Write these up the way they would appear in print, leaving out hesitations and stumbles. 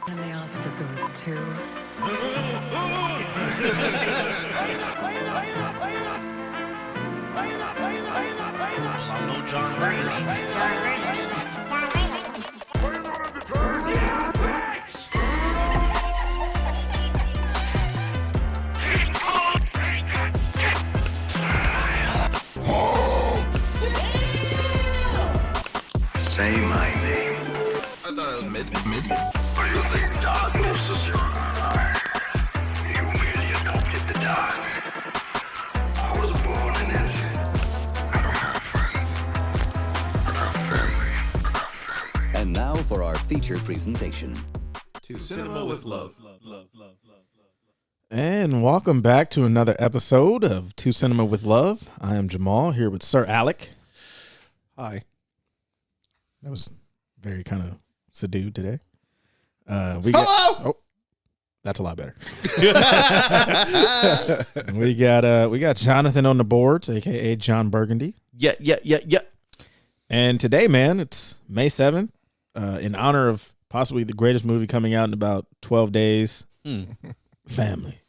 And the Oscar goes to... I know John Burgundy. Say my name. I thought it was mid. Or you think darkness is your eye? You merely adopted the dark. I was born in it. I don't have friends. I got family. And now for our feature presentation. To Cinema with Love. And welcome back to another episode of To Cinema with Love. I am Jamal here with Sir Alec. Hi. That was very kind of subdued today. Hello! Oh, that's a lot better. we got Jonathan on the boards, aka John Burgundy. Yeah. And today, man, it's May 7th, in honor of possibly the greatest movie coming out in about 12 days. Family.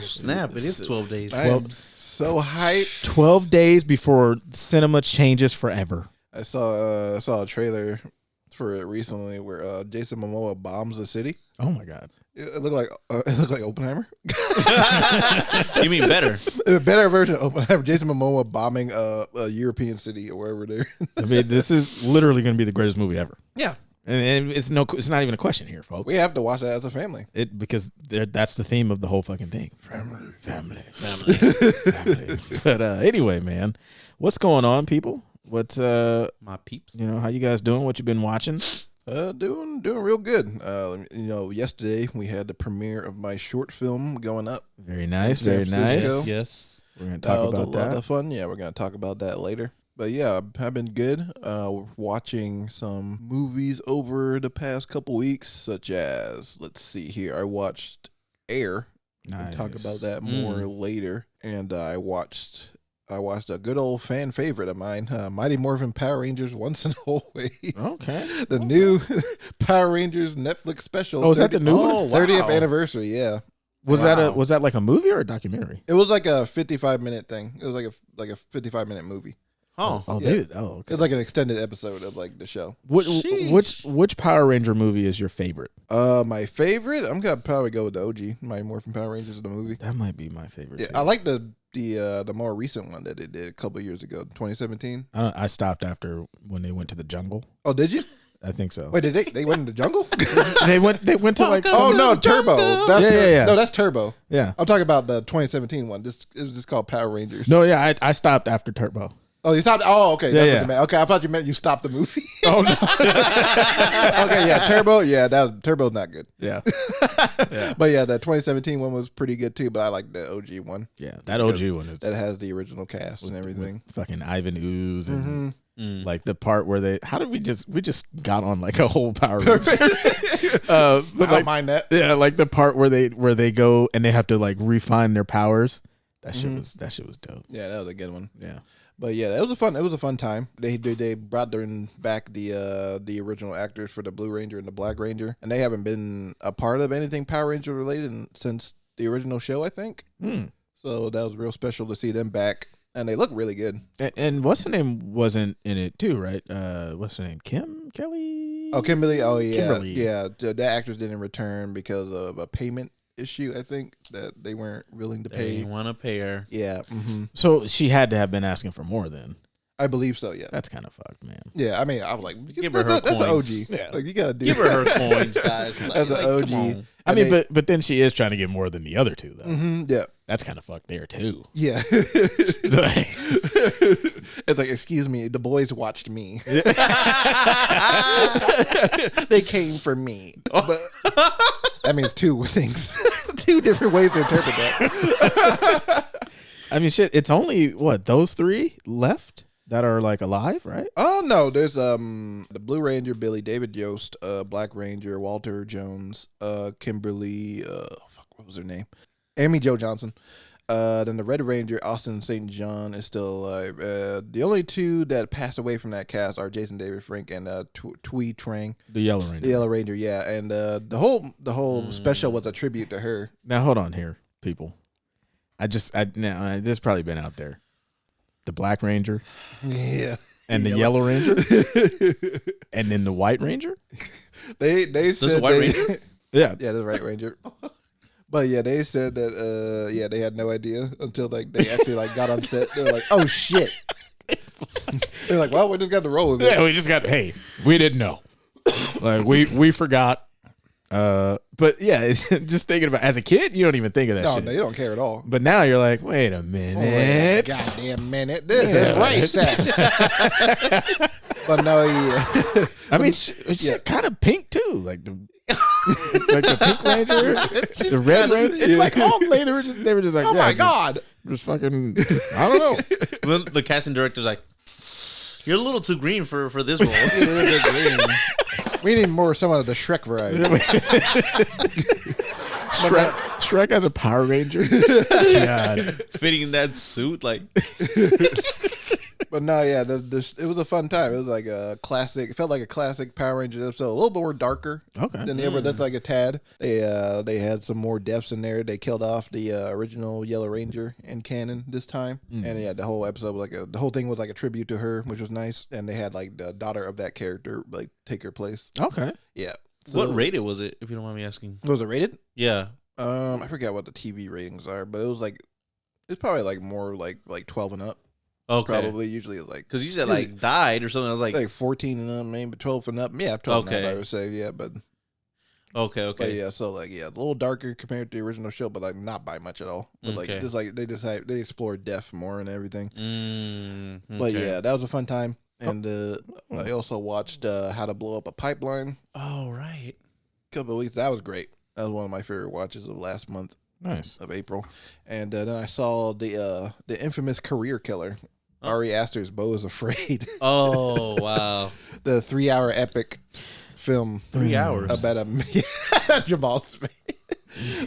Snap, it is 12 days. I am so hyped. 12 days before cinema changes forever. I saw a trailer for it recently where Jason Momoa bombs a city. Oh my God. It looked like Oppenheimer. You mean better? A better version of Oppenheimer. Jason Momoa bombing a European city or wherever they're. I mean, this is literally going to be the greatest movie ever. Yeah. And it's not even a question here, folks. We have to watch that as a family. Because that's the theme of the whole fucking thing. Family. But anyway, man, what's going on, people? What's My peeps. how you guys doing? What you been watching? Doing real good. Yesterday we had the premiere of my short film Goin Up. Very nice, In San very nice. Francisco. Yes. We're gonna talk It was about a lot that. of fun. Yeah, we're gonna talk about that later. But yeah, I've been good. Watching some movies over the past couple weeks, such as let's see here. I watched Air. Nice. We'll talk about that more later. And I watched a good old fan favorite of mine, Mighty Morphin Power Rangers Once and Always. Okay. The new Power Rangers Netflix special. Oh, is that the new one? 30th anniversary? Yeah. Was that like a movie or a documentary? It was like a 55-minute thing. It was like a 55-minute movie. Oh. Oh, Yeah. they did. Oh, okay. It's like an extended episode of like the show. Which Power Ranger movie is your favorite? My favorite, I'm gonna probably go with the OG, Mighty Morphin Power Rangers, the movie. That might be my favorite. Yeah, too. I like the more recent one that they did a couple of years ago, 2017. I stopped after when they went to the jungle. Oh, did you? I think so. Wait, did they went in the jungle? They went to like. Oh some- no, Turbo. That's Yeah. No, that's Turbo. Yeah. I'm talking about the 2017 one. It was just called Power Rangers. No, yeah, I stopped after Turbo. Oh, you stopped. Oh, okay. That's Yeah, what yeah. you meant. Okay, I thought you meant you stopped the movie. Oh no. Okay, yeah, Turbo. Yeah, Turbo's not good. Yeah. But yeah, the 2017 one was pretty good too. But I like the OG one Yeah, that OG one is that has the original cast and everything. with fucking Ivan Ooze and Mm-hmm. like the part where we just got on like a whole Power Rangers. But I don't mind that. Yeah, like the part where they go and they have to like refine their powers. That shit was dope. Yeah, that was a good one. Yeah. But yeah, it was a fun time. They brought back the original actors for the Blue Ranger and the Black Ranger, and they haven't been a part of anything Power Ranger related since the original show, I think. So that was real special to see them back, and they look really good. And what's her name wasn't in it too, right? What's her name? Kelly? Oh, Kimberly. Oh yeah, Kimberly. yeah. The actors didn't return because of a payment issue. I think that they weren't willing to pay. They want to pay her. Yeah, So she had to have been asking for more then. I believe so. Yeah, That's kind of fucked, man. yeah. I mean, I was like, Give her that's an coins. OG. Yeah. Like you gotta do. Give her her coins, guys. That's an OG. Come on. I mean, but then she is trying to get more than the other two, though. Yeah. That's kind of fucked there too. Yeah. Like- It's like, excuse me, the boys watched me. They came for me. But that means two things. Two different ways to interpret that. I mean, shit. It's only those three left that are like alive, right? Oh no, there's the Blue Ranger, Billy, David Yost, Black Ranger, Walter Jones, Kimberly, what was her name? Amy Jo Johnson. Then the Red Ranger, Austin St. John, is still alive. The only two that passed away from that cast are Jason David Frank and Thuy Trang. The Yellow Ranger. The Yellow Ranger, yeah. And the whole special was a tribute to her. Now hold on here, people. Now this has probably been out there. The Black Ranger. Yeah. And the Yellow Ranger. And then the White Ranger. They said the White Ranger? Yeah. Yeah, the White Ranger. But yeah, they said that they had no idea until like they actually like got on set. They were like, "Oh shit!" They're like, "Well, we just got to roll with it." Yeah, Hey, we didn't know. Like we forgot. But yeah, it's just thinking about as a kid, you don't even think of that shit. No, you don't care at all. But now you're like, wait a minute. Goddamn minute. This is racist. But no, yeah. I mean, it's kind of pink too. Like the Pink Ranger, the Red Ranger. It's like all they were just like, Oh my God. Just fucking, I don't know. Then the casting director's like, "You're a little too green for this role." You're a little bit green. We need more someone of the Shrek variety. Shrek as a Power Ranger. God. Fitting in that suit, like. But no, yeah, it was a fun time. It was like a classic. It felt like a classic Power Rangers episode. A little more darker than the other. That's like a tad. They had some more deaths in there. They killed off the original Yellow Ranger in canon this time, and yeah, the whole episode was like the whole thing was like a tribute to her, which was nice. And they had like the daughter of that character like take her place. Okay. Yeah. What rated was it, if you don't mind me asking? Was it rated? Yeah. I forget what the TV ratings are, but it was like it's probably like more like 12 and up. Okay. Probably usually like Because you said like died or something. I was like 14 and up, maybe 12 and up. Yeah, 12 and Okay. up, I would say. Yeah, but okay. But yeah, so like a little darker compared to the original show, but like not by much at all. But like Okay. just like they explored death more and everything. But okay. yeah, that was a fun time. And I also watched How to Blow Up a Pipeline Oh, right. a couple of weeks. That was great. That was one of my favorite watches of last month Nice. of April. And then I saw the infamous Career Killer. Ari Aster's Beau is Afraid. Oh, wow. The 3-hour epic film. 3 hours. About Jamal Smith.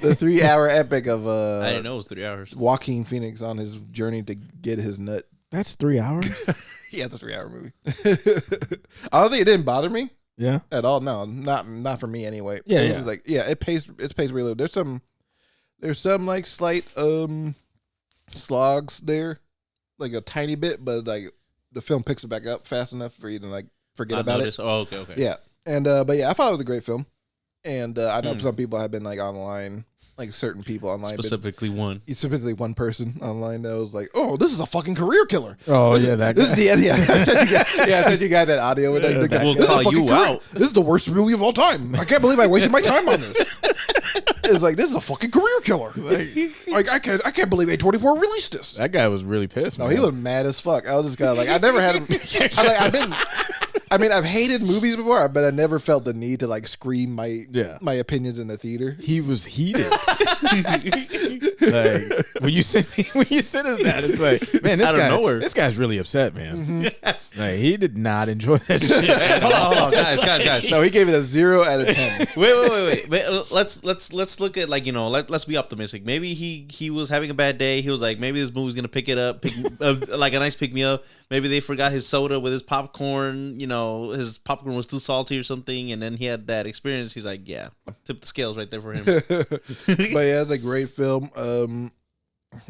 The 3-hour epic of I didn't know it was 3 hours. Joaquin Phoenix on his journey to get his nut. That's 3 hours. Yeah, it's a 3-hour movie. Honestly, it didn't bother me Yeah. at all. No, not for me anyway. Yeah, It was yeah. just like it's paced really low. There's some like slight slogs there, like a tiny bit, but like the film picks it back up fast enough for you to like forget about it. Oh, okay. Yeah, and but yeah, I thought it was a great film, and I know some people have been like online, like certain people online, Specifically one. specifically one person online that was like, "Oh, this is a fucking career killer." Oh yeah, that This guy. is the end. Yeah, I sent you guys that audio. With the guy, We'll "This is a call fucking you career- out." This is the worst movie of all time. I can't believe I wasted my time on this. It's like this is a fucking career killer. Like I can't believe A24 released this. That guy was really pissed. No, man. he was mad as fuck. I was just kind of like, I never had him. I've hated movies before, but I never felt the need to like scream my opinions in the theater. He was heated. Like when you sent us that, it's like, man, Out of nowhere. this guy's really upset, man. Like he did not enjoy that shit. Hold on, guys. No, he gave it a 0 out of 10. Wait. Let's look at like let's be optimistic. Maybe he was having a bad day. He was like, maybe this movie's gonna pick it up, like a nice pick me up. Maybe they forgot his soda with his popcorn. His popcorn was too salty or something, and then he had that experience. He's like, yeah, tip the scales right there for him. But yeah, it's a great film.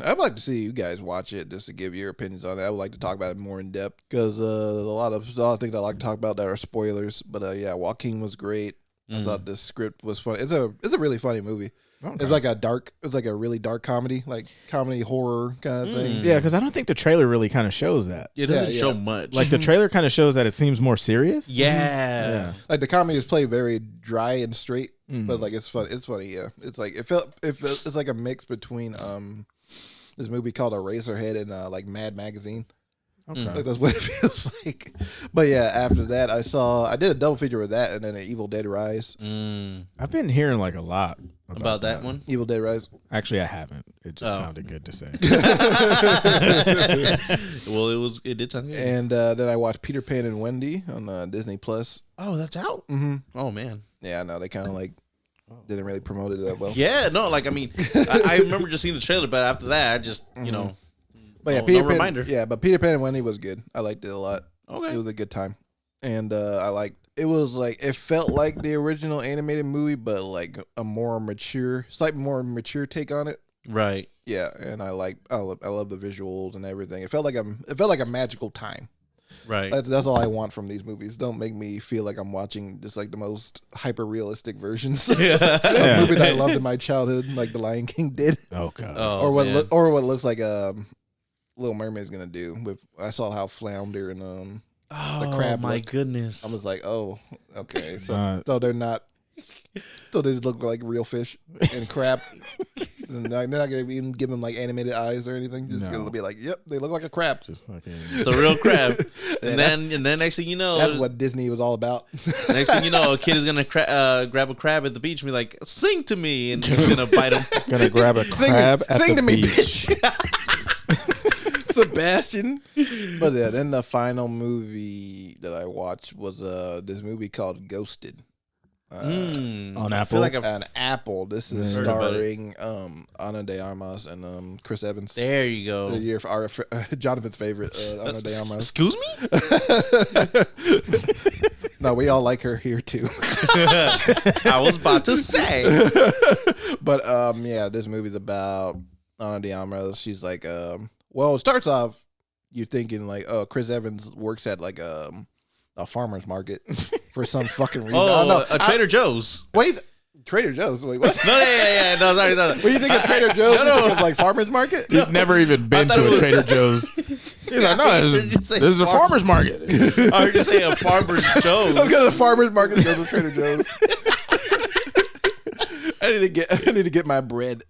I'd like to see you guys watch it just to give your opinions on it. I would like to talk about it more in depth because a lot of things I like to talk about that are spoilers. But yeah, Joaquin was great. I thought the script was funny. It's a really funny movie. Okay. It's like a really dark comedy, like comedy horror kind of thing. Yeah, because I don't think the trailer really kind of shows that. It doesn't Yeah. show much. Like the trailer kind of shows that it seems more serious. yeah. Like the comedy is played very dry and straight, but like it's fun. It's funny. Yeah, it's like it's like a mix between this movie called Eraserhead and like Mad Magazine. Okay. Like that's what it feels like. But yeah, after that, I did a double feature with that and then an Evil Dead Rise. I've been hearing like a lot About that one. Evil Dead Rise. Actually, I haven't. It just sounded good to say. Well, it did sound good. And then I watched Peter Pan and Wendy on Disney Plus. Oh, that's out. Mm-hmm. Oh man. Yeah, I know they kind of like Didn't really promote it that well. Yeah, no, like I mean, I remember just seeing the trailer, but after that, I just you know, But yeah, no Peter Pan. reminder. Yeah, but Peter Pan and Wendy was good. I liked it a lot. Okay. It was a good time, and I liked. It was like it felt like the original animated movie, but like a more mature, slightly more mature take on it. Right. Yeah, and I love the visuals and everything. It felt like a magical time. Right. That's all I want from these movies. Don't make me feel like I'm watching just like the most hyper realistic versions of a movie that I loved in my childhood, like The Lion King did, Oh god. Oh, or what man. what looks like Little Mermaid's gonna do. With I saw how Flounder and Oh crab my looked. goodness. I was like, oh, okay, so they're not. So they just look like real fish and crab. And they're not gonna even give them like animated eyes or anything. Just gonna be like, yep, they look like a crab. Just fucking. It's a real crab. Yeah, and then next thing you know, That's what Disney was all about. next thing you know, a kid is gonna grab a crab at the beach and be like, "Sing to me," and he's gonna bite him. Gonna grab a crab at Sing the to me, beach. bitch. Sebastian. But yeah, then the final movie that I watched was this movie called Ghosted. On I feel Apple? like I've- An Apple. This is Heard about starring Ana de Armas and Chris Evans. there you go. The year for our Jonathan's favorite, Ana de Armas. Excuse me? No, we all like her here too. I was about to say. But yeah, this movie's about Ana de Armas. She's like, well, it starts off you're thinking like, oh, Chris Evans works at like a farmer's market for some fucking reason. I don't know. Oh, a Trader Joe's. Wait, Trader Joe's. Wait, what? No, yeah. No, sorry. What do you think of Trader Joe's? No. You think it's like farmer's market? He's never even been thought to it a was- Trader Joe's. He's like, no, this is a farmer's market. I heard you say a Farmer's Joe's. I'm going to the farmer's market goes to Trader Joe's. I need to get my bread.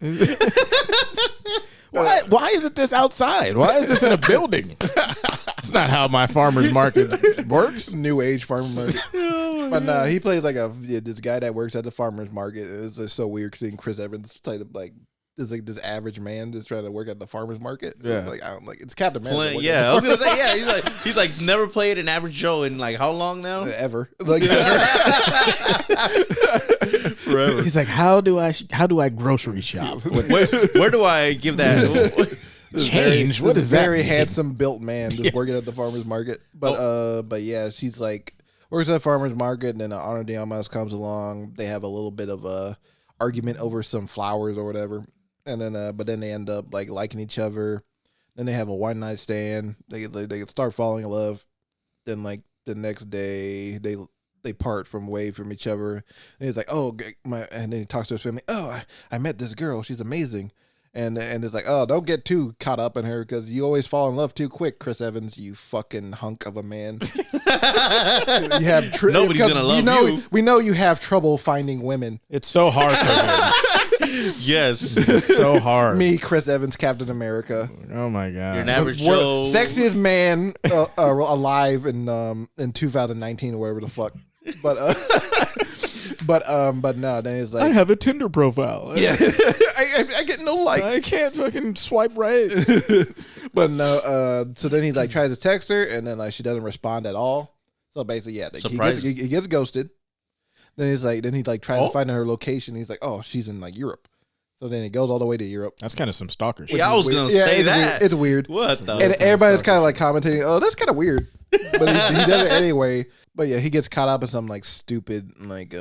Why isn't this outside? Why is this in a building? That's not how my farmer's market works. New age farmer market. But no, he plays like this guy that works at the farmer's market. It's just so weird seeing Chris Evans play like this average man just trying to work at the farmer's market. Yeah. Like I don't like it's Captain America. Yeah, I was gonna say He's like never played an average Joe in like how long now? Ever. Like Forever. He's like, how do I grocery shop? Where do I give that? Change. What this is that very mean? handsome built man just working at the farmer's market. But yeah, she's like works at the farmer's market, and then Ana de Armas comes along. They have a little bit of a argument over some flowers or whatever, and then but then they end up like liking each other. Then they have a one night stand. They start falling in love. Then like the next day they part away from each other. And he's like, oh and then he talks to his family. Oh, I met this girl. She's amazing. And it's like, oh, don't get too caught up in her because you always fall in love too quick, Chris Evans, you fucking hunk of a man. You have Nobody's gonna love you. We know you have trouble finding women. It's so hard for him. Yes, It's so hard. Me, Chris Evans, Captain America, Oh my god. you're an average Joe. sexiest man alive in 2019 or whatever the fuck. But no, then it's I like, have a Tinder profile. yeah, I get no likes. I can't fucking swipe right. But no, so then he like tries to text her, and then like she doesn't respond at all. So basically, yeah, like, Surprise. he gets ghosted. Then he tries to find her location. He's like, oh, she's in like Europe. So then he goes all the way to Europe. That's kind of some stalker shit. Yeah, I was gonna say it's that. Weird. It's weird. What the? And everybody's kind of like commenting, oh, that's kind of weird. But he does it anyway. But yeah, he gets caught up in some like stupid like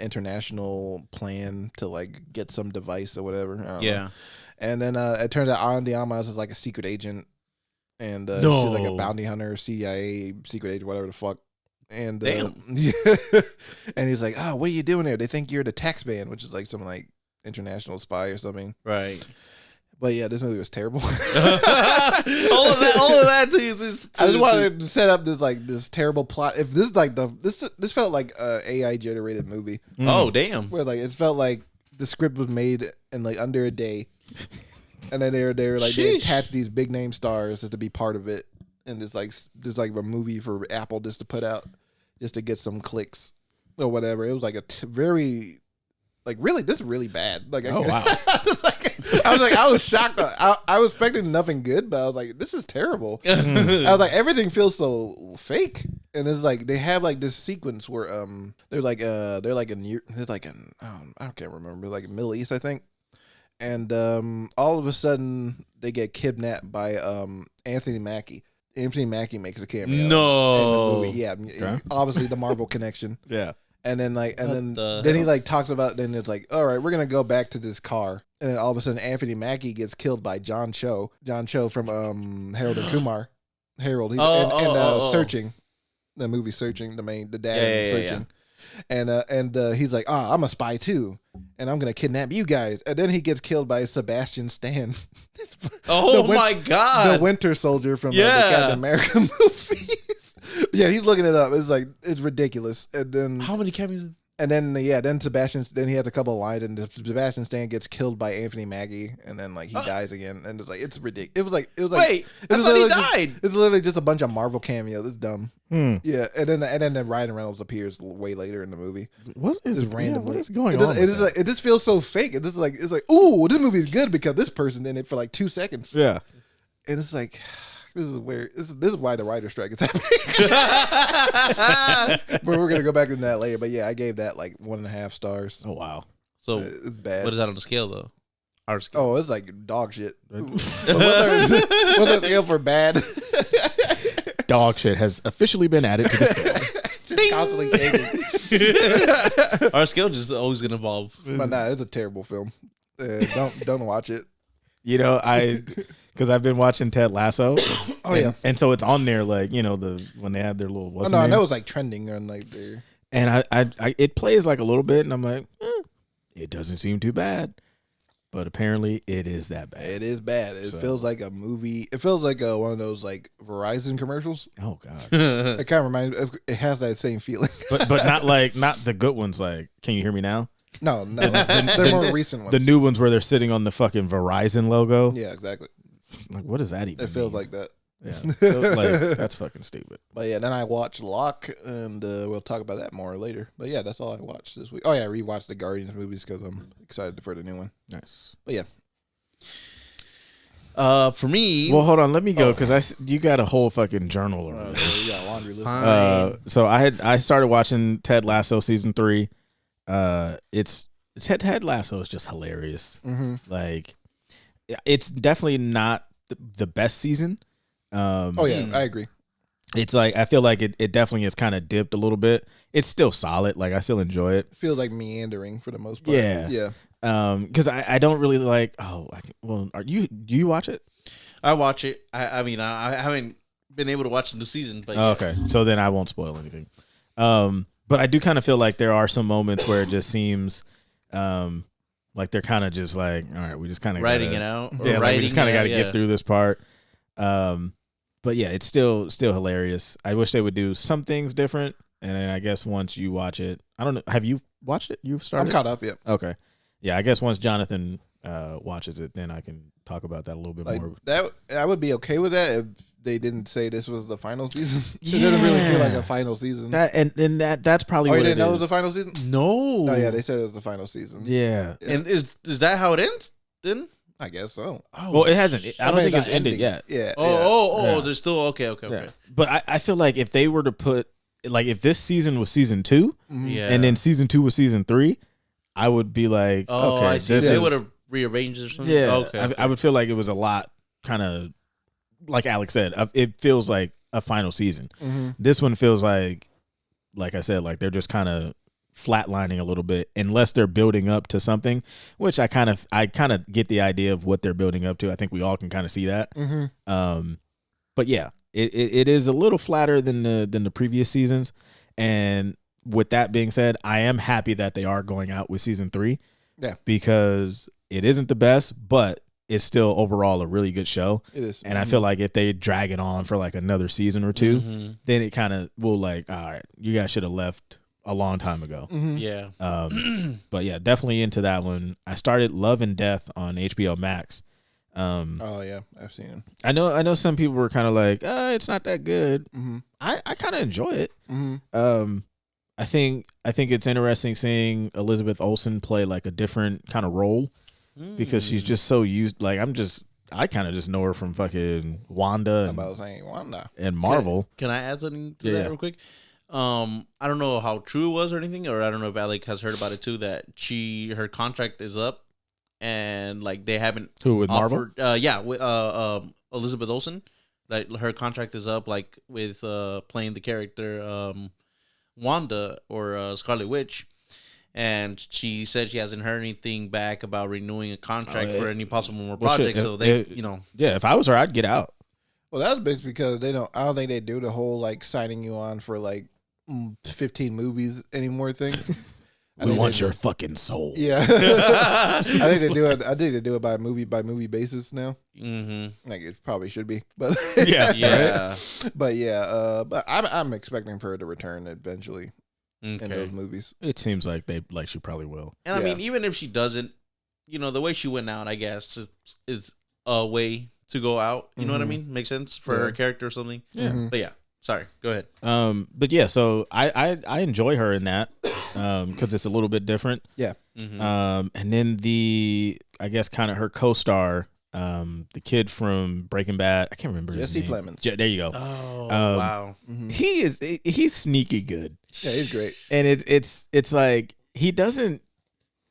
international plan to like get some device or whatever. I don't know. Yeah. And then it turns out Ana de Armas is like a secret agent, and she's like a bounty hunter, CIA secret agent, whatever the fuck. And Damn. and he's like, oh, what are you doing there? They think you're the tax man, which is like some like international spy or something. Right. But yeah, this movie was terrible. all of that. I just wanted to set up this terrible plot. If this is like this felt like a AI generated movie Oh damn. where like it felt like the script was made in like under a day, and then they were like they Sheesh. attached these big name stars just to be part of it, and it's like a movie for Apple just to put out just to get some clicks or whatever. It was like a very like, really, this is really bad. Like, Oh, wow. I was shocked. I was expecting nothing good, but I was like, this is terrible. I was like, everything feels so fake. And it's like they have like this sequence where they're like I can't remember, like Middle East, I think. And all of a sudden they get kidnapped by Anthony Mackie. Anthony Mackie makes a cameo in the movie. Yeah, Okay. obviously the Marvel connection. Yeah. And then the then he hell? like talks about, then it's like, all right, we're gonna go back to this car. And then all of a sudden Anthony Mackie gets killed by John Cho from Harold and Kumar. Harold Searching, the movie Searching, the dad in Searching. And he's like, I'm a spy too, and I'm gonna kidnap you guys. And then he gets killed by Sebastian Stan. My God. The Winter Soldier from the Yeah. Captain America movies. Yeah, he's looking it up. It's like, it's ridiculous. And then How many cameos? then he has a couple of lines, and Sebastian Stan gets killed by Anthony Mackie, and then like he dies again, and it's like, it's ridiculous. It was like Wait, it I was thought he literally died. It's literally just a bunch of Marvel cameos. It's dumb. Hmm. Yeah, and then Ryan Reynolds appears way later in the movie. What is Just randomly. what is going It on? just, with that? like, it just feels so fake. It's like, ooh, this movie is good because this person in it for like 2 seconds, Yeah. and it's like, this is where this is why the writer strike is happening. But we're gonna go back to that later. But yeah, I gave that like 1.5 stars. Oh wow. So It's bad. what is that on the scale though? Our scale. Oh, it's like dog shit. So what's the scale for bad? Dog shit has officially been added to the scale. Just constantly changing. Our scale just always gonna evolve. But nah, it's a terrible film. Don't watch it. You know, because I've been watching Ted Lasso. Oh yeah. And so it's on there, like, you know, when they have their little. Oh no, I know it's like trending on like there. And I it plays like a little bit, and I'm like, it doesn't seem too bad, but apparently it is that bad. It is bad. It So- feels like a movie. It feels like one of those like Verizon commercials. Oh god. It kind of reminds. It has that same feeling. but not the good ones. Like, can you hear me now? No, they're more recent ones. The new ones where they're sitting on the fucking Verizon logo. Yeah, exactly. Like, what does that even? It feels mean? like that. Yeah, feels like that's fucking stupid. But yeah, then I watched Locke, and we'll talk about that more later. But yeah, that's all I watched this week. Oh yeah, I rewatched the Guardians movies because I'm excited for the new one. Nice. But yeah, For me, Well, hold on. Let me go because you got a whole fucking journal already. you got a laundry list. So I started watching Ted Lasso season 3. It's Ted Lasso is just hilarious. Mm-hmm. Like, it's definitely not the best season. Oh yeah, I agree. It's like I feel like it definitely has kind of dipped a little bit. It's still solid. Like, I still enjoy it. Feels like meandering for the most part. Yeah. Yeah. Because I don't really like. Do you watch it? I watch it. I mean, I haven't been able to watch the new season, but Oh, okay, so then I won't spoil anything. But I do kind of feel like there are some moments where it just seems like they're kind of just like, all right, we just kind of writing it out. Or Yeah, like we just kind of got to yeah. get through this part. But yeah, it's still hilarious. I wish they would do some things different. And then I guess once you watch it, I don't know. Have you watched it? You've started? I'm caught up. Yeah. Okay. Yeah, I guess once Jonathan watches it, then I can talk about that a little bit Like more. that, I would be okay with that if they didn't say this was the final season. It didn't really feel like a final season. That and that's probably Oh, you what didn't it know it is. was the final season? No. Oh yeah, they said it was the final season. Yeah. Yeah. And is that how it ends? Then? I guess so. Well, it hasn't. I don't think not it's ended ending. yet. Yeah. Oh, Yeah. there's still okay. Yeah. But I feel like if they were to put, like, if this season was season 2 Yeah. and then season 2 was season 3, I would be like, Oh, okay, I see. this They is, would have rearranged or something. yeah. Okay. I would feel like it was a lot, kind of, like Alex said, it feels like a final season. Mm-hmm. This one feels like I said, like they're just kind of flatlining a little bit, unless they're building up to something, which I kind of get the idea of what they're building up to. I think we all can kind of see that. Mm-hmm. But yeah, it is a little flatter than the previous seasons. And with that being said, I am happy that they are going out with season 3. Yeah. Because it isn't the best, but it's still overall a really good show. It is. And I feel like if they drag it on for like another season or 2, Mhm. then it kind of will like, all right, you guys should have left a long time ago. Mm-hmm. Yeah. But yeah, definitely into that one. I started Love and Death on HBO Max. Oh yeah, I've seen him. I know some people were kind of like, it's not that good. Mm-hmm. I kind of enjoy it. Mm-hmm. I think it's interesting seeing Elizabeth Olsen play like a different kind of role because she's just so used. Like I kind of just know her from fucking Wanda I'm about saying Wanda. and Marvel. Can I add something to Yeah. that real quick? I don't know how true it was or anything, or I don't know if Alec has heard about it too. That her contract is up, and like they haven't Who with Marvel? yeah, with Elizabeth Olsen. Like her contract is up, like with playing the character Wanda or Scarlet Witch. And she said she hasn't heard anything back about renewing a contract for any possible more projects. So they, yeah, if I was her, I'd get out. Well, that's basically because they don't. I don't think they do the whole like signing you on for like 15 movies anymore thing. We want your fucking soul. Yeah, I think they do it. I think they do it by movie basis now. Mm-hmm. Like it probably should be, but Yeah. but I'm expecting for her to return eventually in those movies. It seems like she probably will. And I mean, even if she doesn't, the way she went out, I guess is a way to go out. You know what I mean? Makes sense for her character or something. Yeah. But yeah, sorry. Go ahead. But yeah, so I enjoy her in that because it's a little bit different. Yeah. And then I guess kind of her co-star, the kid from Breaking Bad. I can't remember his Jesse name. Plemons. There you go. Oh, wow. He's sneaky good. Yeah, he's great. And it's like he doesn't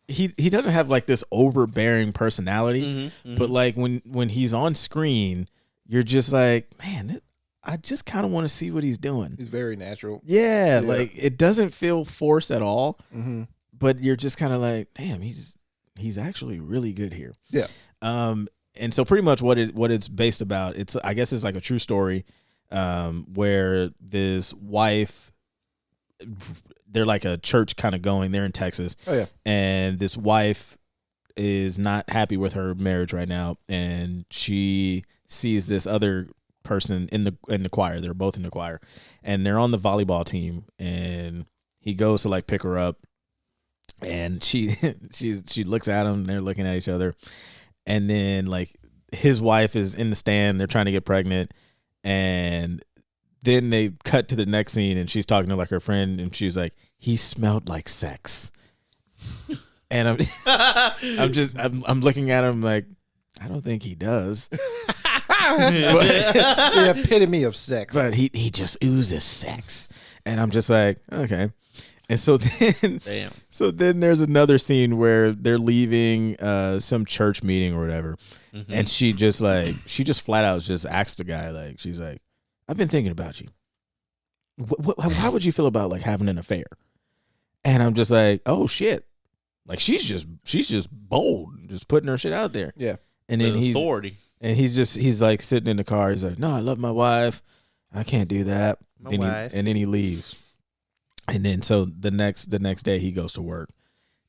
have like this overbearing personality, but like when he's on screen, you're just like, man, I just kind of want to see what he's doing. He's very natural. Yeah, like it doesn't feel forced at all, but you're just kind of like, damn, he's actually really good here. Yeah. And so pretty much what it's based about, I guess it's like a true story, where this wife, they're like a church kind of going. They're in Texas. Oh yeah. And this wife is not happy with her marriage right now, and she sees this other person in the choir. They're both in the choir, and they're on the volleyball team. And he goes to like pick her up, and she looks at him. They're looking at each other, and then like his wife is in the stand. They're trying to get pregnant, and then they cut to the next scene, and she's talking to like her friend, and she's like, "He smelled like sex." And I'm looking at him like, I don't think he does. The epitome of sex. But he just oozes sex. And I'm just like, okay. And so then there's another scene where they're leaving some church meeting or whatever. And she just flat out just asks the guy, like, she's like, I've been thinking about you. How would you feel about like having an affair? And I'm just like, oh shit. Like she's just bold, just putting her shit out there. Yeah. And then The authority. And he's like sitting in the car. He's like, no, I love my wife. I can't do that. And then he leaves. And then so the next day he goes to work,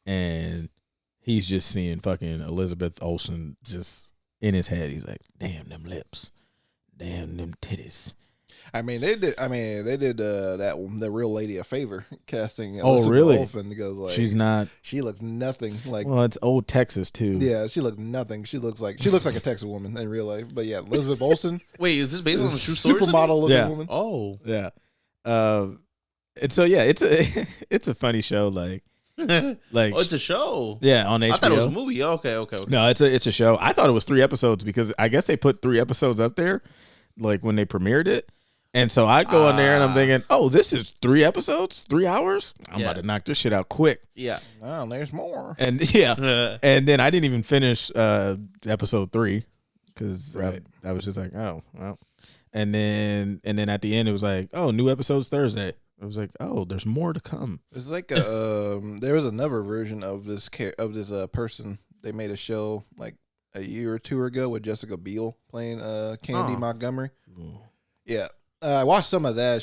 and he's just seeing fucking Elizabeth Olsen just in his head. He's like, damn them lips, damn them titties. They did the real lady a favor casting. Oh, Elizabeth really? Olsen, because like she looks nothing like. Well, it's old Texas too. Yeah, she looks nothing. She looks like a Texas woman in real life. But yeah, Elizabeth Olsen. Wait, is this based on a true story? Supermodel looking Yeah. woman. Oh, Yeah. And so yeah, it's a funny show. Like it's a show. Yeah, on HBO. I thought it was a movie. Okay. No, it's a show. I thought it was 3 episodes because I guess they put 3 episodes up there, like when they premiered it. And so I go on there and I'm thinking, oh, this is 3 episodes, 3 hours. I'm about to knock this shit out quick. Yeah. Oh, there's more. And yeah, and then I didn't even finish episode 3 because I was just like, oh, well. And then at the end it was like, oh, new episodes Thursday. I was like, oh, there's more to come. It's like there was another version of this person. They made a show like a year or 2 ago with Jessica Biel playing Candy Montgomery. Ooh. Yeah. I watched some of that.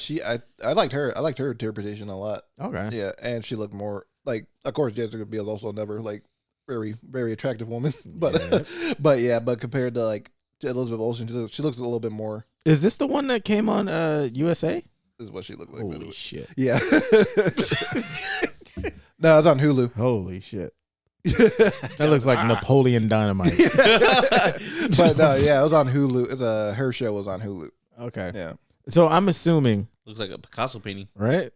I liked her. I liked her interpretation a lot. Okay. Yeah, and she looked more like. Of course, Jessica Biel also never like very very attractive woman, but but compared to like Elizabeth Olsen, she looks a little bit more. Is this the one that came on USA? Is what she looked like. Holy shit. Yeah. No, it's on Hulu. Holy shit. That looks like Napoleon Dynamite. But no, yeah, it was on Hulu. Her show was on Hulu. Okay. Yeah. So I'm assuming, Looks like a Picasso painting. right?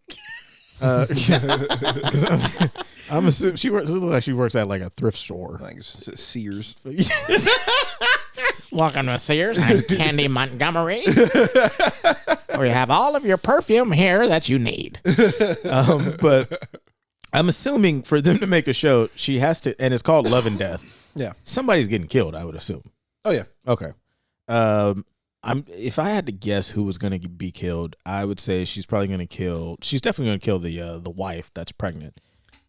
'Cause I'm assuming she works. It looks like she works at like a thrift store. Like Sears. Welcome to Sears. I'm Candy Montgomery. We have all of your perfume here that you need. But I'm assuming for them to make a show, she has to, and it's called Love and Death. Yeah. Somebody's getting killed, I would assume. Oh yeah. Okay. If I had to guess who was going to be killed, I would say she's probably going to kill. She's definitely going to kill the wife that's pregnant,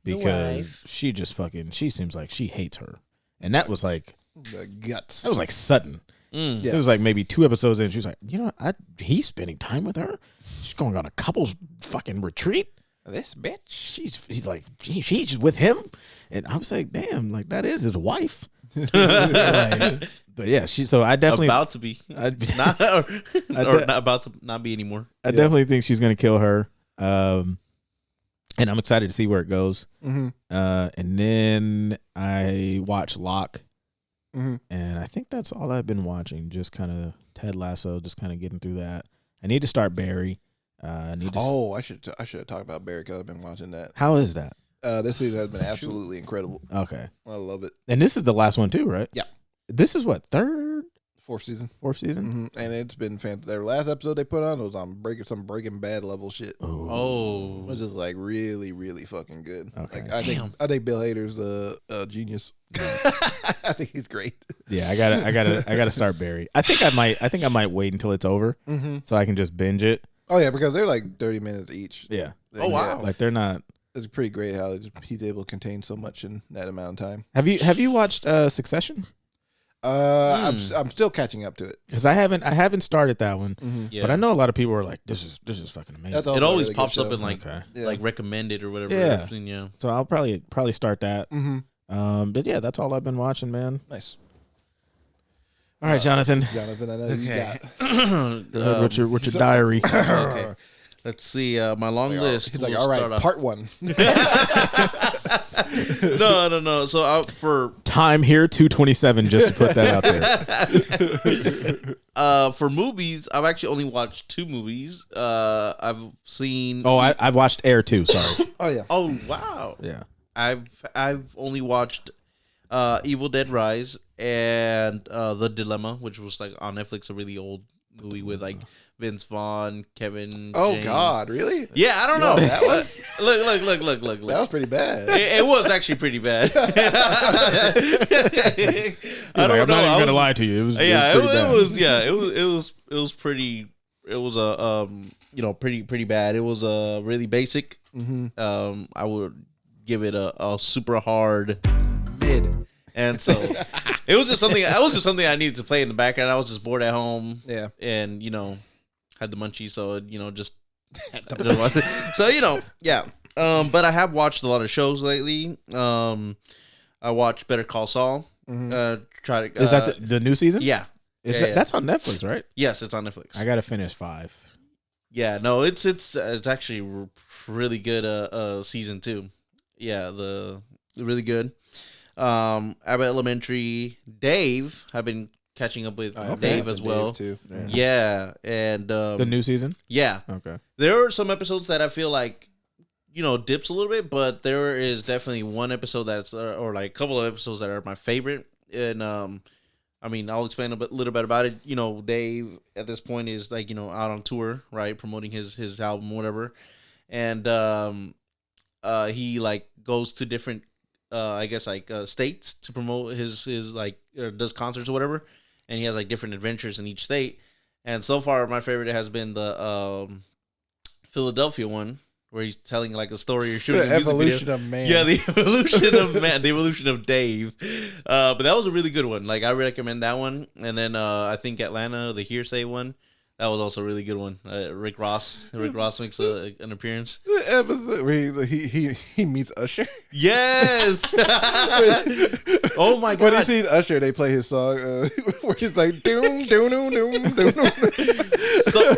because she just fucking. She seems like she hates her, and that was like The guts. that was like sudden. Yeah. It was like maybe 2 episodes in. She was like, he's spending time with her. She's going on a couple's fucking retreat. This bitch. He's like, she's with him, and I was like, damn, like that is his wife. Like, but yeah, so I definitely About to be. Not, or not about to not be anymore. I definitely think she's gonna kill her. And I'm excited to see where it goes. Mm-hmm. And then I watched Locke, Mm-hmm. and I think that's all I've been watching. Just kind of Ted Lasso, just kind of getting through that. I need to start Barry. I should have talked about Barry because I've been watching that. How is that? This season has been absolutely incredible. Okay. I love it. And this is the last one too, right? Yeah. This is what, third, Fourth season. fourth season? Mm-hmm. And it's been fantastic. Their last episode they put on was on Breaking Bad level shit. Oh. Which is like really, really fucking good. Okay. Like, I think Bill Hader's a genius. I think he's great. Yeah, I gotta start Barry. I think I might wait until it's over, so I can just binge it. Oh yeah, because they're like 30 minutes each. Yeah. Oh wow. Like they're not. It's pretty great how he's able to contain so much in that amount of time. Have you watched Succession? I'm still catching up to it. Because I haven't started that one, Yeah. but I know a lot of people are like, this is fucking amazing. That's It also a always really good pops up show. in like Okay. Yeah. like recommended or whatever. Yeah. Yeah. So I'll probably start that. Mm-hmm. But yeah, that's all I've been watching, man. Nice. All right, Jonathan. Jonathan, I know you got. Go ahead with your diary. Okay. Let's see. My long list. He's like, will all start right, off- part 1. No. So for Time here, 2:27, just to put that out there. for movies, I've actually only watched 2 movies. I've seen. Oh, I've watched Air too. Sorry. Oh yeah. Oh wow. Yeah. I've only watched Evil Dead Rise and The Dilemma, which was like on Netflix, a really old movie with like Vince Vaughn, Kevin. Oh James. God, really? Yeah, I don't know. that one? Look. That was pretty bad. It was actually pretty bad. I I'm don't know. not even gonna lie to you. It was pretty bad. It was pretty. It was a pretty bad. It was really basic. Mm-hmm. I would give it a super hard mid. And so it was just something. I needed to play in the background. I was just bored at home. Yeah. And had the munchies, so just so yeah. But I have watched a lot of shows lately. I watched Better Call Saul. Mm-hmm. Is that the new season? Yeah. Yeah. That's on Netflix, right? Yes, it's on Netflix. I gotta finish 5. Yeah, no, it's actually really good. Season 2. Yeah, really good. Abbott Elementary, Dave. I've been catching up with Dave as well. Dave too. Yeah, and The new season. yeah, Okay. there are some episodes that I feel like dips a little bit, but there is definitely one episode that's or like a couple of episodes that are my favorite. And I mean, I'll explain little bit about it. Dave at this point is like out on tour, right, promoting his album, whatever, and he like goes to different I guess like states to promote his like does concerts or whatever, and he has like different adventures in each state. And so far, my favorite has been the Philadelphia one, where he's telling like a story or shooting The a music evolution video. of man. Yeah, the evolution of man, the evolution of Dave. But that was a really good one. Like I recommend that one. And then I think Atlanta, the Hearsay one. That was also a really good one. Rick Ross makes an appearance. The episode where he meets Usher. Yes. Oh my god. When he sees Usher, they play his song where he's like doom doom doom doom doom. So,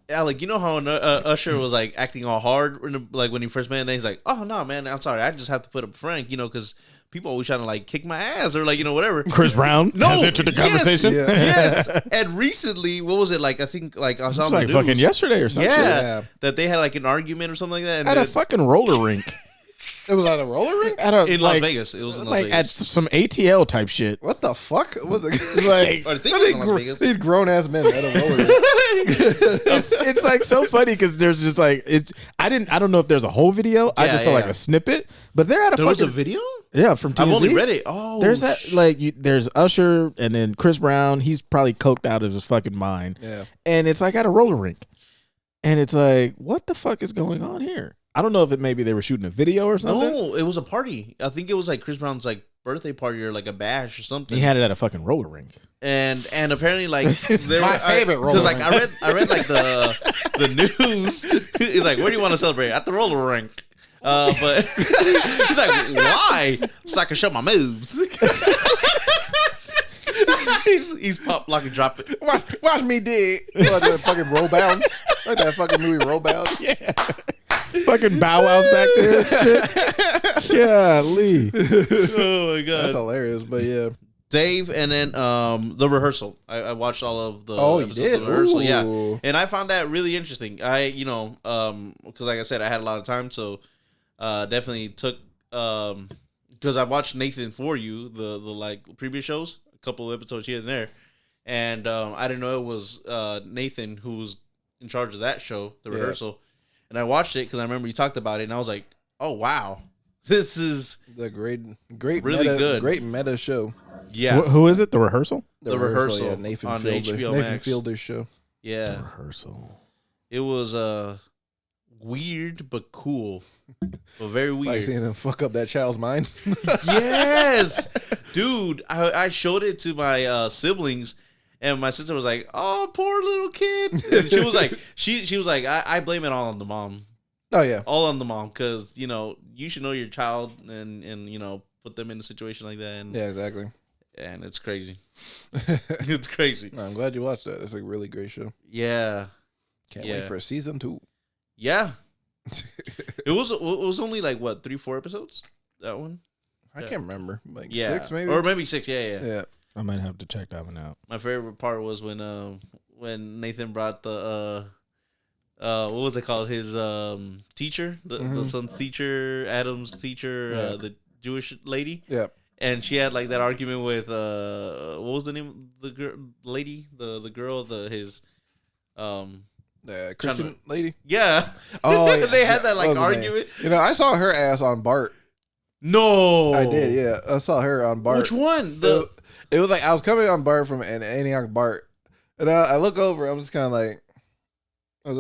Alec, you know how Usher was like acting all hard, like when he first met, and then he's like, "Oh no, man, I'm sorry, I just have to put up Frank," because people always trying to like kick my ass or like whatever. Chris Brown has entered the conversation. Yes. And recently, what was it like? I think like I saw It's like fucking yesterday or something. Yeah, that they had like an argument or something like that. And At a fucking roller rink. It was at a roller rink? in Las Vegas. It was in Las like Vegas. at some ATL type shit. What the fuck? Was it Like I think it was in Las Vegas. these grown ass men at a roller rink? it's like so funny because there's just like I don't know if there's a whole video. I just saw like a snippet, but they're at a There fucking was a video? yeah from TMZ. I've only read it. Oh, There's that like there's Usher and then Chris Brown. He's probably coked out of his fucking mind. Yeah. And it's like at a roller rink, and it's like what the fuck is going on here? I don't know if maybe they were shooting a video or something. No, it was a party. I think it was like Chris Brown's like birthday party or like a bash or something. He had it at a fucking roller rink. And apparently like My favorite roller because like I read like the news. He's like, where do you want to celebrate? At the roller rink. But he's like, why? So I can show my moves. he's pop lock and drop it. Watch me dig. Like that fucking roll bounce. Like that fucking movie roll bounce. Yeah. Fucking Bow Wow's back there. Shit. Yeah, Lee. Oh my god, That's hilarious. But yeah. Dave, and then the rehearsal. I watched all of the Oh, you episodes did? of the rehearsal, Ooh. yeah, and I found that really interesting. Because like I said, I had a lot of time, so definitely took because I watched Nathan For You, the like previous shows, a couple of episodes here and there, and I didn't know it was Nathan who was in charge of that show, the rehearsal, and I watched it because I remember you talked about it, and I was like, oh wow, this is The great really meta, good. Great meta show. yeah. Who is it? The rehearsal? The rehearsal yeah, Nathan on Fielder. HBO Nathan Max. Fielder's show. Yeah, The rehearsal. it was weird but cool, but very Like weird. seeing him fuck up that child's mind. Yes, dude. I showed it to my siblings, and my sister was like, "Oh, poor little kid." And she was like, she was like, I blame it all on the mom, Oh yeah. all on the mom, because you should know your child and put them in a situation like that, and Yeah, exactly. and it's crazy. It's crazy. No, I'm glad you watched that. It's a really great show. Yeah, Can't Yeah. wait for season 2. yeah. It was only like what 3-4 episodes, that one. I can't remember. Like Yeah, 6 maybe? or maybe 6. Yeah. Yeah. I might have to check that one out. My favorite part was when Nathan brought the what was it called, his teacher, the son's teacher, Adam's teacher, Yeah. the Jewish lady, Yeah. and she had like that argument with what was the name of the lady, the girl, his The Christian lady. yeah. Oh, yeah. They had that like What was her name? argument. You know, I saw her ass on Bart. No, I did, yeah. I saw her on Bart. Which one? It was like I was coming on Bart from an Antioch Bart, and I look over. I'm just kind of like,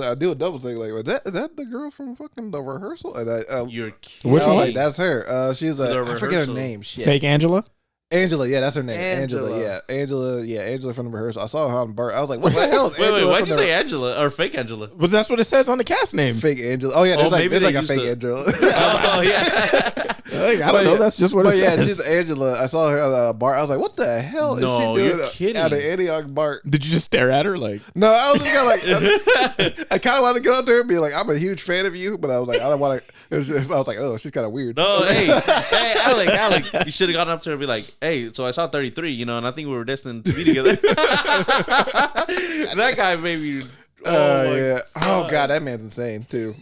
I do a double take. Like, is that the girl from fucking the rehearsal? And You're Which I was one? like, that's her. She's The I forget her rehearsal. name. Shit. Fake Angela? Angela, yeah, that's her name. Angela. Angela from the rehearsal. I saw her on Bart. I was like, what the hell? Is Wait, Angela why'd from you the say Angela or fake Angela? But that's what it says on the cast name. fake Angela? Oh yeah, there's maybe there's they a used fake to- Angela. Oh yeah. Like, I don't know. That's just what it yeah, says. she's Angela. I saw her on Bart. I was like, what the hell is No, she you're doing kidding. out of Antioch Bart? Did you just stare at her? Like, No, I was just kind of like, I kind of wanted to go up there and be like, I'm a huge fan of you, but I was like, I don't want to. I was like, oh, she's kind of weird. No, hey, Alec, you should have gone up to her and be like, hey, so I saw 33, and I think we were destined to be together. That guy made me. Yeah. Oh god, that man's insane too.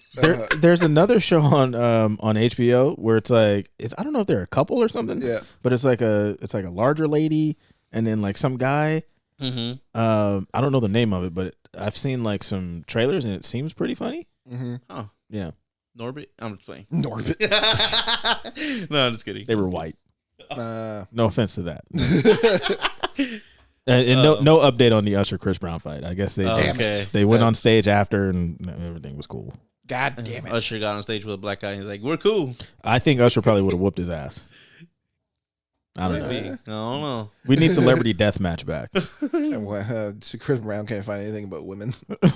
there's another show on HBO where it's like I don't know if they're a couple or something. Yeah. But it's like a larger lady and then like some guy. Mm-hmm. I don't know the name of it, but I've seen like some trailers and it seems pretty funny. Oh, Yeah. Norbit? I'm just playing. Norbit. No, I'm just kidding. They were white. Uh, No offense to that. And no update on the Usher Chris Brown fight. I guess they Okay. they went on stage after and everything was cool. god damn it. Usher got on stage with a black guy and he's like, we're cool. I think Usher probably would have whooped his ass. I don't know. Maybe. I don't know. We need celebrity death match back. And Chris Brown can't find anything but women. Dang,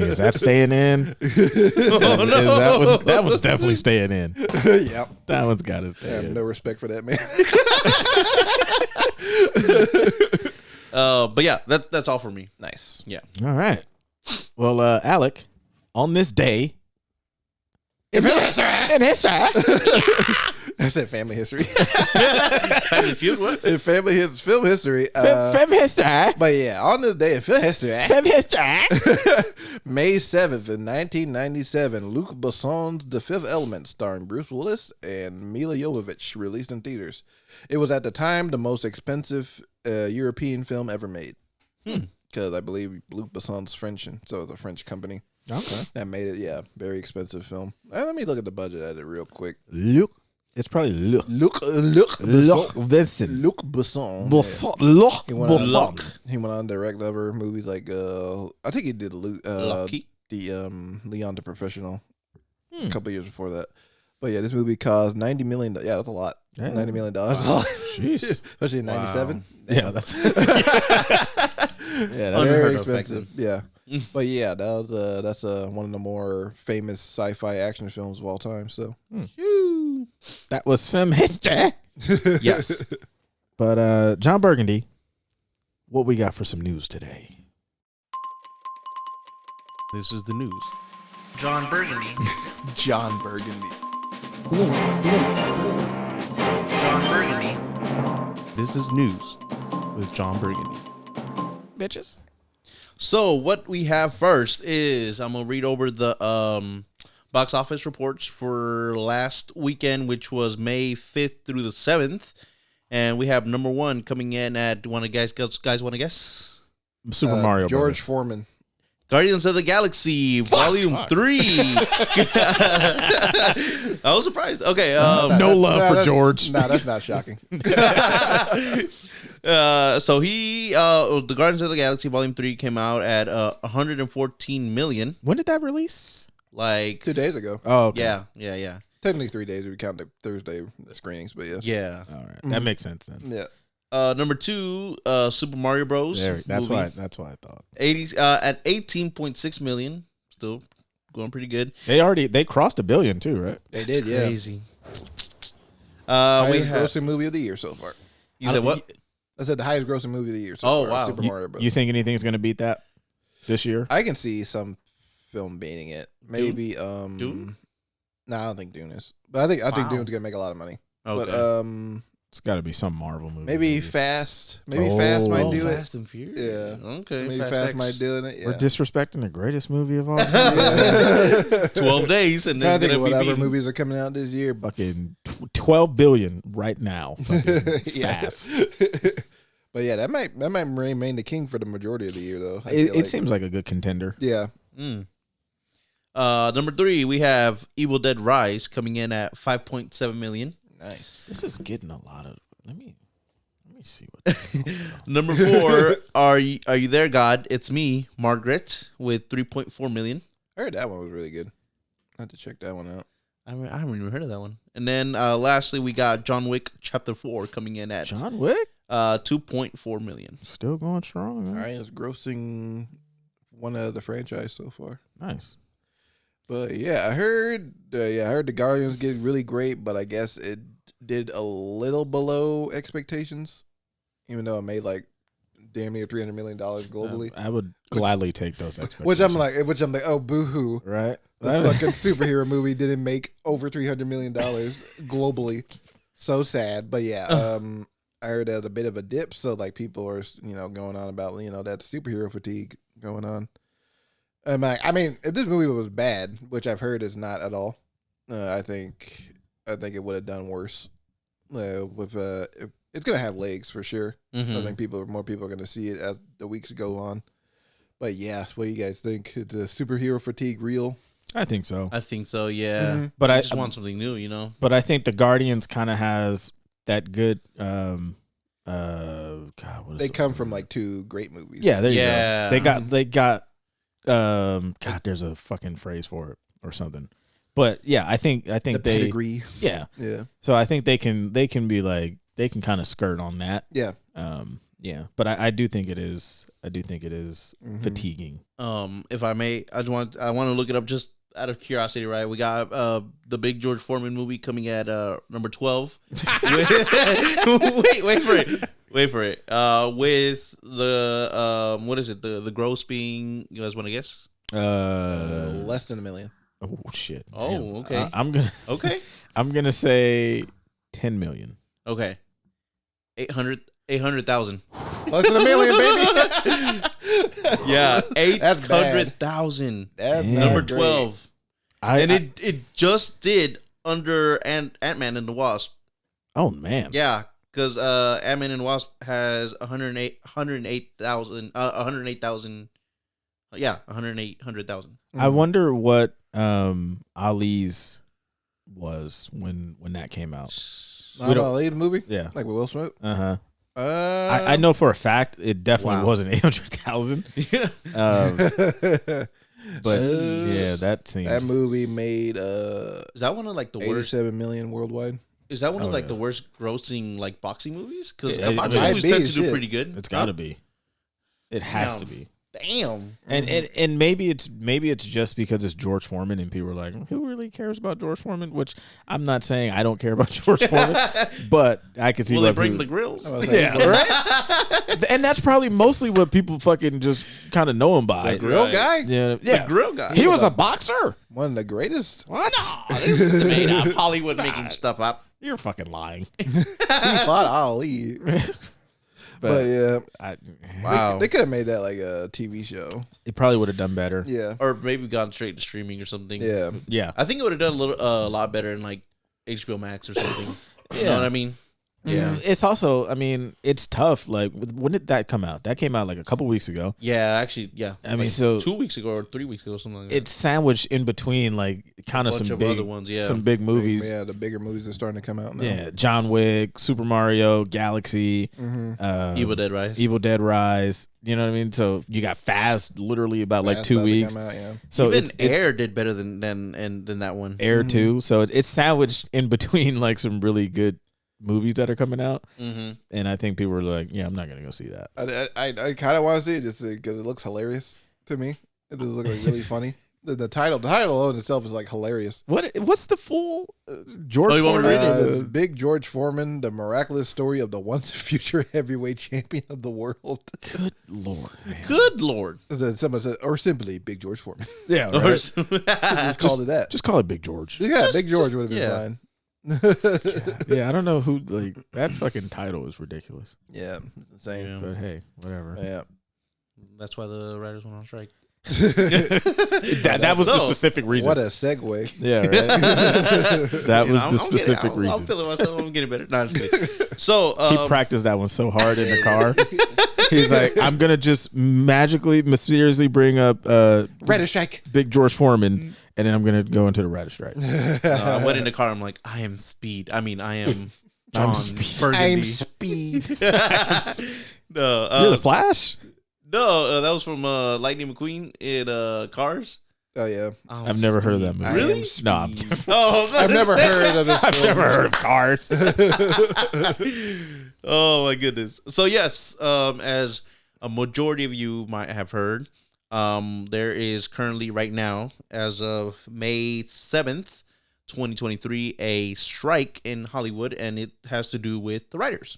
is that staying in? That one's definitely staying in. Yep. That one's got to I stay have in. no respect for that man. But yeah, that's all for me. Nice. Yeah. All right. Well, Alec, on this day In history. I said family history. Family Feud. What? In film history. Film history. But yeah, on this day in film history, Film history. May 7th in 1997, Luc Besson's The Fifth Element, starring Bruce Willis and Mila Jovovich, released in theaters. It was at the time the most expensive European film ever made. Because I believe Luc Besson's French, and so it's a French company. Okay. That made it, yeah, very expensive film. Let me look at the budget at it real quick. Luc. It's probably Luc. Luc Vincent. Luc Besson. Luc. He went on, Locke. he went on to direct other movies like I think he did Locke. the Leon the Professional a couple years before that. But yeah, this movie cost $90 million. Yeah, that's a lot. Yeah. $90 million. Jeez. Especially in '97. Yeah, that's Yeah, Unheard that's very of back expensive. Yeah. But yeah, that's one of the more famous sci-fi action films of all time. So that was film history. Yes. But John Burgundy, what we got for some news today? This is the news. John Burgundy. John Burgundy. John Burgundy. This is news with John Burgundy. Bitches. So what we have first is I'm gonna read over the box office reports for last weekend, which was May 5th through the 7th, and we have number one coming in at. Want to guys want to guess? Super Mario George Brothers. Foreman. Guardians of the Galaxy Volume 3. I was surprised. Okay, No love for that's- George. Nah, that's not shocking. so the Guardians of the Galaxy Volume 3 came out at 114 million. When did that release? Like 2 days ago. Oh, okay. yeah. Technically 3 days if we count the Thursday screenings, but yeah. Yeah. All right. That makes sense then. Yeah. Number two, Super Mario Bros. That's movie. why I thought. 80 at 18.6 million. Still going pretty good. They crossed $1 billion too, right? They did, yeah. Crazy. We Highest have. grossing movie of the year so far. You said what? I said the highest grossing movie of the year so Oh, far. wow. Super Mario Bros. You think anything's gonna beat that this year? I can see some film beating it. Maybe Dune? No, I don't think Dune is. But I think Wow. Dune's gonna make a lot of money. Okay. But It's got to be some Marvel movie. maybe Fast. Maybe Fast might do Fast and Furious. Yeah. Okay. it. Maybe Fast X. might do it. We're Yeah. disrespecting the greatest movie of all time. 12 days and I then think gonna be whatever beaten. movies are coming out this year. Fucking 12 billion right now. Fucking Yeah. fast. But yeah, that might remain the king for the majority of the year though. I It, feel it seems like a good contender. Yeah. Number three, we have Evil Dead Rise coming in at 5.7 million. Nice. This is getting a lot of. Let me see what. This is all about. Number four, Are You There, God? It's Me, Margaret, with 3.4 million. I heard that one was really good. I have to check that one out. I haven't even heard of that one. And then lastly, we got John Wick Chapter 4 coming in at John Wick 2.4 million. still going strong. All Huh? right, it's grossing one out of the franchise so far. Nice. But yeah, I heard the Guardians did really great, but I guess it did a little below expectations, even though it made like damn near $300 million globally. I would gladly take those expectations. Which I'm like, oh boo hoo. right? The fucking superhero movie didn't make over $300 million globally. So sad. But yeah, I heard there's a bit of a dip. So like people are, going on about, that superhero fatigue going on. I mean, if this movie was bad, which I've heard is not at all, I think it would have done worse. It's gonna have legs for sure. I think more people are gonna see it as the weeks go on. But yeah, what do you guys think? Is the superhero fatigue real? I think so. I think so, yeah. But I I just want something new, But I think the Guardians kind of has that good. God, what is They it? come from like two great movies. Yeah, there you Yeah. go. They got. God, there's a fucking phrase for it or something. But yeah, I think the they. pedigree. Yeah. Yeah, So I think they can be like they can kind of skirt on that. yeah. Yeah. But I do think it is. Mm-hmm. Fatiguing. If I may, I want to look it up just out of curiosity, right? We got the big George Foreman movie coming at number 12. Wait for it. Wait for it. With the what is it? The gross being, you guys want to guess? Less than $1 million. Oh shit. Oh, Damn. okay. I'm gonna Okay. I'm gonna say 10 million. Okay. 800,000. Less than $1 million, baby. Yeah, That's bad. 800,000. That's Damn. not Number great. 12. I, And I- it just did under Ant-Man and the Wasp. oh man. Yeah, because Ant-Man and the Wasp has 108,000. 108,000. Yeah, 100,000. I wonder what Ali's was when that came out. Not don't- Ali, the movie? Yeah. Like with Will Smith? Uh-huh. I know for a fact it definitely Wow. wasn't 800,000. Yeah. But yeah, that seems that movie made Is that one of like the worst? 87 million worldwide. Is that one of Oh, like yeah. the worst grossing like boxing movies? Because It boxing might movies be, tend to do shit. pretty good. It's got to be. It has to Damn. be. Damn. And maybe it's just because it's George Foreman and people are like, who really cares about George Foreman? Which I'm not saying I don't care about George Foreman, but I can see Will why they bring people- the grills? I was like, Yeah, right. And that's probably mostly what people fucking just kind of know him by. The Grill Right. guy? Yeah, The yeah. grill guy. He was a boxer. One of the greatest. What? This is made up. Hollywood making stuff up. You're fucking lying. He fought Ali. But yeah, Wow. they could have made that like a TV show. It probably would have done better. Yeah. Or maybe gone straight to streaming or something. Yeah. Yeah. I think it would have done a lot better in like HBO Max or something. You know Yeah. what I mean? Yeah. It's also, I mean, it's tough. Like, when did that come out? That came out like a couple weeks ago. Yeah, actually, yeah. I mean, Like, so 2 weeks ago or 3 weeks ago, something like that. it's sandwiched in between like kind of Bunch some of big other ones, yeah. some big movies. Yeah, the bigger movies are starting to come out now. Yeah, John Wick, Super Mario, Galaxy, Evil Dead Rise. Evil Dead Rise. You know what I mean? So you got Fast literally about like That's 2 about to weeks. come out, yeah. So Even it's Air did better than that one. Air too. So it's sandwiched in between like some really good movies that are coming out. Mm-hmm. And I think people were like, yeah, I'm not gonna go see that. I kind of want to see it just because it looks hilarious to me. It does look like really funny. The title alone itself is like hilarious. What's the full George Oh, you want me to Foreman? read it? Big George Foreman, the miraculous story of the once future heavyweight champion of the world. Good Lord, man. Good Lord. Someone said, or simply Big George Foreman. Yeah, Or- right. Just called it that. Just call it Big George. Yeah, Big George would have been yeah. fine. Yeah, I don't know who like that fucking title is ridiculous. Yeah, it's insane. Yeah. But hey, whatever. Yeah. That's why the writers went on strike. That was the So, specific reason. What a segue. Yeah, right. That You was know, the I'm specific getting, I'm reason. feeling myself. I'm getting better. No, I'm just kidding. So, He practiced that one so hard in the car. He's like, I'm gonna just magically, mysteriously bring up Red strike. Big George Foreman, and then I'm gonna go into the writer strike. I went in the car. I'm like, I am Speed. I mean, I am John Speed. Burgundy. I'm speed. No, You're the Flash. no, that was from Lightning McQueen in Cars. Oh yeah. I've never heard of that movie. I Really? am No, I'm- Speed. Oh, I've never heard of this. I've film. never heard of Cars. Oh my goodness. So yes, as a majority of you might have heard, there is currently right now, as of May 7th, 2023, a strike in Hollywood, and it has to do with the writers.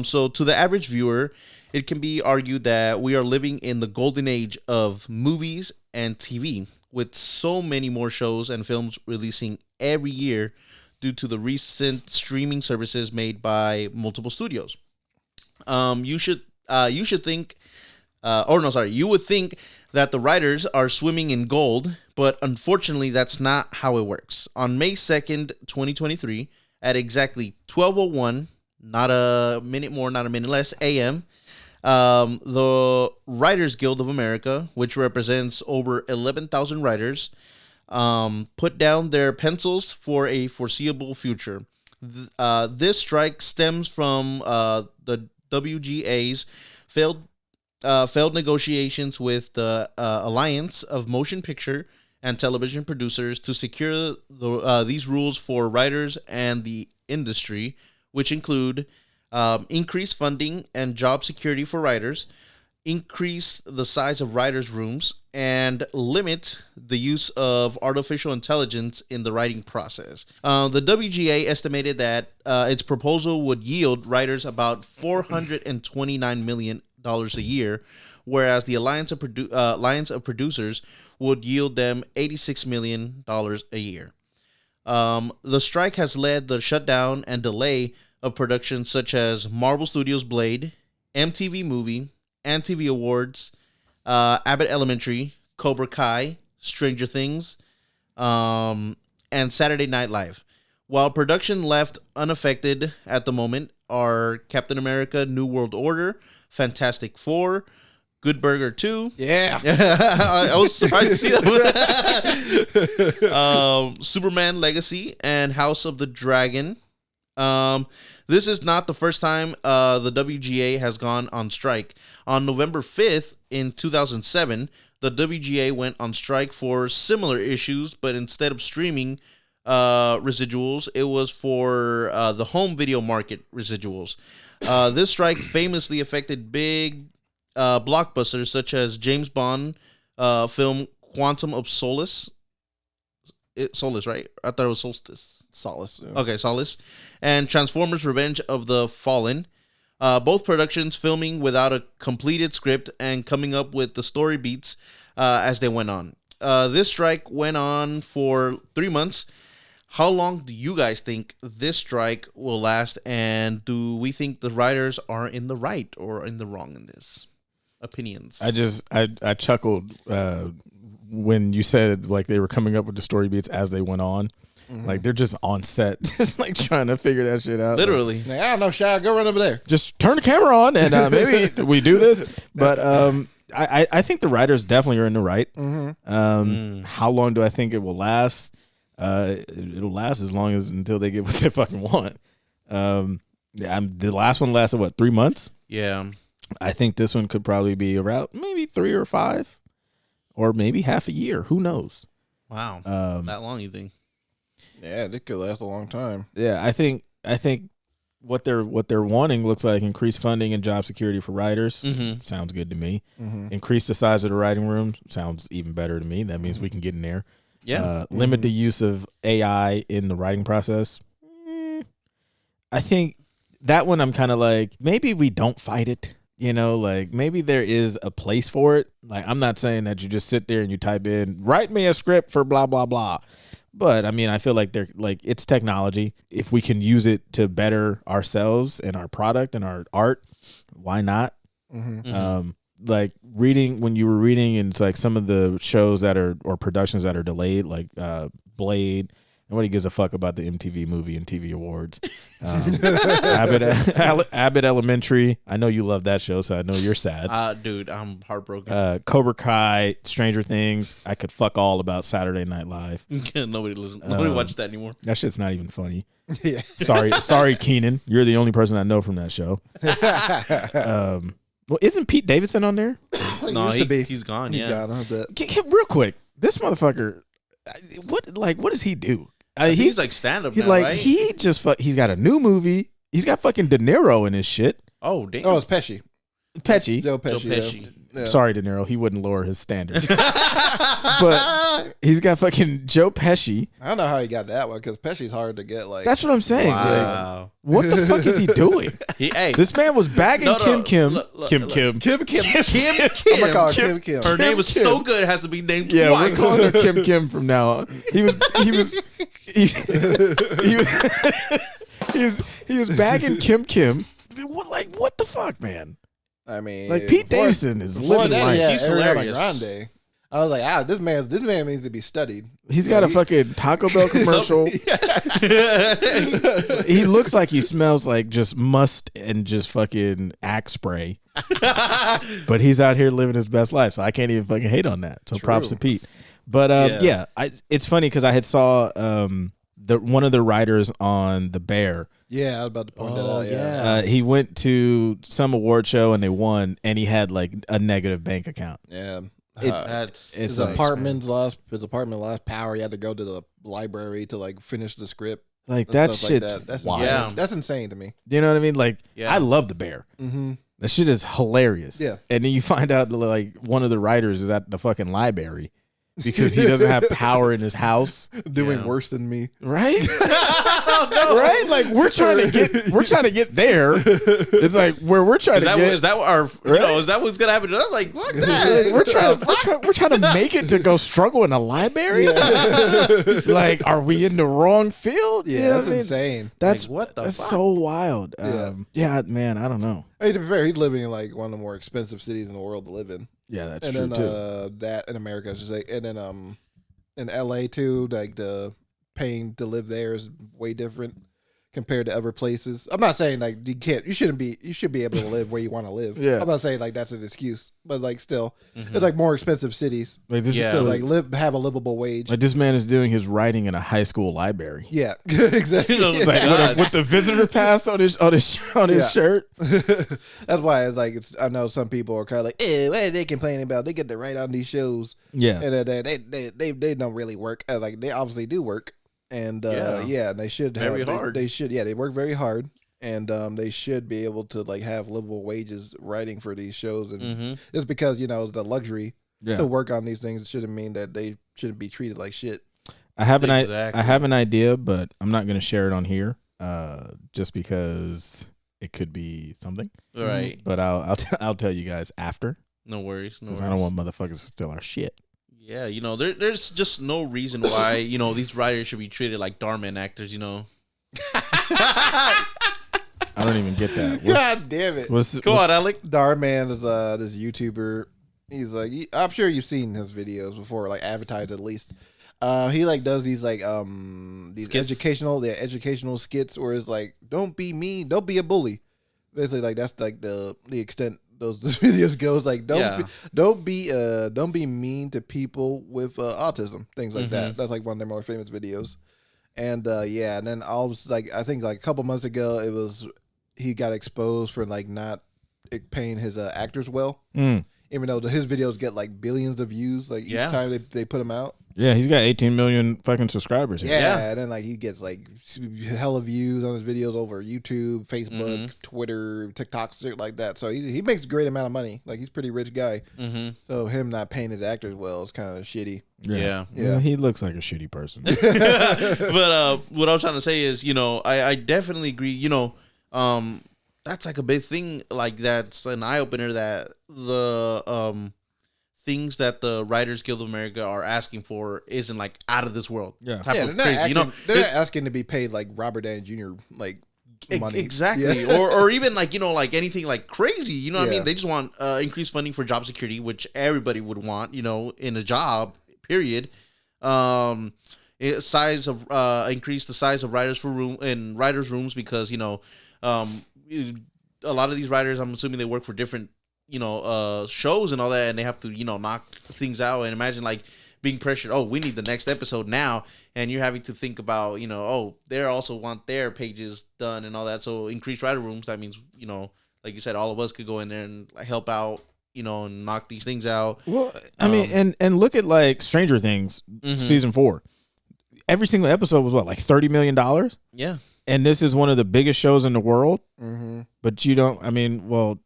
So to the average viewer, it can be argued that we are living in the golden age of movies and TV, with so many more shows and films releasing every year due to the recent streaming services made by multiple studios. You would think that the writers are swimming in gold, but unfortunately that's not how it works. On May 2nd, 2023, at exactly 12:01, not a minute more, not a minute less, a.m., the Writers Guild of America, which represents over 11,000 writers, put down their pencils for a foreseeable future. This strike stems from the WGA's failed negotiations with the Alliance of Motion Picture and Television Producers to secure these rules for writers and the industry, which include increased funding and job security for writers, increase the size of writers' rooms, and limit the use of artificial intelligence in the writing process. The WGA estimated that its proposal would yield writers about $429 million a year, whereas the Alliance of Producers would yield them $86 million a year. The strike has led the shutdown and delay of productions such as Marvel Studios' Blade, MTV Movie, MTV Awards, Abbott Elementary, Cobra Kai, Stranger Things, and Saturday Night Live. While production left unaffected at the moment are Captain America: New World Order, Fantastic Four, Good Burger 2. Yeah. I was surprised to see that. Superman Legacy and House of the Dragon. This is not the first time the WGA has gone on strike. On November 5th in 2007, the WGA went on strike for similar issues, but instead of streaming residuals, it was for the home video market residuals. This strike famously affected big blockbusters such as James Bond film Quantum of Solace. Solace, right? I thought it was Solstice. Solace. Yeah. Okay, Solace. And Transformers Revenge of the Fallen. Both productions filming without a completed script and coming up with the story beats as they went on. This strike went on for 3 months. How long do you guys think this strike will last? And do we think the writers are in the right or in the wrong in this? Opinions. I chuckled when you said like they were coming up with the story beats as they went on. Mm-hmm. Like they're just on set, just like trying to figure that shit out. Literally. Like, I don't know, Shy, go run over there. Just turn the camera on and maybe we do this. But I think the writers definitely are in the right. Mm-hmm. How long do I think it will last? It'll last as long as until they get what they fucking want. The last one lasted what, 3 months? Yeah. I think this one could probably be around maybe 3 or 5, or maybe half a year. Who knows? Wow. That long, you think? Yeah, they could last a long time. Yeah, I think what they're wanting looks like increased funding and job security for writers. Mm-hmm. Sounds good to me. Mm-hmm. Increase the size of the writing room. Sounds even better to me. That means we can get in there. Yeah. Limit the use of AI in the writing process. I think that one I'm kind of like, maybe we don't fight it. You know, like maybe there is a place for it. Like, I'm not saying that you just sit there and you type in, write me a script for blah, blah, blah. But I mean, I feel like they're like, it's technology. If we can use it to better ourselves and our product and our art, why not? Mm-hmm. Like reading, when you were reading, and it's like some of the shows that are, or productions that are delayed, like Blade. Nobody gives a fuck about the MTV Movie and TV Awards. Abbott Elementary. I know you love that show, so I know you're sad. Dude, I'm heartbroken. Cobra Kai, Stranger Things. I could fuck all about Saturday Night Live. Nobody listens. Nobody watches that anymore. That shit's not even funny. Yeah. Sorry, Keenan. You're the only person I know from that show. Well, isn't Pete Davidson on there? No, he's gone. He's Yeah. gone. Real quick, this motherfucker. What does he do? He's like stand up now, like right? He's got a new movie. He's got fucking De Niro in his shit. Oh damn. Oh, it's Pesci. Pesci. Joe Pesci. Joe Pesci. Yeah. Sorry, De Niro. He wouldn't lower his standards. But he's got fucking Joe Pesci. I don't know how he got that one because Pesci's hard to get. Like, That's what I'm saying. Wow. Like, what the fuck is he doing? This man was bagging Kim. Kim. I'm gonna call her Kim. Her name was so good it has to be named Yeah, twice. we're calling her Kim from now on. He was bagging Kim. What the fuck, man? I mean, Like Pete Davidson is living life. He's Ariana hilarious. Grande. I was like, this man needs to be studied. He's got a fucking Taco Bell commercial. He looks like he smells like just must and just fucking Axe spray. But he's out here living his best life, so I can't even fucking hate on that. So props to Pete. But it's funny because I had saw one of the writers on The Bear. Yeah, I was about to point that out. Yeah. He went to some award show and they won, and he had like a negative bank account. Yeah. His apartment lost power. He had to go to the library to like finish the script. Like that Stuff shit. Like that. That's wild. insane. That's insane to me. You know what I mean? Like, Yeah. I love The Bear. Mm-hmm. That shit is hilarious. Yeah. And then you find out like one of the writers is at the fucking library because he doesn't have power in his house. Doing worse than me. Right? Right? Like we're trying to get there. It's like where we're trying to get. Is that what our Right? is that what's gonna happen to us? Like what? The We're trying to make it to go struggle in a library. Like, are we in the wrong field? Yeah, You know that's what I mean? insane. That's Like, what the That's fuck? so wild. Yeah. Yeah, man. I don't know. I mean, to be fair, he's living in like one of the more expensive cities in the world to live in. Yeah, that's And true then too. that in America, I should say, and then in LA too, like the paying to live there is way different compared to other places. I'm not saying like you should be able to live where you want to live. Yeah. I'm not saying like that's an excuse, but like still, it's like more expensive cities Like this, Yeah. to like have a livable wage. like this man is doing his writing in a high school library. Yeah, exactly. It's Like God. with the visitor pass on his Yeah. shirt. That's why it's like I know some people are kind of like, what are they complaining about? They get to write on these shows, Yeah. and they don't really work. Like they obviously do work, and they should have Very hard. They should they work very hard, and they should be able to like have livable wages writing for these shows, and just because the luxury Yeah. to work on these things shouldn't mean that they shouldn't be treated like shit. I have an Exactly. I have an idea, but I'm not going to share it on here, just because it could be something. Right. But I'll tell you guys after, No worries. No because worries. I don't want motherfuckers to steal our shit. Yeah, there's just no reason why these writers should be treated like Darman actors. I don't even get that. God damn it! Go on, Alec. Darman is this YouTuber. He's like, I'm sure you've seen his videos before, like advertised at least. He like does these like these Skits? educational skits where it's like, don't be mean, don't be a bully. Basically, like that's like the extent those videos goes. Like don't be mean to people with autism, things like that. That's like one of their more famous videos. And and then I think like a couple months ago he got exposed for like not paying his actors well. Even though his videos get like billions of views like each time they put them out. Yeah, he's got 18 million fucking subscribers. Here. Yeah, and then like he gets like hella views on his videos over YouTube, Facebook, Twitter, TikTok, shit like that. So he makes a great amount of money. Like he's a pretty rich guy. So him not paying his actors well is kind of shitty. Yeah. Yeah. He looks like a shitty person. But what I was trying to say is, I definitely agree. That's like a big thing. Like that's an eye opener that the things that the Writers Guild of America are asking for isn't like out of this world. Yeah. type Yeah, of they're crazy. not they're not asking to be paid like Robert Downey Jr. like money. Exactly. Yeah. or even like like anything like crazy. You know what I Yeah. mean? They just want increased funding for job security, which everybody would want. In a job. Period. Increase the size of writers rooms because a lot of these writers, I'm assuming they work for different shows and all that, and they have to knock things out. And imagine like being pressured. Oh, we need the next episode now, and you're having to think about they also want their pages done and all that. So increased writer rooms. That means like you said, all of us could go in there and help out. And knock these things out. Well, I mean, and look at like Stranger Things season 4. Every single episode was like $30 million. Yeah. And this is one of the biggest shows in the world. Mm-hmm. But you don't. I mean, well,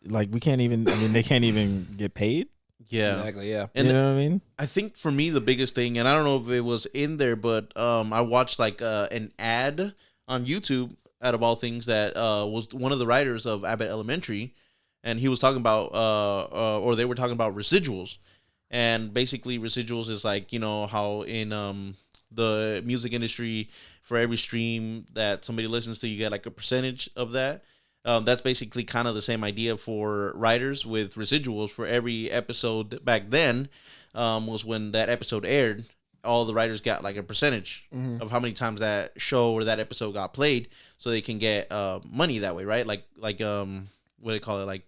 like we can't even. I mean, they can't even get paid. Yeah. Exactly. Yeah. And you know what I mean? I think for me the biggest thing, and I don't know if it was in there, but I watched like an ad on YouTube out of all things that was one of the writers of Abbott Elementary, and he was talking about or they were talking about residuals, and basically residuals is like how in the music industry, for every stream that somebody listens to, you get like a percentage of that. That's basically kind of the same idea for writers with residuals. For every episode back then was when that episode aired, all the writers got like a percentage of how many times that show or that episode got played, so they can get money that way, right? Like what do they call it? Like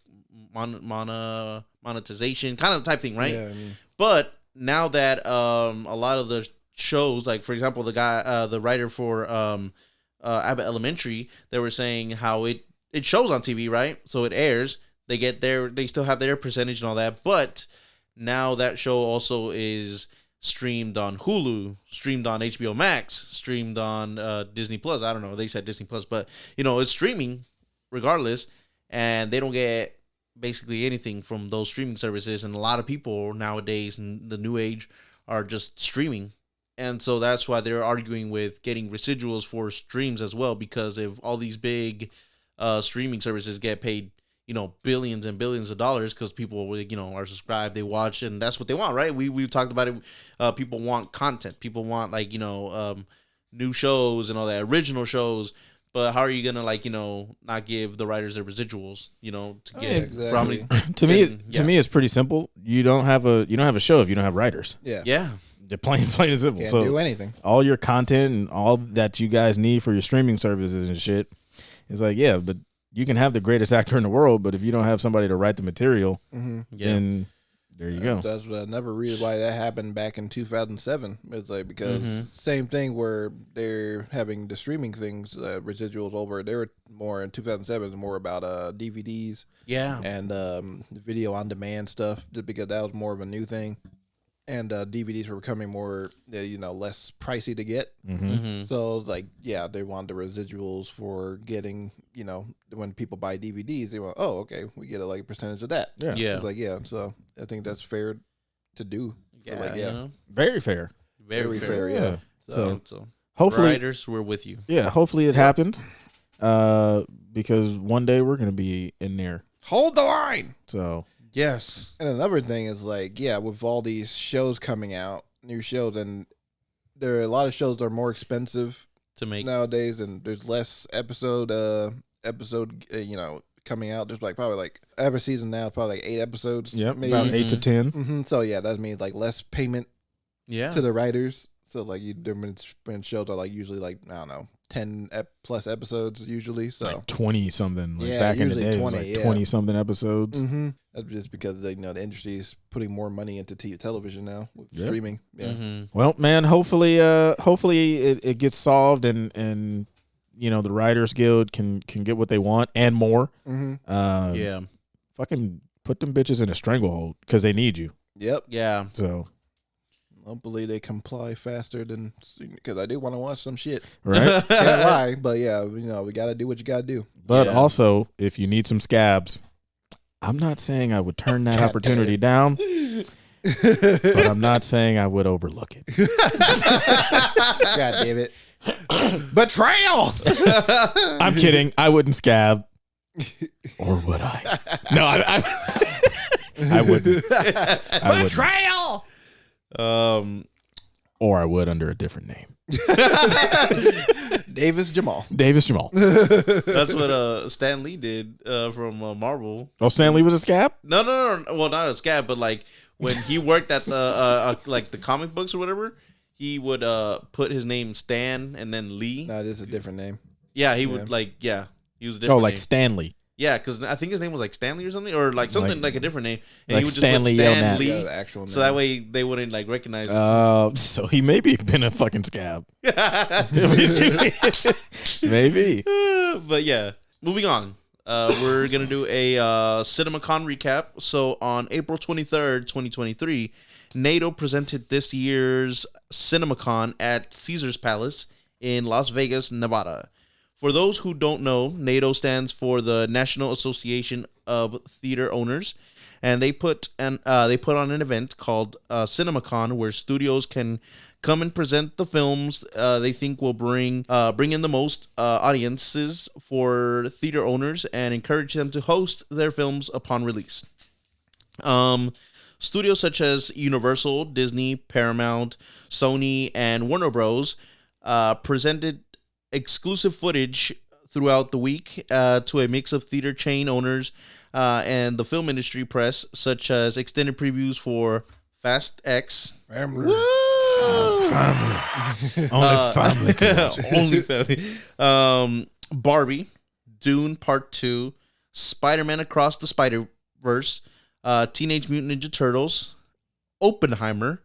monetization kind of type thing, right? Yeah, I mean, But now that a lot of the shows, like for example, the writer for Abbott Elementary, they were saying how it shows on TV, right? So it airs. They still have their percentage and all that. But now that show also is streamed on Hulu, streamed on HBO Max, streamed on Disney Plus. I don't know. They said Disney Plus, but it's streaming regardless. and they don't get basically anything from those streaming services. And a lot of people nowadays in the new age are just streaming. And so that's why they're arguing with getting residuals for streams as well, because if all these big streaming services get paid, billions and billions of dollars because people, are subscribed, they watch, and that's what they want, right? We've talked about it. People want content. People want, new shows and all that, original shows. But how are you gonna not give the writers their residuals, to get exactly. To me, it's pretty simple. You don't have a show if you don't have writers. Yeah. They're plain and simple. Can't so do anything. All your content and all that you guys need for your streaming services and shit, it's like, yeah, but you can have the greatest actor in the world, but if you don't have somebody to write the material, then there you go. That's what I never read why that happened back in 2007. It's like because same thing where they're having the streaming things residuals over. They were more in 2007. It's more about DVDs, and video on demand stuff, just because that was more of a new thing. And DVDs were becoming more, less pricey to get. So it's like, they want the residuals for getting, when people buy DVDs, they want, we get a percentage of that. Yeah. It's like, so I think that's fair to do. Very fair. Very fair. Yeah. So So hopefully, writers, we're with you. yeah, hopefully it happens, because one day we're gonna be in there. Hold the line. So Yes. And another thing is with all these shows coming out, new shows, and there are a lot of shows that are more expensive To make nowadays, and there's less episode coming out. There's probably every season now, probably 8 episodes. yep, maybe. about 8 to 10. So that means less payment yeah. to the writers. So when shows are usually I don't know 10 plus episodes usually. So Like 20 something. Like Yeah, back in the usually day, 20, it was yeah. 20 something episodes. that's just because the industry is putting more money into television now with Yep. streaming. Yeah. Well, man, hopefully it gets solved and the Writers Guild can get what they want and more. Yeah. Fucking put them bitches in a stranglehold because they need you. Yep. Yeah. So Hopefully they comply faster than, because I do want to watch some shit. right. Can't lie, but we got to do what you got to do. But Yeah. also, if you need some scabs, I'm not saying I would turn that opportunity down, but I'm not saying I would overlook it. God damn it. Betrayal! I'm kidding. I wouldn't scab. Or would I? No, I wouldn't. I wouldn't. Betrayal! Or I would under a different name. Davis Jamal. Davis Jamal. That's what Stan Lee did from Marvel. Oh, Stan Lee was a scab? No. Well, not a scab, but when he worked at the the comic books or whatever, he would put his name Stan and then Lee. No, this is a different name. Yeah, he would he was a different Oh, like name. Stanley. Yeah, because I think his name was Stanley or something, or something like a different name. And like he would just Stanley put Stan Yelnats. Lee, Yeah, the actual name. so that way they wouldn't recognize. So he maybe been a fucking scab. Maybe. But yeah, moving on. We're gonna do a CinemaCon recap. So on April 23rd, 2023, NATO presented this year's CinemaCon at Caesar's Palace in Las Vegas, Nevada. For those who don't know, NATO stands for the National Association of Theater Owners, and they put on an event called CinemaCon, where studios can come and present the films they think will bring in the most audiences for theater owners and encourage them to host their films upon release. Studios such as Universal, Disney, Paramount, Sony, and Warner Bros. Presented exclusive footage throughout the week to a mix of theater chain owners and the film industry press, such as extended previews for Fast X. Family. Only family. can watch it. Only family. Barbie, Dune Part 2, Spider-Man Across the Spider-Verse, Teenage Mutant Ninja Turtles, Oppenheimer,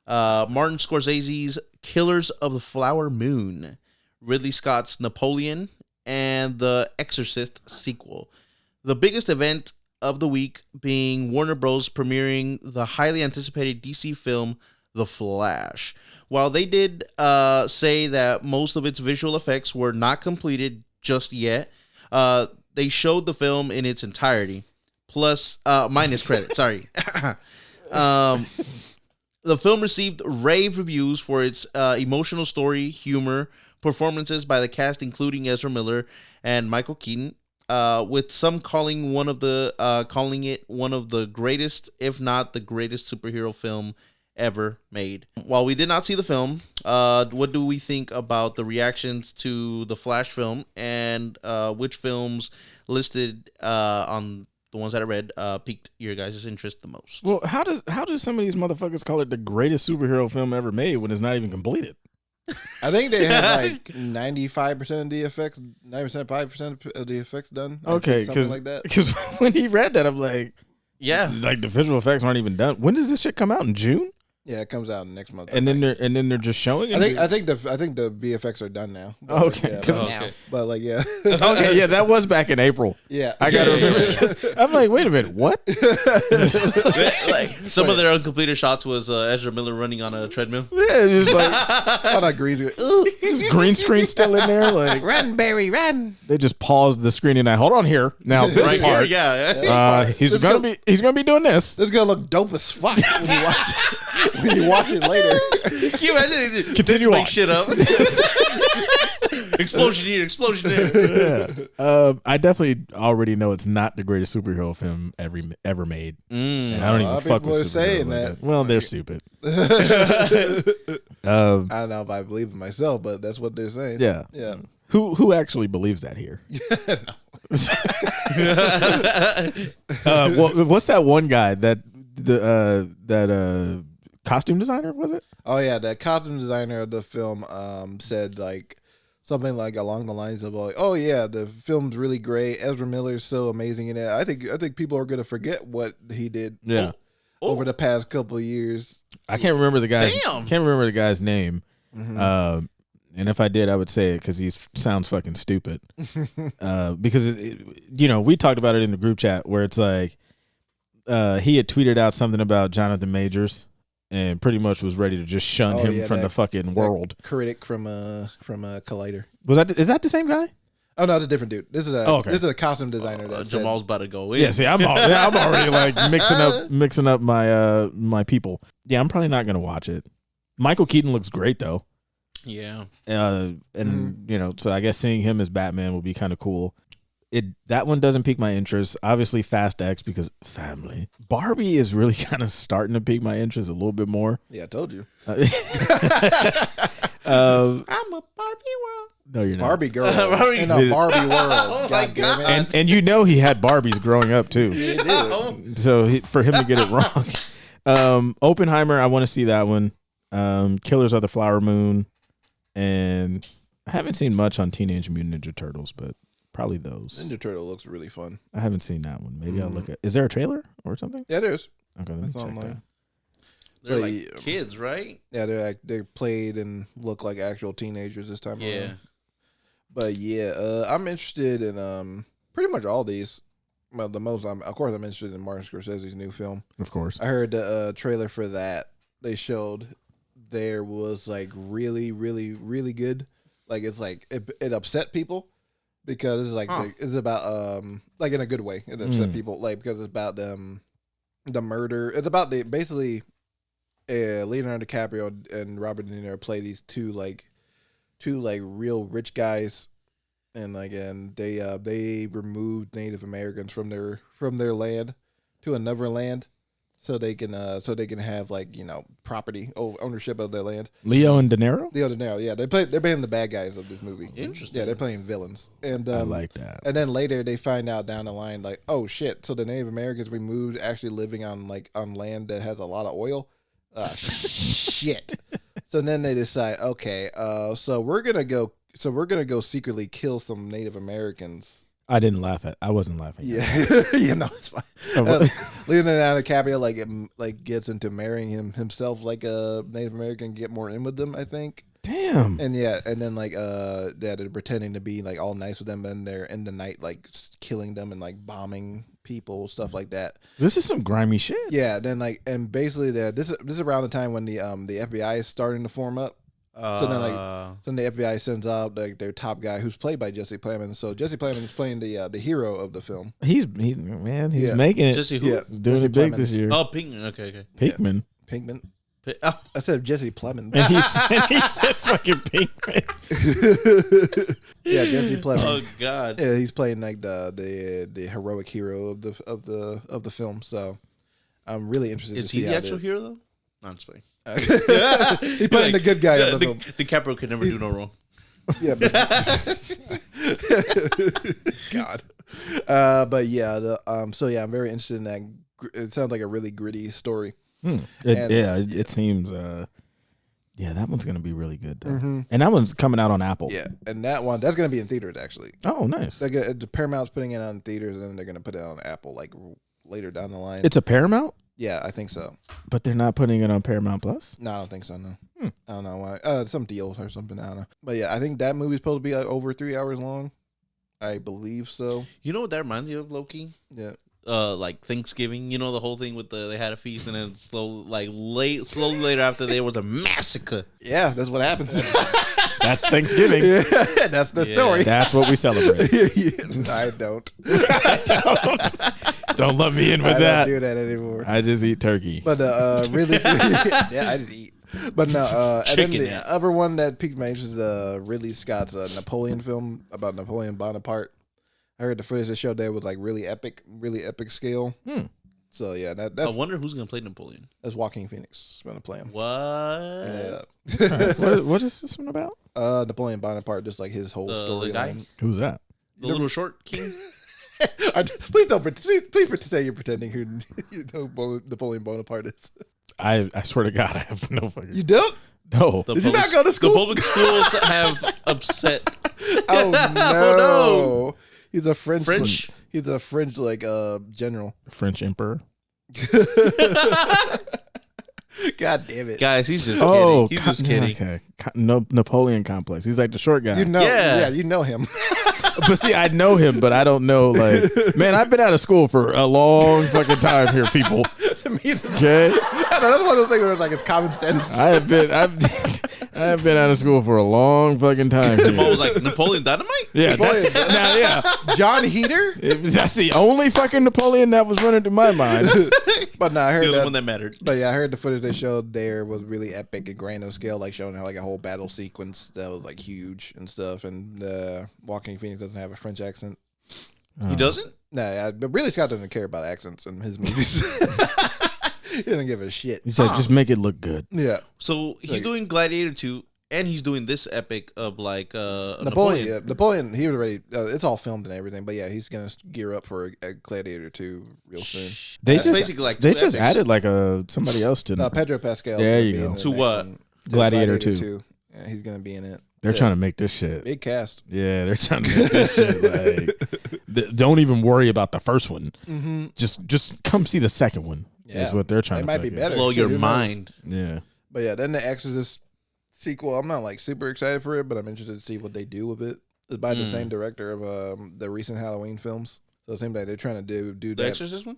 Martin Scorsese's Killers of the Flower Moon, Ridley Scott's Napoleon, and the Exorcist sequel. The biggest event of the week being Warner Bros. Premiering the highly anticipated DC film, The Flash. While they did say that most of its visual effects were not completed just yet, they showed the film in its entirety, plus minus credit. Sorry. The film received rave reviews for its emotional story, humor, performances by the cast, including Ezra Miller and Michael Keaton, with some calling it one of the greatest, if not the greatest, superhero film ever made. While we did not see the film, what do we think about the reactions to the Flash film, and which films listed on the ones that I read piqued your guys' interest the most? Well, how do some of these motherfuckers call it the greatest superhero film ever made when it's not even completed? I think they have like 95% of the effects, 95% of the effects done. Okay, something like that. Because when he read that, I'm like, Yeah. like the visual effects aren't even done. When does this shit come out? In June? Yeah, it comes out next month. And then they're just showing it. I think the VFX are done now. Okay, Yeah, 'cause- Okay. but like yeah, Okay, yeah, that was back in April. yeah. I gotta remember. 'Cause I'm like, wait a minute, what? Like some of their uncompleted shots was Ezra Miller running on a treadmill. Yeah, it's just like On a green screen. this green screen still in there. Like Run, Barry, run! they just paused the screen and I hold on here now. This Right part, here, yeah. he's gonna be doing this. This is gonna look dope as fuck when you watch it later. Can you imagine? Continue make on. shit up. Explosion here, explosion there. I definitely already know it's not the greatest superhero film ever made. And I don't A even lot of fuck people with are superheroes saying like that. Well, they're stupid. I don't know if I believe it myself, but that's what they're saying. Yeah. Yeah. Who actually believes that here? What's that one guy that costume designer was it? Oh yeah, the costume designer of the film said like something like along the lines of like, "Oh yeah, the film's really great. Ezra Miller's so amazing in it. I think people are gonna forget what he did Yeah. over the past couple of years." I can't remember the guy's. Damn. Can't remember the guy's name. And if I did, I would say it because he sounds fucking stupid. Because we talked about it in the group chat where it's like he had tweeted out something about Jonathan Majors and pretty much was ready to just shun him from the fucking world. Critic from Collider. Is that the same guy? Oh no, it's a different dude. This is a costume designer that said, Jamal's about to go in. Yeah, see, I'm already like mixing up my my people. Yeah, I'm probably not gonna watch it. Michael Keaton looks great though. Yeah. So I guess seeing him as Batman will be kind of cool. That one doesn't pique my interest. Obviously, Fast X because family. Barbie is really kind of starting to pique my interest a little bit more. "Yeah, I told you, I'm a Barbie world. No, you're not. Barbie girl Barbie- in a Barbie world." Oh my God damn it! And he had Barbies growing up too. He did. So for him to get it wrong. Oppenheimer, I want to see that one. Killers of the Flower Moon, and I haven't seen much on Teenage Mutant Ninja Turtles, but probably those. Ninja Turtle looks really fun. I haven't seen that one. Maybe I'll look at. Is there a trailer or something? Yeah, there's. Okay, let me It's check online. that. They're But, like kids, right? Yeah, they're played and look like actual teenagers this time Yeah. around. But yeah, I'm interested in pretty much all these. Well, the most I'm interested in Martin Scorsese's new film. Of course. I heard the trailer for that they showed. There was like really, really, really good. Like it's like it upset people because it's like it's about like in a good way. It upset people like because it's about the murder. It's about basically Leonardo DiCaprio and Robert De Niro play these two real rich guys, and they removed Native Americans from their land to another land, so they can have property ownership of their land. Leo and De Niro? Leo De Niro, yeah, they're playing the bad guys of this movie. Interesting. Yeah, they're playing villains, and I like that. and then later they find out down the line like, oh shit, so the Native Americans we moved actually living on land that has a lot of oil. Shit. So then they decide, okay, so we're gonna go secretly kill some Native Americans. I didn't laugh at. I wasn't laughing. Yeah, it's fine. Leonardo DiCaprio gets into marrying himself like a Native American, get more in with them, I think. Damn. And yeah, and then they're pretending to be like all nice with them, and they're in the night like killing them and like bombing people, stuff like that. This is some grimy shit. Yeah, then and basically this is around the time when the FBI is starting to form up. So then the FBI sends out their top guy, who's played by Jesse Plemons. So Jesse Plemons is playing the hero of the film. He's Yeah. making it. Jesse who? Yeah, Doing Jesse it big Plemons. this year. Oh, Pinkman. Okay. Pinkman. Pinkman. Oh, I said Jesse Plemons. And he said fucking Pinkman. Yeah, Jesse Plemons. oh God. Yeah, he's playing like the heroic hero of the film. So I'm really interested. Is to see he the how actual hero though? No, I'm just playing. He's playing the good guy of the film. DiCaprio could never do no wrong. Yeah, but God. But yeah, so yeah, I'm very interested in that. It sounds like a really gritty story. It seems. That one's gonna be really good though. And that one's coming out on Apple. Yeah, and that's gonna be in theaters actually. Oh, nice. The Paramount's putting it on theaters, and then they're gonna put it on Apple like later down the line. It's a Paramount, Yeah, I think so. but they're not putting it on Paramount Plus. No, I don't think so. No, I don't know why. Some deals or something. I don't know. But yeah, I think that movie's supposed to be like over 3 hours long. I believe so. You know what that reminds you of, Loki? Yeah. Like Thanksgiving, you know, the whole thing with they had a feast and then slowly later after there was a massacre. Yeah, that's what happens. That's Thanksgiving. Yeah, that's the story. That's what we celebrate. I don't. Don't let me in with I that. don't do that anymore. I just eat turkey. But really, yeah, I just eat. But no, and then Chicken the it. other one that piqued my interest is Ridley Scott's Napoleon film about Napoleon Bonaparte. I heard the footage that showed that was like really epic scale. So yeah, I that's wonder who's gonna play Napoleon. Joaquin Phoenix going to play him. What? Yeah. What is this one about? Napoleon Bonaparte, just like his whole The guy? storyline. Who's that? The little short king? Please don't please say you're pretending who Napoleon Bonaparte is. I swear to God, I have no fucking. You don't? No. Did you not go to school? The public schools have upset. Oh no! no. He's a French. French? He's a French general. French emperor. God damn it! Guys, he's just Oh, kidding. He's just kidding. Okay. No, Napoleon complex. He's like the short guy. You know, Yeah. you know him. But see, I know him, but I don't know. Like, man, I've been out of school for a long fucking time here, people. To me, it's just, Okay, I know, that's one of those things where it's like it's common sense. I have been out of school for a long fucking time. Jamal Here. was like, Napoleon Dynamite? Yeah, Napoleon. yeah. John Heater, That's the only fucking Napoleon that was running through my mind. but no, I The heard only that. one that mattered. But yeah, I heard the footage they showed there was really epic and grand of scale, like showing like a whole battle sequence that was like huge and stuff. And Joaquin Phoenix doesn't have a French accent. He doesn't? Nah, but really Scott doesn't care about accents in his movies. He doesn't give a shit. He said, just make it look good. Yeah. So he's doing Gladiator 2, and he's doing this epic of like Napoleon. Yeah, Napoleon. He was already. It's all filmed and everything, but yeah, he's gonna gear up for a Gladiator 2 real soon. They That's just basically like they two just epics. added like somebody else to Pedro Pascal. There is you gonna be go. in the To next what? one. Gladiator 2. Yeah, he's gonna be in it. They're Yeah. trying to make this shit. Big cast. Yeah, they're trying to make this shit like. Don't even worry about the first one. Mm-hmm. Just come see the second one. Yeah. Is what they're trying They to might be figure. better. blow Shit, your who knows? mind. Yeah. But yeah, then the Exorcist sequel. I'm not like super excited for it, but I'm interested to see what they do with it. It's by the same director of the recent Halloween films, so it seems like they're trying to do The that. Exorcist one?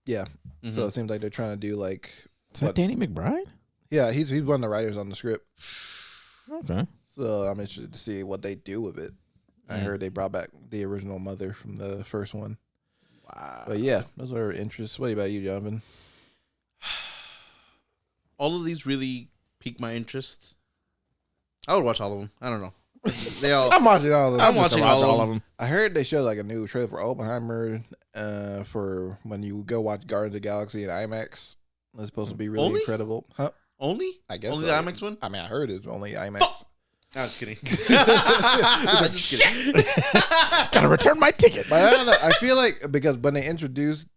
Yeah. Mhm. So it seems like they're trying to do like. Is that Danny McBride? Yeah, he's one of the writers on the script. Okay. So I'm interested to see what they do with it. I heard they brought back the original mother from the first one. Wow. But yeah, those are interests. What about you, Jonathan? All of these really piqued my interest. I would watch all of them. I don't know. They all. I'm watching all of them. I'm watching all of them. I heard they showed like a new trailer for Oppenheimer for when you go watch Guardians of the Galaxy in IMAX. It's supposed to be really Only? incredible. Huh? Only? I guess Only so. the IMAX one? I mean, I heard it's only IMAX. Fuck. No, I'm just kidding. I'm just kidding. Gotta return my ticket. But I don't know. I feel like because when they introduced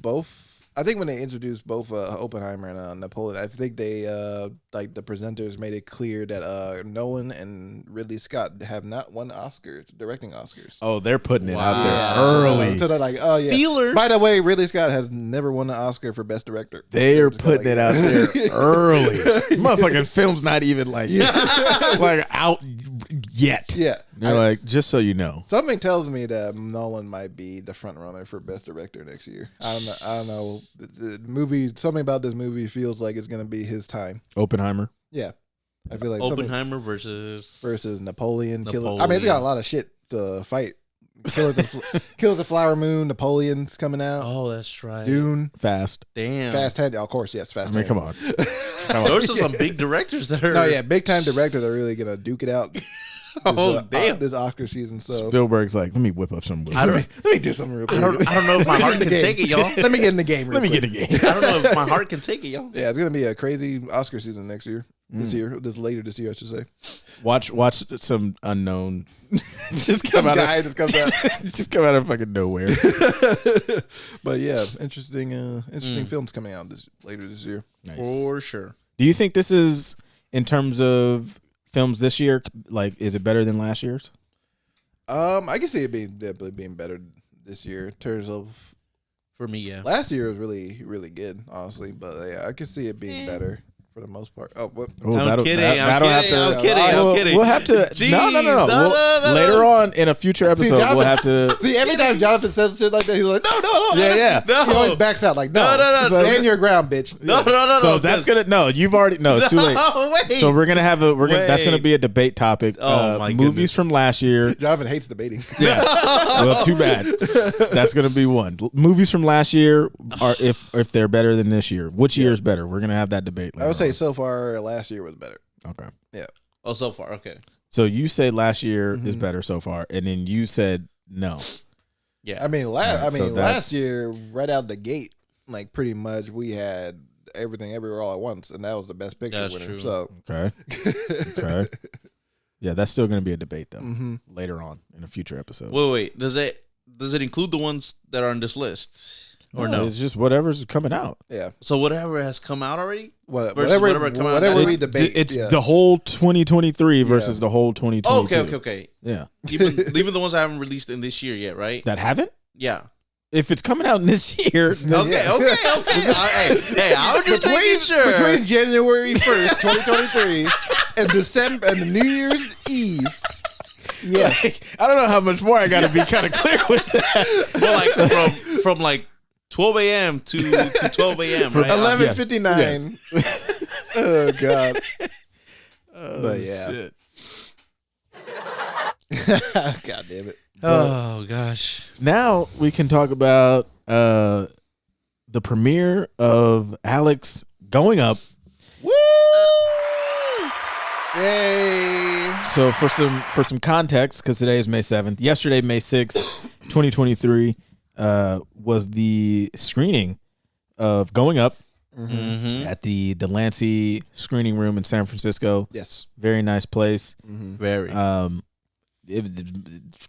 both. I think when they introduced both Oppenheimer and Napoleon, I think they like the presenters made it clear that Nolan and Ridley Scott have not won Oscars, directing Oscars. Oh, they're putting it out Wow. there early. So they're like, oh yeah. Feelers. By the way, Ridley Scott has never won an Oscar for Best Director. They are Just putting like- it out there early. Motherfucking film's not even like out yet. Yeah. They're like, just so you know. Something tells me that Nolan might be the front runner for Best Director next year. I don't know. The movie, something about this movie feels like it's going to be his time. Oppenheimer. Yeah. I feel like something Oppenheimer versus Napoleon. I mean, it's got a lot of shit to fight. Killers of Flower Moon, Napoleon's coming out. Oh, that's right. Dune, Fast. Damn. Fast 10. Of course, yes, Fast 10. Come on. Those are some big directors that are. No, yeah, big time directors are really gonna duke it out. Damn. This Oscar season. So Spielberg's like, let me whip up some. let me do something real quick. I don't know if my heart can take it, y'all. Let me get in the game. Let me get a game. I don't know if my heart can take it, y'all. Yeah, it's gonna be a crazy Oscar season next year. Later this year, I should say. Watch some unknown. Just Some come out guy of, just comes out. just come out of fucking nowhere. But yeah, interesting films coming out later this year. Nice. For sure. Do you think this is, in terms of films this year, like, is it better than last year's? I can see it definitely being better this year in terms of. For me, yeah. Last year was really, really good, honestly. But yeah, I can see it being better for the most part. Oh, what? Oh, I'm kidding. I'm that'll kidding. We'll have to. Jeez, no. Later on in a future episode, Jonathan, we'll have to. See, every time Jonathan says shit like that, he's like, no. Yeah. No. He always backs out like, no. No. He's like, stand your ground, bitch. No. So that's gonna You've already it's too late. Wait. So we're gonna have that's gonna be a debate topic. Oh, my movies goodness. from last year. Jonathan hates debating. Yeah. Well, too bad. That's gonna be one. Movies from last year are if they're better than this year. Which year is better? We're gonna have that debate. I would say on. so far last year was better. Okay. Yeah. Oh, so far. Okay. So you said last year is better so far, and then you said no. Yeah. I mean, so last year, right out the gate, like pretty much we had Everything Everywhere All at Once, and that was the best picture That's winner. true. So Okay. Yeah, that's still gonna be a debate though. Later on in a future episode. Wait. Does it include the ones that are on this list? Or no? It's just whatever's coming out. yeah, So whatever has come out already? whatever we debate, It's yeah. the whole 2023 versus the whole 2022. Okay. Yeah. Even the ones I haven't released in this year yet, right? That haven't? Yeah. If it's coming out in this year, then Okay. Hey, I was just making sure. Between January 1st, 2023, and December and New Year's Eve. Yes. I don't know how much more I got to be kind of clear with that. Well, like from like 12 a.m. to 12 a.m. Right? 11:59. Oh God. But yeah. Shit. God damn it. Oh gosh. Now we can talk about the premiere of Alex Going Up. Woo! Yay. So for some context, because today is May 7th, yesterday, May 6th, 2023, was the screening of Going Up at the Delancey screening room in San Francisco. Yes. Very nice place. Very.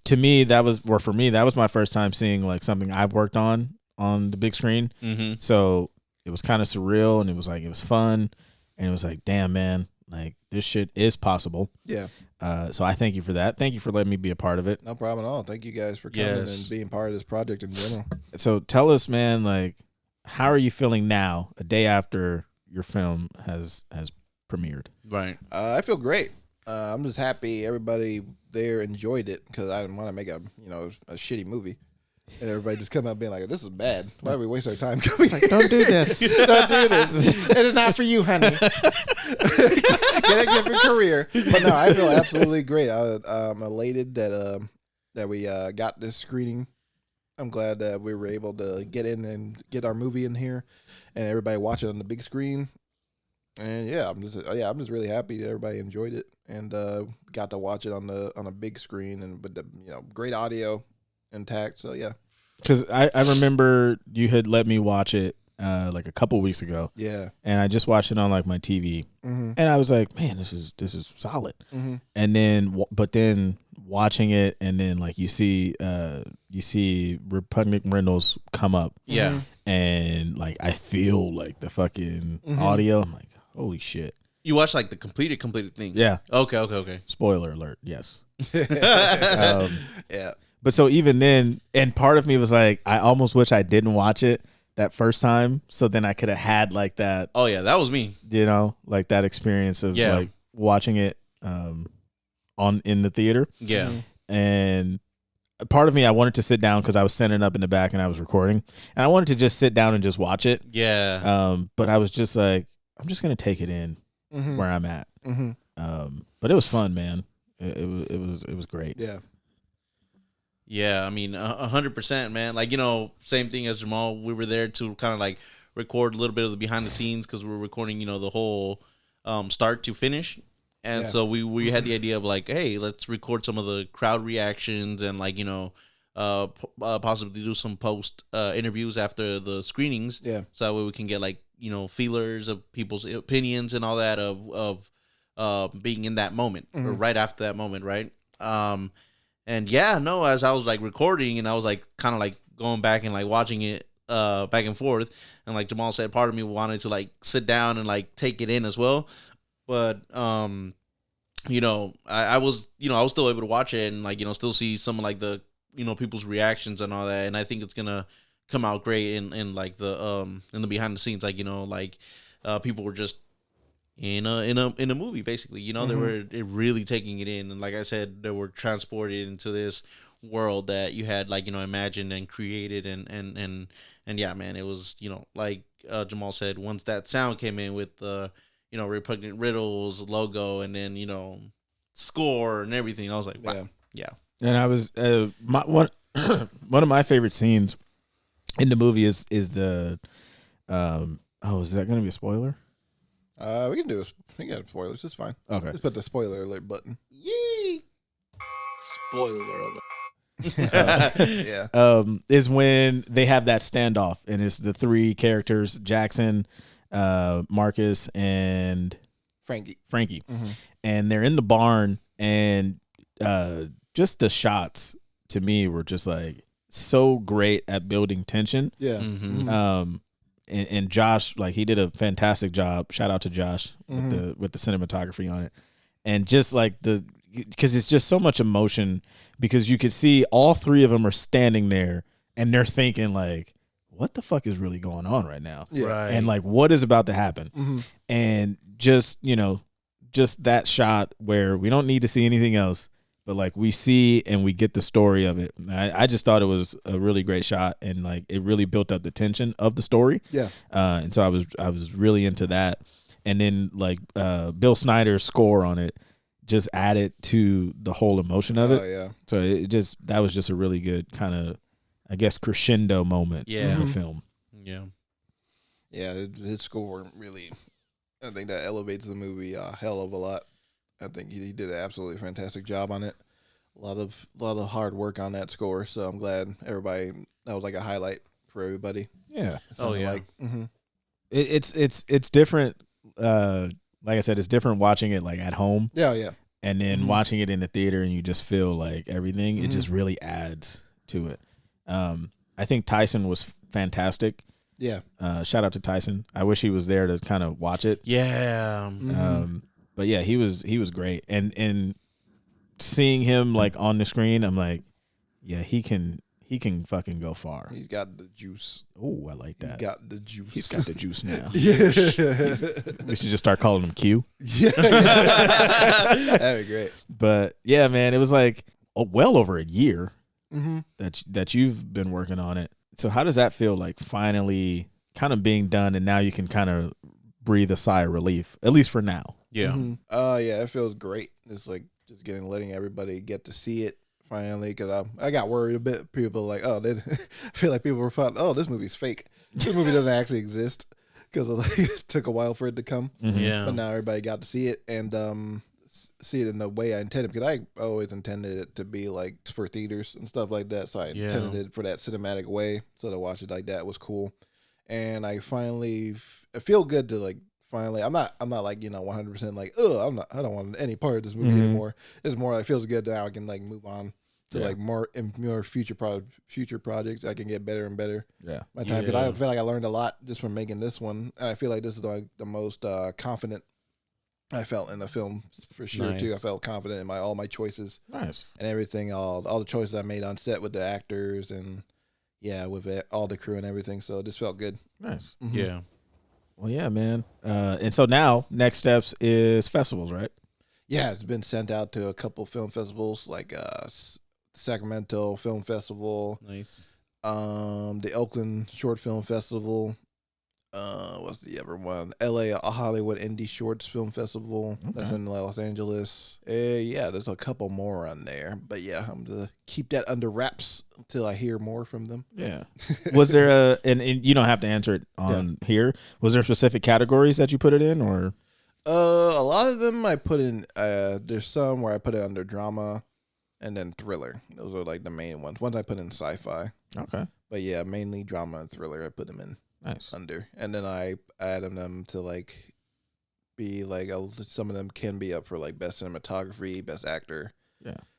To me, that was my first time seeing like something I've worked on the big screen. So it was kind of surreal, and it was fun, and it was like, damn, man, like this shit is possible. Yeah. So I thank you for that. Thank you for letting me be a part of it. No problem at all. Thank you guys for coming and being part of this project in general. So tell us, man, like, how are you feeling now, a day after your film has premiered? Right. I feel great. I'm just happy everybody there enjoyed it, because I didn't want to make a shitty movie, and everybody just come out being like, "This is bad. Why do we waste our time coming? Like, Don't do this. don't do this. It is not for you, honey. Get a different career." But no, I feel absolutely great. I'm elated that we got this screening. I'm glad that we were able to get in and get our movie in here, and everybody watch it on the big screen. And yeah, I'm just really happy that everybody enjoyed it and got to watch it on a big screen and with the great audio intact. So yeah, Because I remember you had let me watch it like a couple weeks ago. yeah, And I just watched it on like my TV, and I was like, man, this is solid. And then but then watching it, and then like you see Repugnant Reynolds come up, Yeah. and like I feel like the fucking audio. I'm like, holy shit. You watched like the completed thing. Yeah. Okay. Spoiler alert. Yes. yeah. But so even then, and part of me was like, I almost wish I didn't watch it that first time, so then I could have had like that, Oh yeah, that was me. like that experience of Yeah. like watching it in the theater. Yeah. And part of me, I wanted to sit down because I was standing up in the back and I was recording, and I wanted to just sit down and just watch it. Yeah. But I was just like, I'm just gonna take it in where I'm at. But it was fun, man. It was great. Yeah. Yeah, I mean, 100%, man. Like, you know, same thing as Jamal. We were there to kind of like record a little bit of the behind the scenes because we were recording, you know, the whole start to finish. And Yeah. so we had the idea of like, hey, let's record some of the crowd reactions and like, you know, possibly do some post interviews after the screenings. Yeah. So that way we can get like, you know, feelers of people's opinions and all that of being in that moment or right after that moment, right? And yeah, no, as I was like recording and I was like kind of like going back and like watching it back and forth, and like Jamal said, part of me wanted to like sit down and like take it in as well, but you know, I was, you know, I was still able to watch it and like, you know, still see some of like the, you know, people's reactions and all that, and I think it's gonna come out great in like the in the behind the scenes, like, you know, like people were just in a movie basically, you know. They were really taking it in, and like I said, they were transported into this world that you had like, you know, imagined and created, and yeah, man, it was, you know, like Jamal said, once that sound came in with the, you know, Repugnant Riddles logo and then, you know, score and everything, I was like, wow. Yeah. And I was one of my favorite scenes in the movie is the is that going to be a spoiler? We can got spoilers. It's fine. Okay. Just put the spoiler alert button. Yee. Spoiler alert. Yeah. Is when they have that standoff, and it's the three characters: Jackson, Marcus, and Frankie. And they're in the barn, and just the shots to me were just like so great at building tension. Yeah. Mm-hmm. And Josh, like, he did a fantastic job. Shout out to Josh with the cinematography on it, and just like because it's just so much emotion, because you could see all three of them are standing there and they're thinking like, what the fuck is really going on right now? Yeah. Right. And like, what is about to happen? And just, you know, just that shot where we don't need to see anything else, but like we see and we get the story of it. I just thought it was a really great shot, and like it really built up the tension of the story. Yeah. And so I was really into that. And then like Bill Snyder's score on it just added to the whole emotion of it. Oh yeah. So that was just a really good kind of, I guess, crescendo moment in the film. Yeah. Yeah. His score really, I think that elevates the movie a hell of a lot. I think he did an absolutely fantastic job on it. A lot of hard work on that score. So I'm glad that was like a highlight for everybody. Yeah. Oh yeah. Like, It's different. Like I said, it's different watching it like at home. yeah. Yeah. And then watching it in the theater, and you just feel like everything, it just really adds to it. I think Tyson was fantastic. Yeah. Shout out to Tyson. I wish he was there to kind of watch it. Yeah. But yeah, he was great. And seeing him like on the screen, I'm like, yeah, he can fucking go far. He's got the juice. Oh, I like that. He's got the juice. He's got the juice now. Yeah. We should just start calling him Q. Yeah. That'd be great. But yeah, man, it was like well over a year that you've been working on it. So how does that feel, like finally kind of being done, and now you can kind of breathe a sigh of relief, at least for now? Yeah. Yeah, it feels great. It's like just letting everybody get to see it finally, because I got worried a bit. People like, I feel like people were thought, oh, this movie's fake. This movie doesn't actually exist, because it took a while for it to come. Yeah. But now everybody got to see it, and see it in the way I intended, because I always intended it to be like for theaters and stuff like that. So I intended it for that cinematic way. So to watch it like that was cool. And I finally I feel good to like finally. I'm not like, 100% like, I don't want any part of this movie anymore. It's more like, it feels good now I can like move on to like more future projects. I can get better and better. Yeah. My time, because I feel like I learned a lot just from making this one. And I feel like this is like the most confident I felt in the film for sure too. I felt confident in all my choices. Nice. And everything, all the choices I made on set with the actors and with all the crew and everything. So it just felt good. Nice. Yeah. Well, yeah, man. And so now next steps is festivals, right? Yeah, it's been sent out to a couple film festivals, like Sacramento Film Festival, Nice. the Oakland Short Film Festival, What's the other one? LA Hollywood Indie Shorts Film Festival. That's in Los Angeles. Yeah, there's a couple more on there. But yeah, I'm gonna keep that under wraps until I hear more from them. Yeah. Was there and you don't have to answer it on here. Was there specific categories that you put it in, or? A lot of them I put in. There's some where I put it under drama, and then thriller. Those are like the main ones. Ones I put in sci-fi. Okay. But yeah, mainly drama and thriller. I put them in. Nice. Under, and then I added them to like be like some of them can be up for like best cinematography, best actor,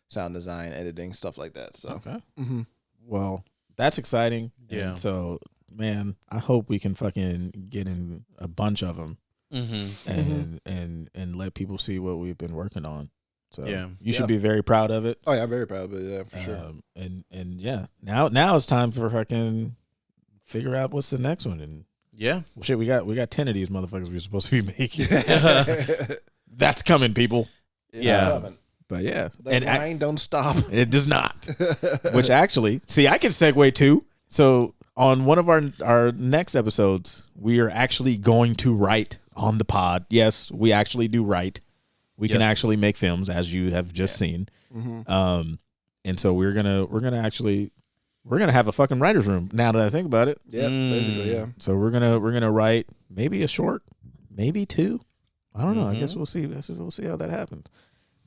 sound design, editing, stuff like that. So okay, well, that's exciting. Yeah. And so, man, I hope we can fucking get in a bunch of them, and let people see what we've been working on. So you should be very proud of it. Oh yeah, I'm very proud of it. Yeah, for sure. And yeah, now it's time for fucking figure out what's the next one. And well, shit, we got 10 of these motherfuckers we're supposed to be making. That's coming, people. Coming. But yeah, The grind don't stop. It does not. Which actually, see, I can segue too. So on one of our next episodes, we are actually going to write on the pod. Yes, we actually do write. We can actually make films, as you have just seen. And so we're gonna have a fucking writer's room. Now that I think about it, basically, yeah. So we're gonna write maybe a short, maybe two. I don't know. I guess we'll see. We'll see how that happens.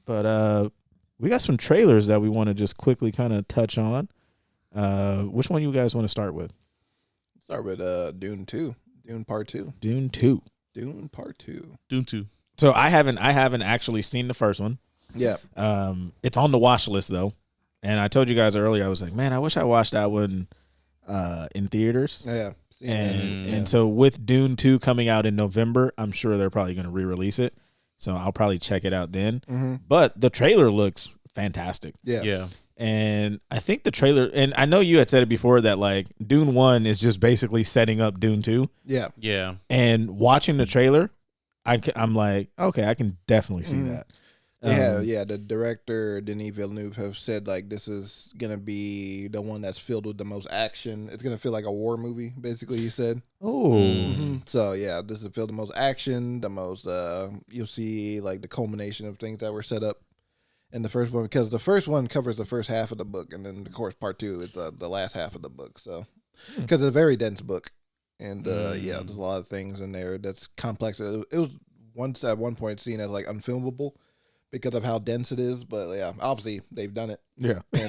But we got some trailers that we want to just quickly kind of touch on. Which one you guys want to start with? Start with Dune 2. Dune Part 2. Dune 2. Dune Part 2. Dune 2. So I haven't actually seen the first one. Yeah. It's on the watch list though. And I told you guys earlier, I was like, man, I wish I watched that one in theaters. Yeah. And so with Dune 2 coming out in November, I'm sure they're probably going to re-release it. So I'll probably check it out then. But the trailer looks fantastic. Yeah. And I think the trailer, and I know you had said it before that like Dune 1 is just basically setting up Dune 2. Yeah. Yeah. And watching the trailer, I'm like, okay, I can definitely see that. The director Denis Villeneuve have said like this is gonna be the one that's filled with the most action. It's gonna feel like a war movie, basically. He said. Oh, So yeah, this is filled the most action, the most. You'll see like the culmination of things that were set up in the first one, because the first one covers the first half of the book, and then of course Part 2 is the last half of the book. So because it's a very dense book, and there's a lot of things in there that's complex. It was once at one point seen as like unfilmable because of how dense it is, but yeah, obviously they've done it. yeah. And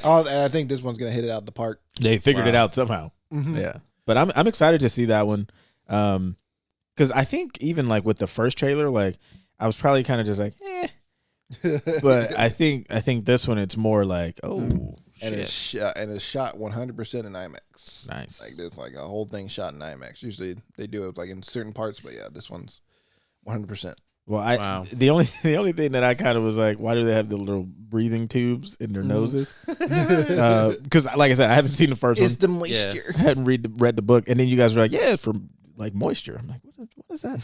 I think this one's gonna hit it out the park. They figured it out somehow. Yeah, but I'm excited to see that one, because I think even like with the first trailer, like I was probably kind of just like, but I think this one it's more like, oh, and it's shot 100% in IMAX. Nice. Like there's like a whole thing shot in IMAX. Usually they do it like in certain parts, but yeah, this one's 100%. Well, the only thing that I kind of was like, why do they have the little breathing tubes in their noses? Because like I said, I haven't seen the first one. It's the moisture. I hadn't read the book, and then you guys were like, yeah, it's for like moisture. I'm like, what is that?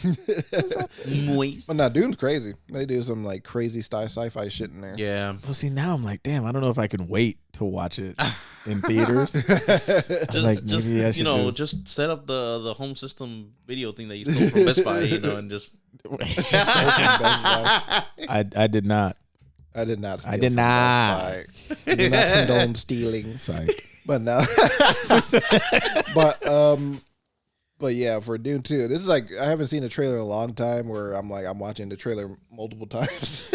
What is that? Moist. But no, Dune's crazy. They do some like crazy sci-fi shit in there. Yeah. Well, see, now I'm like, damn, I don't know if I can wait to watch it in theaters. Just set up the home system video thing that you stole from Best Buy, and just. I did not. I did not. I did not. I did not condone stealing. Sorry. But no. But yeah, for Dune 2, this is like I haven't seen a trailer in a long time where I'm watching the trailer multiple times.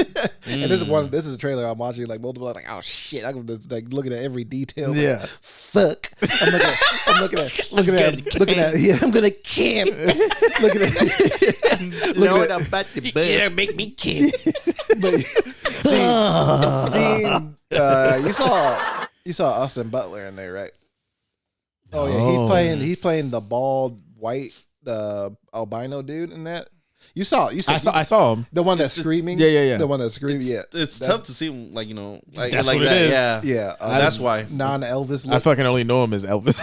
And this is a trailer I'm watching like multiple. I'm like, oh shit, I'm just like looking at every detail. Yeah. Like, fuck. I'm looking at. Yeah, I'm gonna camp. Looking at. Knowing about the best. Yeah, make me kid. But you saw Austin Butler in there, right? Oh yeah, he's playing the bald white albino dude in that. I saw him. The one that's screaming. Yeah. The one that's screaming. It's tough to see him like That's like what that. it is. Yeah. Yeah. That's why non-Elvis. I fucking only know him as Elvis.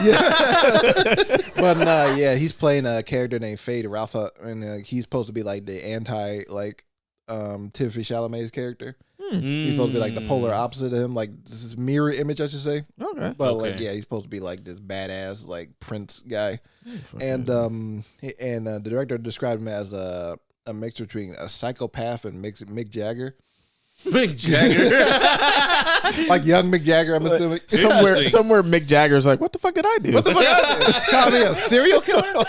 But he's playing a character named Fade Routha, and he's supposed to be like the anti Timothy Chalamet's character. He's supposed to be like the polar opposite of him, like this is mirror image, I should say. Okay. But Okay. like, yeah, he's supposed to be like this badass like prince guy, and the director described him as a mixture between a psychopath and Mick Jagger, Mick Jagger. like young Mick Jagger. I'm assuming Somewhere Mick Jagger's like, what the fuck did I do? it's called me a serial killer.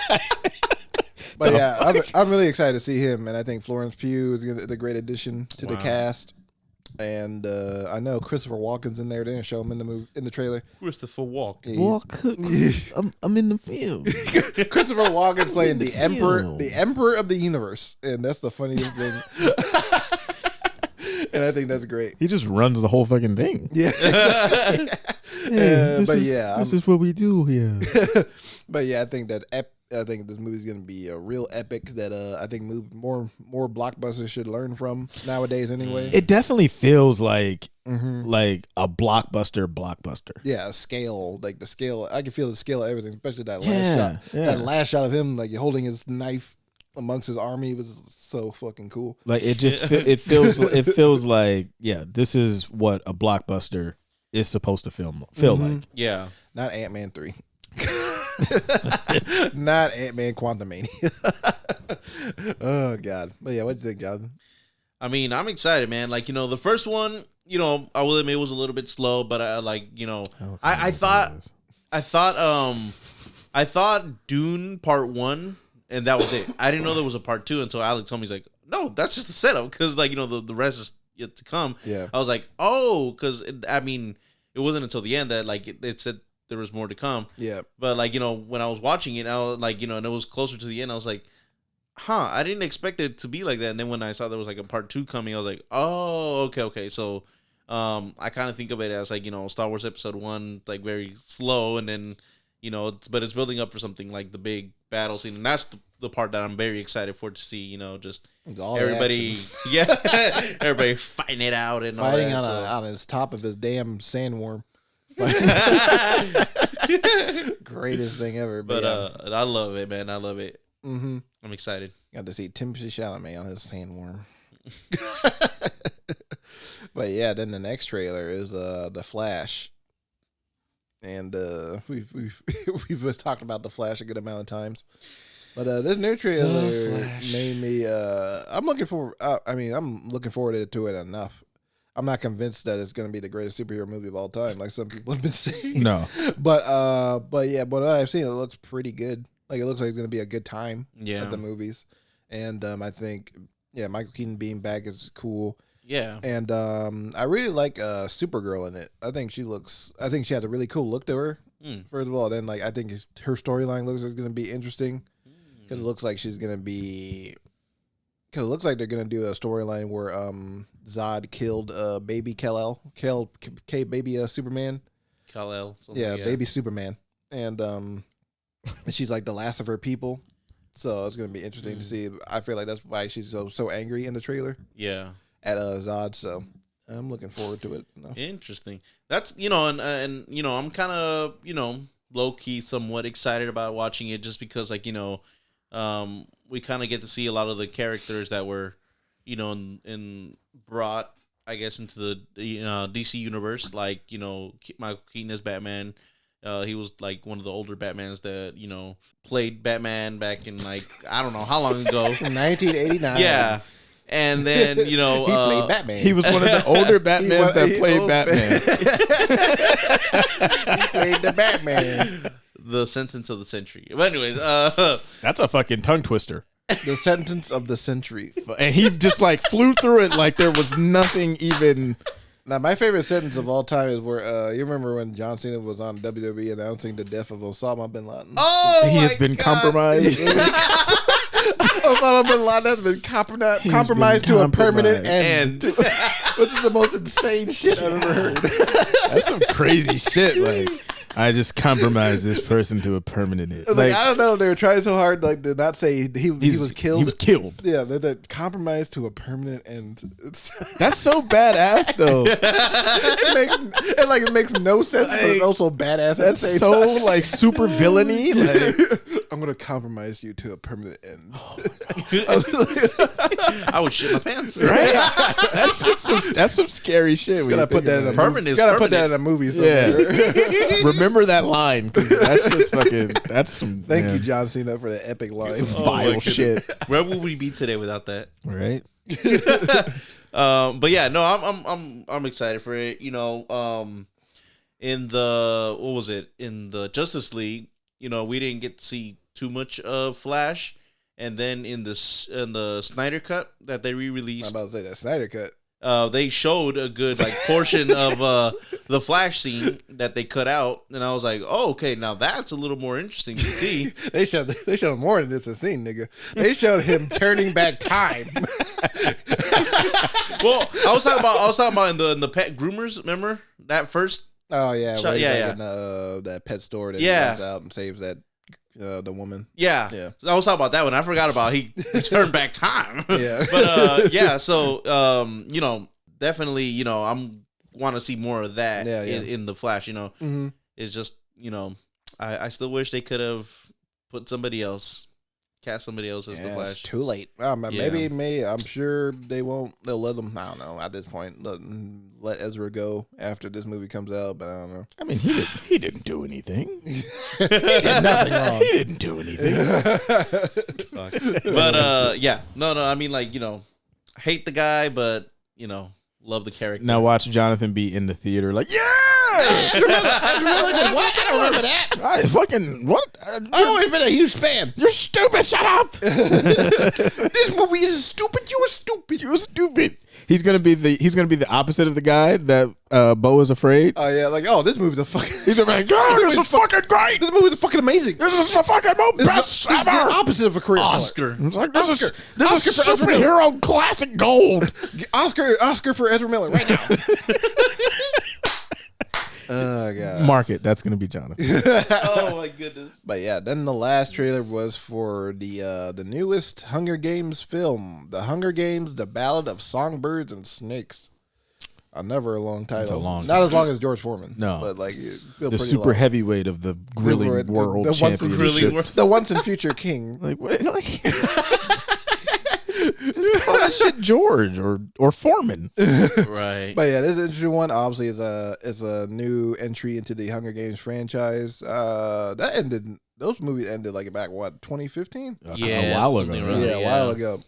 But yeah, I'm really excited to see him, and I think Florence Pugh is a great addition to the cast. And I know Christopher Walken's in there. They didn't show him in the trailer. Christopher Walken. I'm in the film. Christopher Walken's playing the emperor of the universe, and that's the funniest thing. And I think that's great. He just runs the whole fucking thing. Yeah. This is what we do here. But yeah, I think this movie's gonna be a real epic that I think more blockbusters should learn from nowadays. Anyway, It definitely feels like a blockbuster. yeah, scale, like the scale. I can feel the scale of everything, especially that last Yeah, shot. yeah. That last shot of him like holding his knife amongst his army was so fucking cool. Like it just it feels like this is what a blockbuster is supposed to feel like. Yeah. Not Ant-Man 3. Not Ant-Man Quantumania. Oh God. But yeah, what do you think, Jonathan? I mean, I'm excited, man. Like, the first one, I will admit it was a little bit slow, but I thought Dune Part 1, and that was it. I didn't know there was a Part 2 until Alec told me. He's like, no, that's just the setup, because the rest is yet to come. Yeah. I was like, oh, because it wasn't until the end that it said there was more to come. Yeah. But when I was watching it, I was and it was closer to the end, I was like, I didn't expect it to be like that. And then when I saw there was a Part 2 coming, I was like, oh, okay. So I kind of think of it as Star Wars Episode 1, very slow, and then but it's building up for something like the big battle scene, and that's the part that I'm very excited for to see. Just all everybody, everybody fighting it out and fighting all that, on his top of his damn sandworm. Greatest thing ever. But yeah. I love it, man. I love it. Mm-hmm. I'm excited. Got to see Timothée Chalamet on his sandworm. But yeah, then the next trailer is The Flash. And we've just talked about The Flash a good amount of times. But this new trailer made me I'm looking forward to it enough. I'm not convinced that it's going to be the greatest superhero movie of all time, like some people have been saying. No. But what I've seen, it looks pretty good. Like, it looks like it's going to be a good time at the movies. And I think, Michael Keaton being back is cool. Yeah. And I really like Supergirl in it. I think she has a really cool look to her, first of all. Then, I think her storyline looks like it's going to be interesting. Because it looks like she's going to be... Because it looks like they're going to do a storyline where Zod killed baby Kal-El. Baby Superman. Kal-El. Yeah, baby Superman. And she's like the last of her people. So it's going to be interesting to see. I feel like that's why she's so angry in the trailer. Yeah. At Zod. So I'm looking forward to it. Interesting. That's, and I'm kind of, low-key somewhat excited about watching it just because, we kind of get to see a lot of the characters that were, in brought, I guess, into the DC universe. Like, Michael Keaton as Batman. He was one of the older Batmans that played Batman back in I don't know how long ago. 1989. Yeah, and then he played Batman. He was one of the older Batmans that played Batman. He played the Batman. The sentence of the century. But anyways, that's a fucking tongue twister. The sentence of the century. And he just flew through it like there was nothing even. Now, my favorite sentence of all time is where you remember when John Cena was on WWE announcing the death of Osama bin Laden. Oh, he has been compromised. Osama bin Laden has been compromised to a permanent end. Which is the most insane shit I've ever heard. That's some crazy shit. I just compromised this person to a permanent hit. Like, I don't know. They were trying so hard, like, to not say he was killed. He was killed. Yeah, they compromised to a permanent end. That's so badass, though. It makes no sense, but it's also badass. That's so like super villainy. Like, I'm gonna compromise you to a permanent end. I would shit my pants. right? That's some scary shit. Gotta put that in a Permanent. Gotta put that in a movie. Somewhere. Yeah. Remember that line. 'Cause that shit's fucking. That's some. Thank you, John Cena, for the epic line. Some vile shit. Where would we be today without that? Right. But yeah, no, I'm excited for it. You know, in the what was it in the Justice League? You know, we didn't get to see too much of Flash, and then in the Snyder cut that they re-released, I'm about to say that Snyder cut. they showed a good like portion of the Flash scene that they cut out, and I was like, oh, okay, now that's a little more interesting to see. They showed more than this a scene, nigga. They showed him turning back time. Well, I was talking about in the pet groomers. Remember that first? Oh yeah, Shot- where he's, yeah, like, yeah. in that pet store that Yeah. he goes out and saves that the woman. Yeah, Yeah. I was talking about that one. I forgot about he turned back time. Yeah. But yeah, so you know, definitely, you know, I'm want to see more of that Yeah, yeah. in the Flash. You know, Mm-hmm. it's just, you know, I still wish they could have put somebody else, cast somebody else as the It's Flash. too late. Yeah. Maybe I'm sure they won't. They'll let them. I don't know. At this point, let Ezra go after this movie comes out. But I don't know. I mean, he didn't do anything. He did nothing wrong. He didn't do anything. But yeah, no, I mean, like, you know, hate the guy, but you know, love the character. Now watch Jonathan be in the theater like, yeah. What? I don't remember that. I fucking what? I've always been a huge fan. You're stupid. Shut up. This movie is stupid. You were stupid. You're stupid. He's gonna be the opposite of the guy that Bo is afraid. Oh yeah, like this movie's a fucking. He's gonna be like, "Yo, this is fucking great. This movie's fucking amazing. This is the fucking best This is the ever." opposite of a career killer. Oscar. It's like this is Oscar for Ezra Miller. superhero classic gold. Oscar for Ezra Miller right now. Oh god. Mark it. That's gonna be Jonathan. Oh my goodness. But yeah, then the last trailer was for the newest Hunger Games film, The Hunger Games: The Ballad of Songbirds and Snakes. Never a long title. It's a long Not as long as George Foreman. No. but like it's still The pretty super long. heavyweight of the grilling The world once and championships. The once and future king. Like what? Like, just call that shit George or Foreman. Right. But yeah, this is an interesting one. Obviously, it's a new entry into the Hunger Games franchise. Those movies ended like back 2015. Yeah, a while ago. something right? around Yeah, there, a while ago.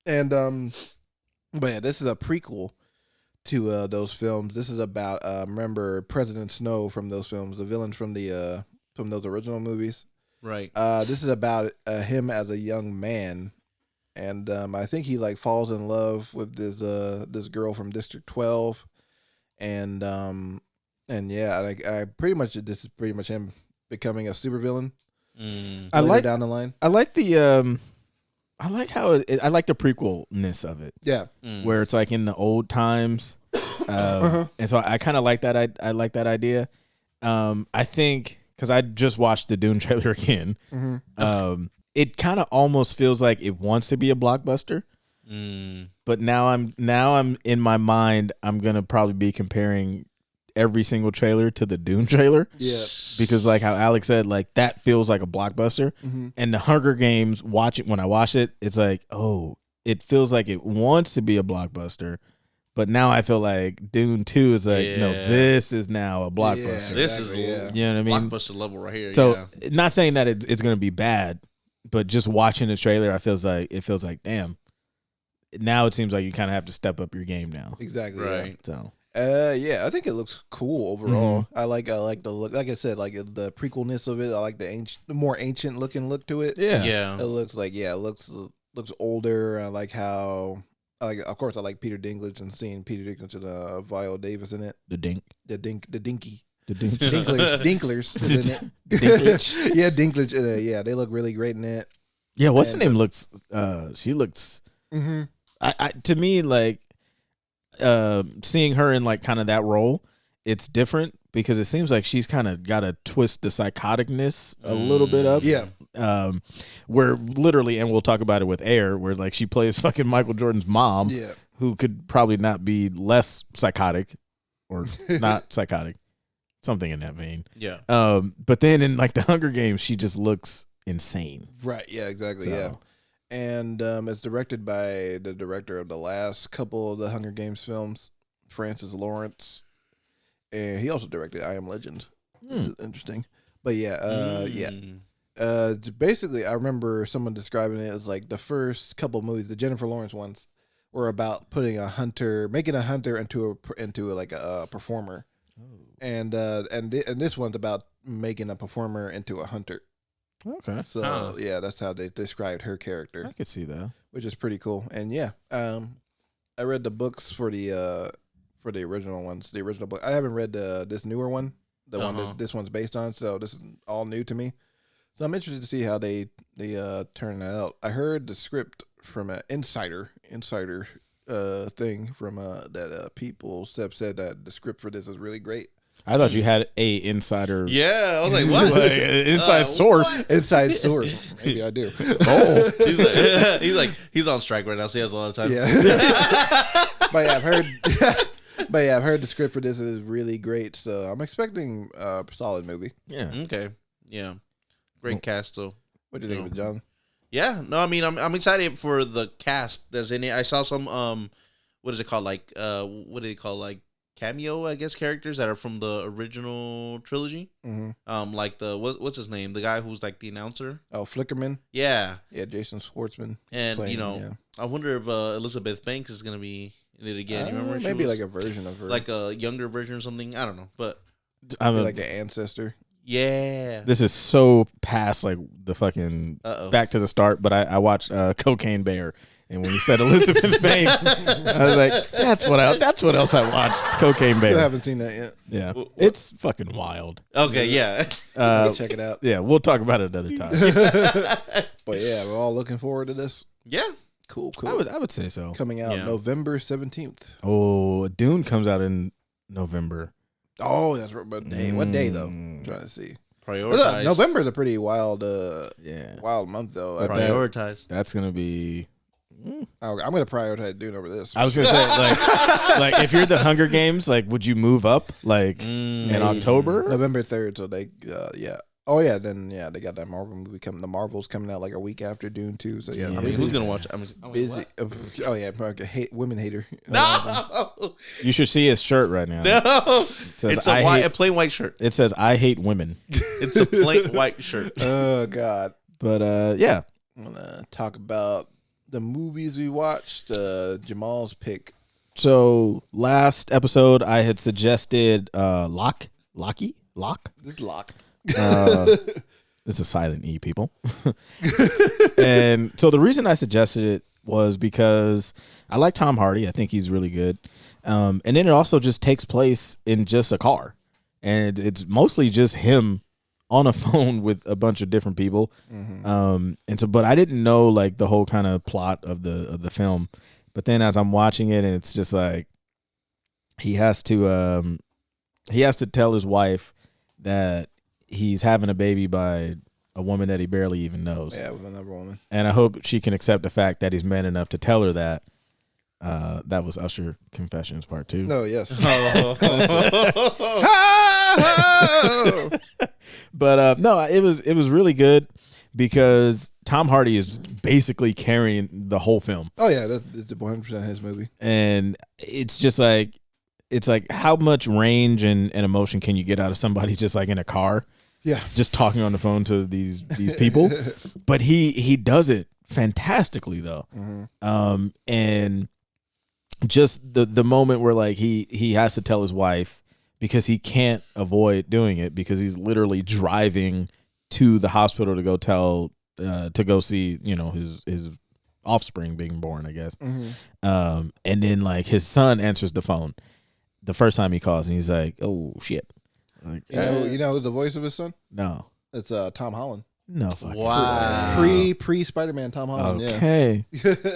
And but yeah, this is a prequel to those films. This is about remember President Snow from those films, the villains from those original movies. Right. This is about him as a young man. And I think he like falls in love with this girl from District 12, and yeah, like this is pretty much him becoming a supervillain. I like down the line. I like the I like how I like the prequelness of it, Yeah, where it's like in the old times, and so I kind of like that. I like that idea. I think because I just watched the Dune trailer again. It kind of almost feels like it wants to be a blockbuster, but now I'm in my mind. I'm gonna probably be comparing every single trailer to the Dune trailer. yeah, Because like how Alex said, like that feels like a blockbuster, and the Hunger Games. When I watch it, it's like, oh, it feels like it wants to be a blockbuster, but now I feel like Dune 2 is like, no, this is now a blockbuster. This is exactly, yeah. You know what I mean? blockbuster level right here. So not saying that it's gonna be bad, but just watching the trailer, it feels like, damn. Now it seems like you kind of have to step up your game now. exactly. right. So Yeah, I think it looks cool overall. I like the look. Like I said, like the prequelness of it. I like the more ancient looking look to it. Yeah. It looks like it looks older. I like how. Of course, I like Peter Dinklage and seeing Peter Dinklage and Viola Davis in it. the dinky. Dinklers is in it. Dinklage. Yeah, Dinklage. Yeah, they look really great in it. Yeah, what's her And, name? She looks. Mm-hmm. I to me like, seeing her in like kind of that role, it's different because it seems like she's kind of got to twist the psychoticness a little bit up. Yeah. Where literally, and we'll talk about it with Air, where like she plays fucking Michael Jordan's mom, Yeah. who could probably not be less psychotic or not psychotic, something in that vein. Yeah. But then in like the Hunger Games, she just looks insane. Right. Yeah. Exactly. So- Yeah. And it's directed by the director of the last couple of the Hunger Games films, Francis Lawrence, and he also directed I Am Legend. Which is interesting. But yeah. Basically, I remember someone describing it as like the first couple movies, the Jennifer Lawrence ones, were about making a hunter into like a performer, and this one's about making a performer into a hunter. Okay. So yeah, that's how they described her character, I could see that. which is pretty cool. And yeah, I read the books for the original ones, the original book. I haven't read this newer one, the one that this one's based on. So this is all new to me. So I'm interested to see how they turn that out. I heard the script from an insider thing from that people said that the script for this is really great. I thought you had a insider. Yeah, I was like, what? Like, inside source. Inside source. Maybe I do. Oh, He's on strike right now, so he has a lot of time. Yeah. But yeah, I've heard the script for this is really great. So I'm expecting a solid movie. yeah. Okay. Yeah. Great cast, though. What do you think of it, John? Yeah. No, I mean, I'm excited for the cast that's in it. I saw some, what is it called? Like, what do they call, like, cameo, I guess, characters that are from the original trilogy. Mm-hmm. Like what's his name? The guy who's like the announcer. Oh, Flickerman. Yeah. Yeah, Jason Schwartzman. And playing, I wonder if Elizabeth Banks is gonna be in it again. You remember? Maybe like a version of her, like a younger version or something. I don't know, but like an ancestor. yeah. This is so past like the fucking Uh-oh. back to the start, but I watched Cocaine Bear, and when you said Elizabeth Banks, I was like, that's what else I watched. Cocaine Bear. Still haven't seen that yet. Yeah, it's fucking wild. Okay, yeah. Check it out. Yeah, we'll talk about it another time. But yeah, we're all looking forward to this. Yeah. Cool. I would say so. Coming out Yeah. November 17th. Oh, Dune comes out in November. Oh, that's right. But day, what day though? I'm trying to see. Prioritize. November is a pretty wild, Yeah, wild month though. But Prioritize. that's gonna be. I'm gonna prioritize Dune over this. I was gonna say like if you're the Hunger Games, like would you move up like in October? November 3rd. So they, yeah. Oh yeah, then yeah, they got that Marvel movie coming. The Marvel's coming out like a week after Dune too. So yeah, I mean, who's gonna watch it? busy. Oh yeah, women hater. No. You should see his shirt right now. No. says, It's "I a plain white shirt. It says I hate women. It's a plain white shirt. Oh god. But yeah. I'm gonna talk about the movies we watched. Jamal's pick. So last episode I had suggested Locke. This is Locke. It's a silent E, people. And so the reason I suggested it was because I like Tom Hardy. I think he's really good. And then it also just takes place in just a car. And it's mostly just him on a phone with a bunch of different people. And so, but I didn't know like the whole kind of plot of the film. But then as I'm watching it, and it's just like he has to tell his wife that he's having a baby by a woman that he barely even knows. Yeah, with another woman. And I hope she can accept the fact that he's man enough to tell her that. That was Usher Confessions Part 2. No, yes. But no, it was really good because Tom Hardy is basically carrying the whole film. Oh yeah, that's 100% his movie. And it's just like how much range and emotion can you get out of somebody just like in a car? Yeah. Just talking on the phone to these people. But he does it fantastically though. And just the moment where like he has to tell his wife because he can't avoid doing it because he's literally driving to the hospital to go see, you know, his offspring being born, I guess. And then like his son answers the phone the first time he calls and he's like, oh shit. Like, You know who's the voice of his son? no. It's Tom Holland. No fucking Wow. Pre Spider-Man Tom Holland. Okay.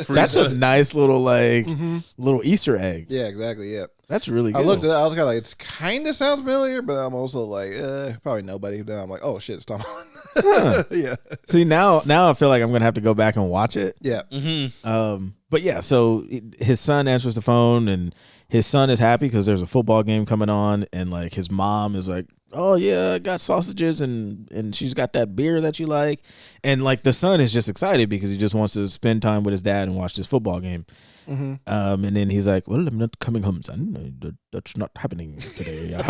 That's a nice little little Easter egg. Yeah, exactly. Yeah. That's really good. I looked at it, I was kind of like, it's kind of sounds familiar, but I'm also like, probably nobody. Then I'm like, oh shit, it's Tom Holland. Huh. Yeah. See, now I feel like I'm gonna have to go back and watch it. Yeah. But yeah, so his son answers the phone, and his son is happy because there's a football game coming on, and like his mom is like, oh yeah, I got sausages, and she's got that beer that you like, and like the son is just excited because he just wants to spend time with his dad and watch this football game. And then he's like, well, I'm not coming home, son. That's not happening today. That's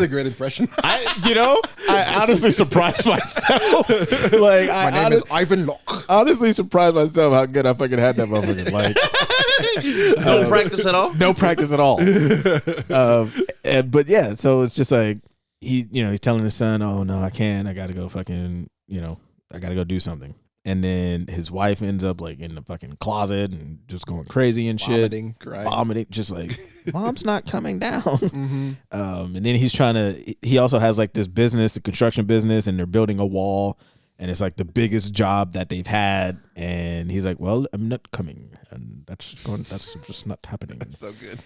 a great impression. I honestly surprised myself. Like, My name is Ivan Locke. honestly surprised myself how good I fucking had that motherfucker. Like, No practice at all. no practice at all. But yeah, so it's just like he's telling his son, oh no, I can't. I gotta go fucking, I gotta go do something. And then his wife ends up like in the fucking closet and just going crazy and shit. Vomiting, just like, mom's not coming down. And then he also has like this business, a construction business, and they're building a wall. And it's like the biggest job that they've had. And he's like, well, I'm not coming. And that's just not happening. So good.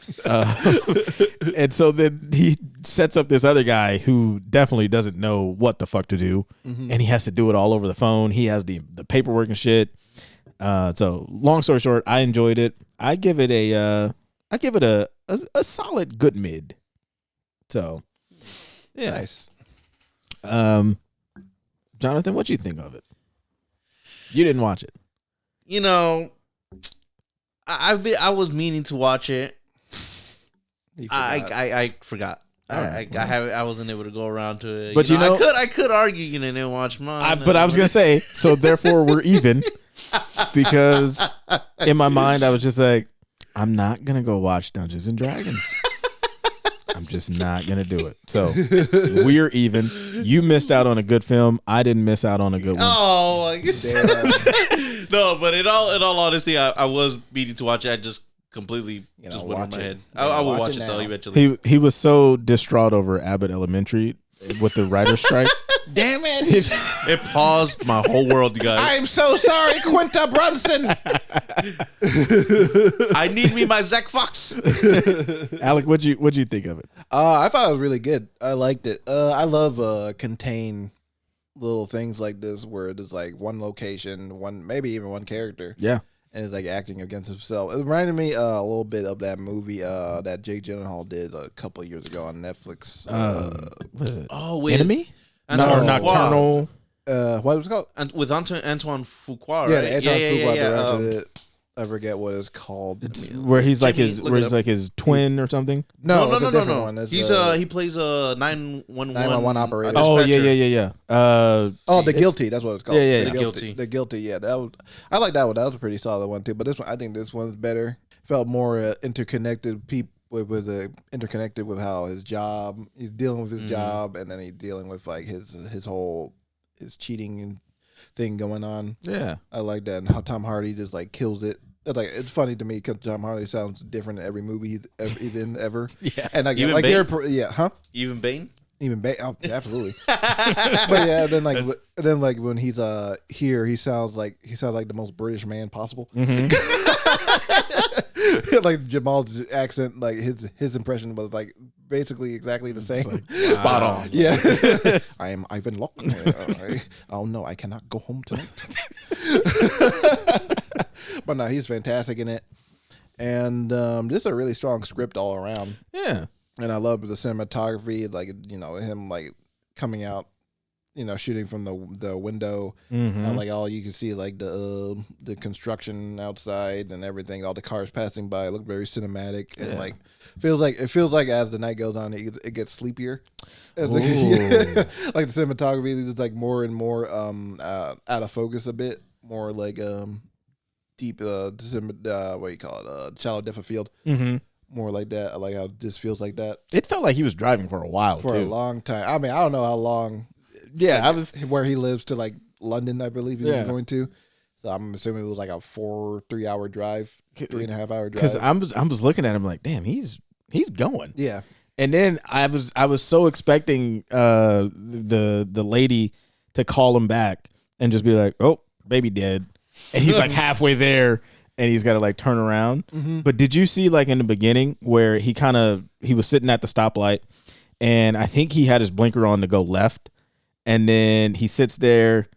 And so then he sets up this other guy who definitely doesn't know what the fuck to do. And he has to do it all over the phone. He has the paperwork and shit. So long story short, I enjoyed it. I give it a solid good mid. So yeah. Nice. Jonathan, what you think of it? You didn't watch it. I was meaning to watch it. I I forgot. Right, I wasn't able to go around to it. But I could argue you didn't watch mine. But I was gonna say, so therefore we're even, because in my mind I was just like, I'm not gonna go watch Dungeons and Dragons. I'm just not gonna do it. So we're even. You missed out on a good film. I didn't miss out on a good one. Oh, no, but in all honesty, I was meaning to watch it. I just completely just went in my head. I will watch it though eventually. He was so distraught over Abbott Elementary with the writer's strike. Damn it! It paused my whole world, you guys. I'm so sorry, Quinta Brunson. I need me my Zach Fox. Alec, what'd you think of it? I thought it was really good. I liked it. I love contained little things like this where it's like one location, maybe even one character. Yeah. And it's like acting against himself. It reminded me a little bit of that movie that Jake Gyllenhaal did a couple of years ago on Netflix. What is it? Oh, with Enemy? Antoine Fuqua. Nocturnal. What was it called? And with Antoine Fuqua, Yeah, right? the Antoine Fuqua directed it. I forget what it's called. It's where he's like his twin or something. No, it's a different one. It's, he plays a 911 operator. Oh dispatcher. yeah. The Guilty. That's what it's called. Yeah. The Guilty. The Guilty. Yeah, I like that one. That was a pretty solid one too. But this one, I think this one's better. Felt more interconnected. Interconnected with how he's dealing with his job, and then he's dealing with like his cheating thing going on. Yeah, I like that, and how Tom Hardy just like kills it. It's funny to me because Tom Hardy sounds different in every movie he's in ever. Yeah, and like, Even like Bane? Even Bane. Even Bane, oh, absolutely. But yeah, then when he's here, he sounds like the most British man possible. Like Jamal's accent, like his impression was like basically exactly the same. like, spot on. Yeah. I am Ivan Locke. Oh no, I cannot go home tonight. But no, he's fantastic in it, and this is a really strong script all around. Yeah. And I love the cinematography, like him like coming out, shooting from the window, like all you can see like the construction outside and everything, all the cars passing by. It looked very cinematic and like feels like as the night goes on, it gets sleepier. Like the cinematography is like more and more out of focus a bit, more like deep what do you call it, shallow depth of field. More like that. I like how this feels like that. It felt like he was driving for a while for a long time. I mean, I don't know how long. Yeah, I was where he lives to like London, I believe he was going to. So I'm assuming it was like a 3 hour drive, 3.5 hour drive. Because I was looking at him like, damn, he's going. Yeah. And then I was so expecting the lady to call him back and just be like, oh, baby dead. And he's like halfway there and he's got to like turn around. But did you see like in the beginning where he was sitting at the stoplight and I think he had his blinker on to go left. And then he sits there,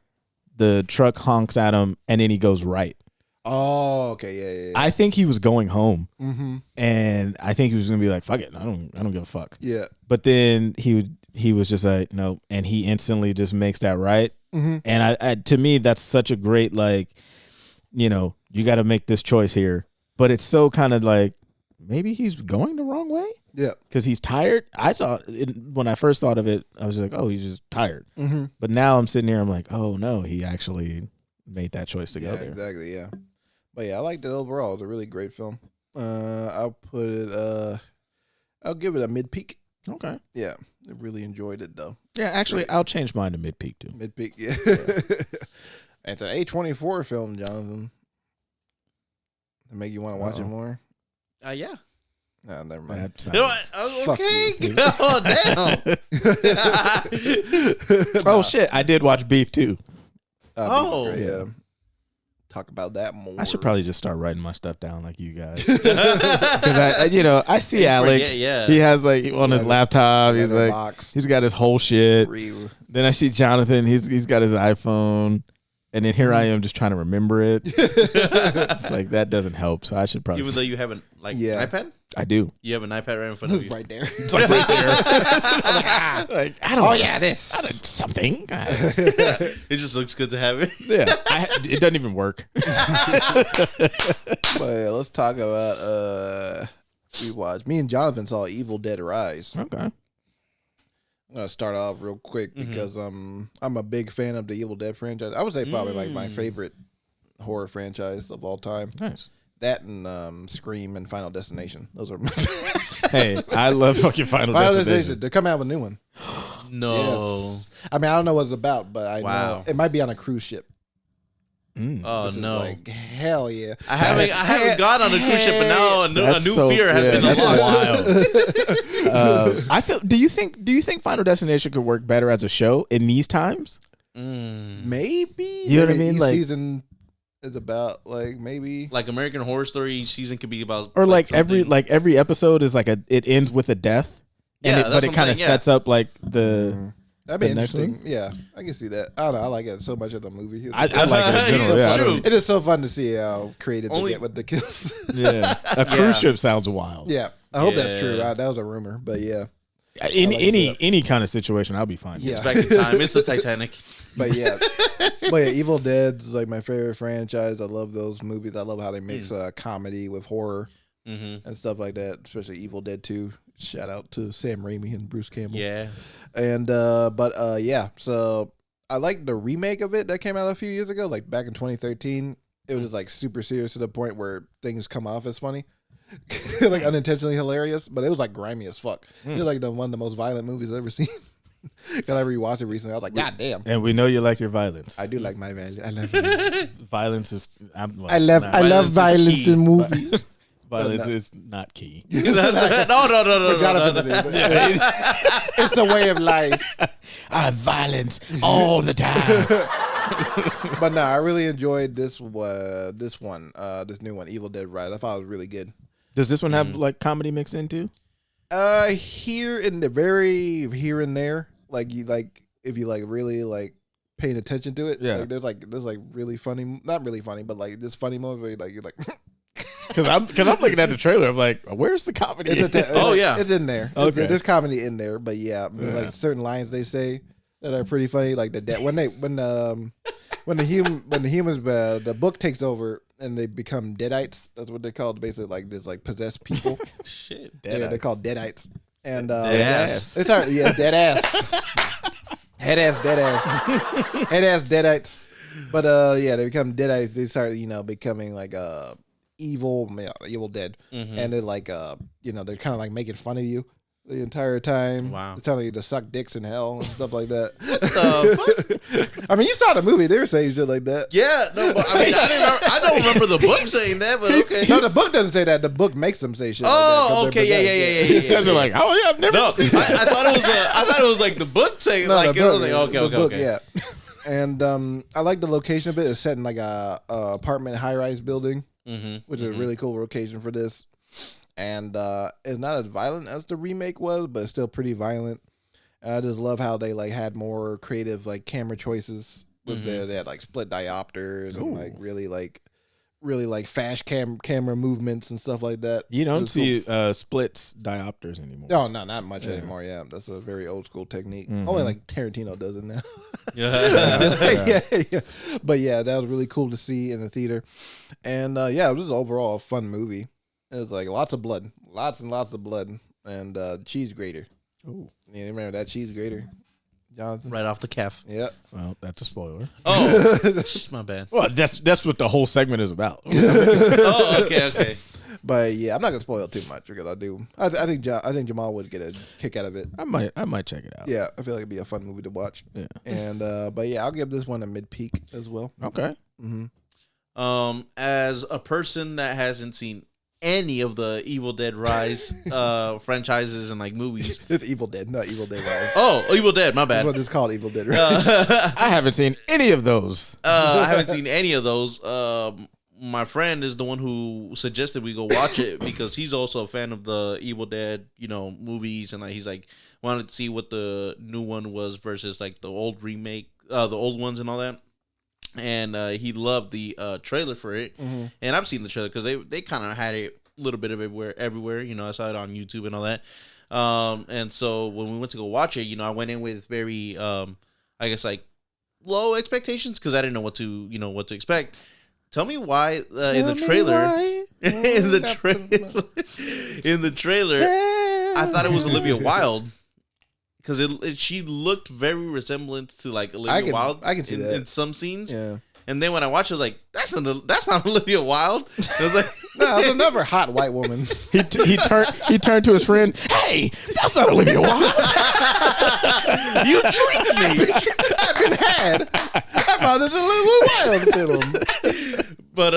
the truck honks at him and then he goes right. Oh, okay, yeah. I think he was going home, and I think he was gonna be like, "Fuck it, I don't give a fuck." Yeah, but then he was just like, "No," and he instantly just makes that right. And I to me, that's such a great like, you got to make this choice here, but it's so kind of like maybe he's going the wrong way. Yeah, because he's tired. I thought when I first thought of it, I was like, "Oh, he's just tired." But now I'm sitting here, I'm like, "Oh no, he actually made that choice to go there." Exactly. Yeah. But yeah, I liked it overall. It's a really great film. I'll put it. I'll give it a mid peak. Okay. Yeah, I really enjoyed it though. Yeah, actually, I'll change mine to mid peak too. Mid peak. Yeah. It's an A24 film, Jonathan. To make you want to watch it more. Yeah. No, never mind. You know what? Fuck Okay. you. Oh damn. Oh shit! I did watch Beef too. Oh. Yeah. Talk about that more. I should probably just start writing my stuff down like you guys, because I see Alec. Yeah. He has like on his laptop. He's like box. he's got his whole shit. Real. Then I see Jonathan. He's got his iPhone, and then here I am just trying to remember it. It's like that doesn't help. So I should probably. Even though you have an iPad, I do. you have an iPad right in front of you. It's right there. It's like right there. Like I don't. Oh yeah, this. I don't- something. It just looks good to have it. Yeah, it doesn't even work. But yeah, let's talk about we watched. Me and Jonathan saw Evil Dead Rise. Okay. I'm gonna start off real quick because I'm a big fan of the Evil Dead franchise. I would say probably like my favorite horror franchise of all time. Nice. That and Scream and Final Destination. Those are Hey, I love fucking Final Destination. They're coming out with a new one. No. Yes. I mean, I don't know what it's about, but I know it might be on a cruise ship. Oh Which is no. like hell yeah. I haven't gone on a cruise ship, but now a new fear has been that's unlocked. wild. Do you think Final Destination could work better as a show in these times? Maybe. You know what I Maybe mean? each Like- season is about like maybe Like American Horror Story, each season could be about Or like something. every episode is like it ends with a death. Yeah, but that's it what I'm kind of saying, sets up like the. that'd be The next interesting. Yeah, I can see that. I don't know. I like it so much of the movie. I like it in general. It's Yeah, I true. don't- It is so fun to see how creative Only- they get with the kills. yeah. A cruise ship sounds wild. Yeah, I hope that's true. Yeah. That was a rumor, but yeah, Any kind of situation, I'll be fine. yeah. It's back in time. It's the Titanic. But yeah, Evil Dead's like my favorite franchise. I love those movies. I love how they mix comedy with horror and stuff like that. Especially Evil Dead 2. Shout out to Sam Raimi and Bruce Campbell. Yeah. And yeah. So I like the remake of it that came out a few years ago, like back in 2013. It was like super serious to the point where things come off as funny. Like unintentionally hilarious, but it was like grimy as fuck. It was like one of the most violent movies I've ever seen. Cause I rewatched it recently. I was like, God damn. And we know you like your violence. I do like my violence. I love violence. Violence is. I love Violence violence is key. in movies. Violence is not key. No. For Jonathan, it is. It's the way of life. I have violence all the time. But no, I really enjoyed this new one, Evil Dead Rise. I thought it was really good. Does this one have like comedy mixed into? Here and there, like if you like really like paying attention to it, Yeah. like, there's really funny, not really funny, but like this funny moment where you're like Because I'm looking at the trailer. I'm like, where's the comedy? it's in there. Okay. There's comedy in there, but yeah, there's like certain lines they say that are pretty funny, like when the humans the book takes over and they become deadites. That's what they're called. Basically, like there's like possessed people. Shit. Yeah, they're called deadites. And Deadass. it's hard, yeah, dead ass. Head ass deadites. But yeah, they become deadites. They start, becoming like evil dead. And they're like they're kind of like making fun of you the entire time. Wow. They're telling you to suck dicks in hell and stuff like that. I mean, you saw the movie, they were saying shit like that. Yeah, no, but I mean, I don't remember the book saying that, but okay. No, the book doesn't say that. The book makes them say shit like that. Oh, 'cause okay, they're yeah. He says it like, oh yeah, I've never No, seen that. I thought it was like the book saying No, like the book, it was like the book, okay. yeah. And I like the location of it. It's set in like a apartment high-rise building, which is a really cool location for this. And it's not as violent as the remake was, but it's still pretty violent. And I just love how they like had more creative like camera choices. With they had like split diopters and like really like fast camera movements and stuff like that. You don't see splits diopters anymore. No, not much anymore. Yeah, that's a very old school technique. Only like Tarantino does it now. Yeah. But yeah, that was really cool to see in the theater. And yeah, it was overall a fun movie. It was like lots of blood, lots and lots of blood, and cheese grater. Oh, yeah, remember that cheese grater, Jonathan? Right off the calf. Yeah. Well, that's a spoiler. Oh, my bad. Well, that's what the whole segment is about. Oh, okay. But yeah, I'm not gonna spoil too much because I think Jamal would get a kick out of it. I might check it out. Yeah, I feel like it'd be a fun movie to watch. Yeah. And but yeah, I'll give this one a mid peak as well. Okay. As a person that hasn't seen any of the Evil Dead Rise franchises and like movies. It's Evil Dead, not Evil Dead Rise. Oh, Evil Dead, my That's bad. what it's called, Evil Dead Rise. I haven't seen any of those. I haven't seen any of those. My friend is the one who suggested we go watch it because he's also a fan of the Evil Dead, movies, and like he's like wanted to see what the new one was versus like the old remake, the old ones and all that. And he loved the trailer for it, and I've seen the trailer because they kind of had it a little bit of everywhere. I saw it on YouTube and all that. And so when we went to go watch it, I went in with very, I guess like low expectations because I didn't know what to expect. Tell me why in the trailer, in the trailer, I thought it was Olivia Wilde. Because she looked very resemblant to like Olivia Wilde. I can see that in some scenes. Yeah. And then when I watched it, I was like, that's not Olivia Wilde. I was like, no, it's another hot white woman. He turned to his friend. Hey, that's not Olivia Wilde. you tricked me. I've been had. I found it a Olivia Wilde film. But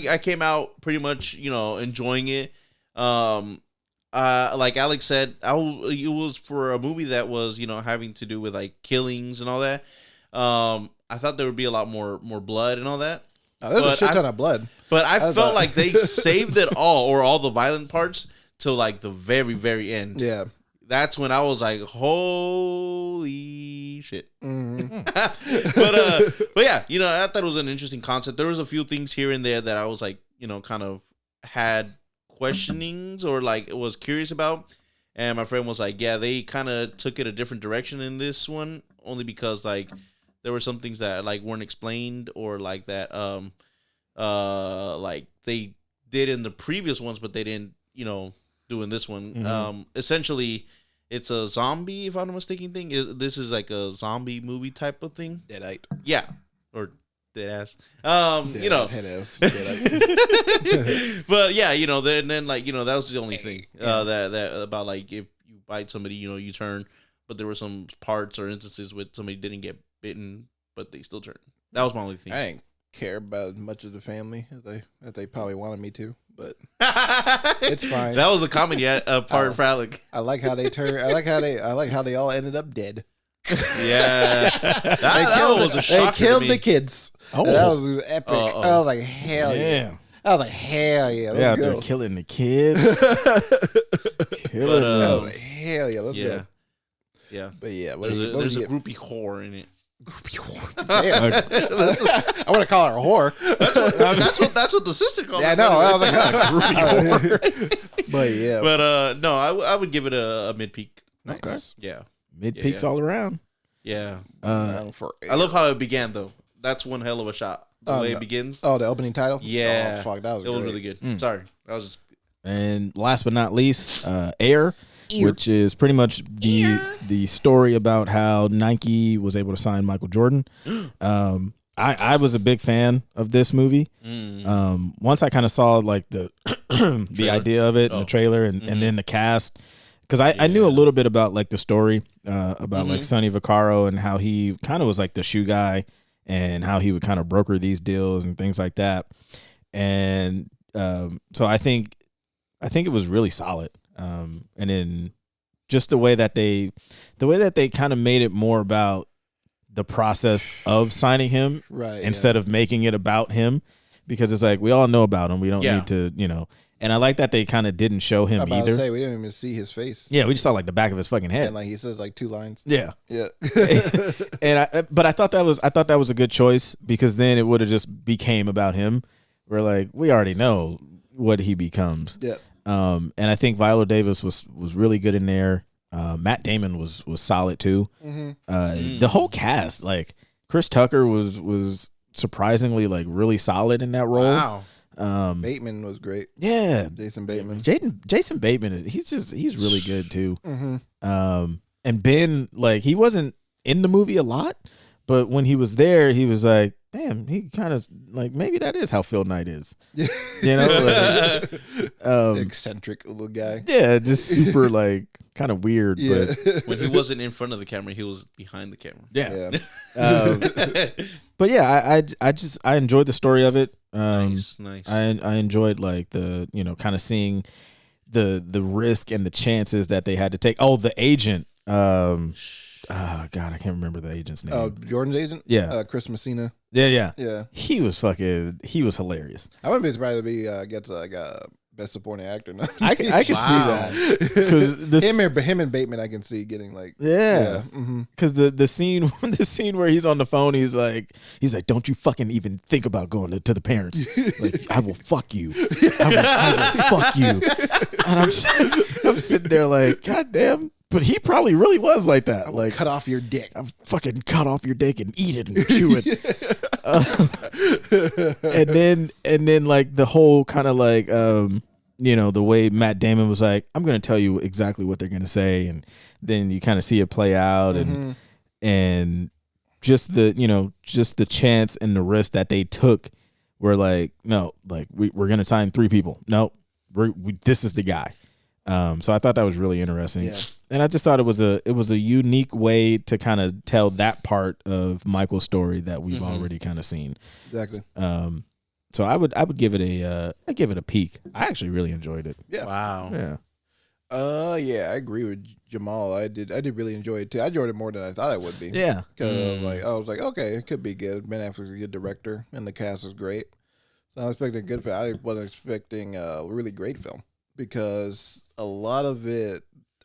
I came out pretty much enjoying it. Like Alex said, it was for a movie that was, having to do with like killings and all that. I thought there would be a lot more blood and all that. Oh, there's a shit ton of blood. But I felt like they saved it all the violent parts till like the very, very end. Yeah. That's when I was like, holy shit. Mm-hmm. But yeah, I thought it was an interesting concept. There was a few things here and there that I was like, kind of had questionings or like was curious about, and my friend was like, yeah, they kind of took it a different direction in this one, only because like there were some things that like weren't explained or like that like they did in the previous ones but they didn't do in this one. Essentially it's a zombie, if I'm not mistaken, thing. This is like a zombie movie type of thing. Deadite. Yeah, or dead ass. Head ass. But yeah, then like that was the only thing that about like if you bite somebody, you turn. But there were some parts or instances where somebody didn't get bitten, but they still turned. That was my only thing. I ain't care about as much of the family as they probably wanted me to, but it's fine. That was the comedy part for Alec. I like how they turn. I like how they all ended up dead. Yeah, that was a shock. They killed the kids. Oh, that was epic. I was like, hell yeah. I was like, hell yeah. Yeah, they're killing the kids. Killing them. I was like, hell yeah. Let's go. Yeah. But yeah, there's a groupie whore in it. Damn. I want to call her a whore. That's what the sister called her. Yeah, I know. I was like, groupie whore. But yeah. But no, I would give it a mid peak. Nice. Okay. Yeah. Mid peaks all around. Yeah. I love how it began though. That's one hell of a shot. The way it begins. Oh, the opening title? Yeah. Oh, fuck. That was great. It was really good. Sorry. That was just. And last but not least, Air, which is pretty much the story about how Nike was able to sign Michael Jordan. I was a big fan of this movie. Once I kind of saw like the the idea of it and the trailer and then the cast, because I knew a little bit about like the story about like Sonny Vaccaro and how he kind of was like the shoe guy and how he would kind of broker these deals and things like that. And so I think it was really solid. And then just the way that they kind of made it more about the process of signing him, Right, instead of making it about him, because it's like we all know about him. We don't need to, And I like that they kind of didn't show him I'm about either. to say, we didn't even see his face. Yeah, we just saw like the back of his fucking head. And like he says like 2 lines. Yeah. Yeah. But I thought that was a good choice, because then it would have just became about him. We're like, we already know what he becomes. Yeah. And I think Viola Davis was really good in there. Matt Damon was solid too. The whole cast, like Chris Tucker was surprisingly like really solid in that role. Wow. Bateman was great. Yeah. Jason Bateman. Jason Bateman, he's really good too. And Ben, like, he wasn't in the movie a lot, but when he was there, he was like, damn, he kind of like, maybe that is how Phil Knight is. Eccentric little guy. Yeah, just super like kind of weird. Yeah. But When he wasn't in front of the camera, he was behind the camera. yeah. But yeah, I enjoyed the story of it. Nice. I enjoyed like the kind of seeing the risk and the chances that they had to take. Oh, the agent. God, I can't remember the agent's name. Jordan's agent? Yeah. Chris Messina. Yeah. Yeah. He was hilarious. I wouldn't be surprised if he gets like a best supporting actor now. I can see that, because him and Bateman I can see getting like because the scene where he's on the phone, he's like don't you fucking even think about going to the parents. Like, I will fuck you. I will fuck you. And I'm sitting there like, God damn. But he probably really was like that. Like, cut off your dick. I'm fucking cut off your dick and eat it and chew it. And then like the whole kind of like the way Matt Damon was like, I'm gonna tell you exactly what they're gonna say, and then you kind of see it play out, and just the chance and the risk that they took. Were like, no, like we're gonna sign 3 people. No, this is the guy. So I thought that was really interesting. Yeah. And I just thought it was a unique way to kind of tell that part of Michael's story that we've already kind of seen. Exactly. So I would give it a peek. I actually really enjoyed it. Yeah. Wow. Yeah. Yeah, I agree with Jamal. I did really enjoy it too. I enjoyed it more than I thought I would be. Yeah. Because I was like, okay, it could be good. Ben Affleck's a good director, and the cast is great. So I was expecting a good film. I wasn't expecting a really great film, because a lot of it,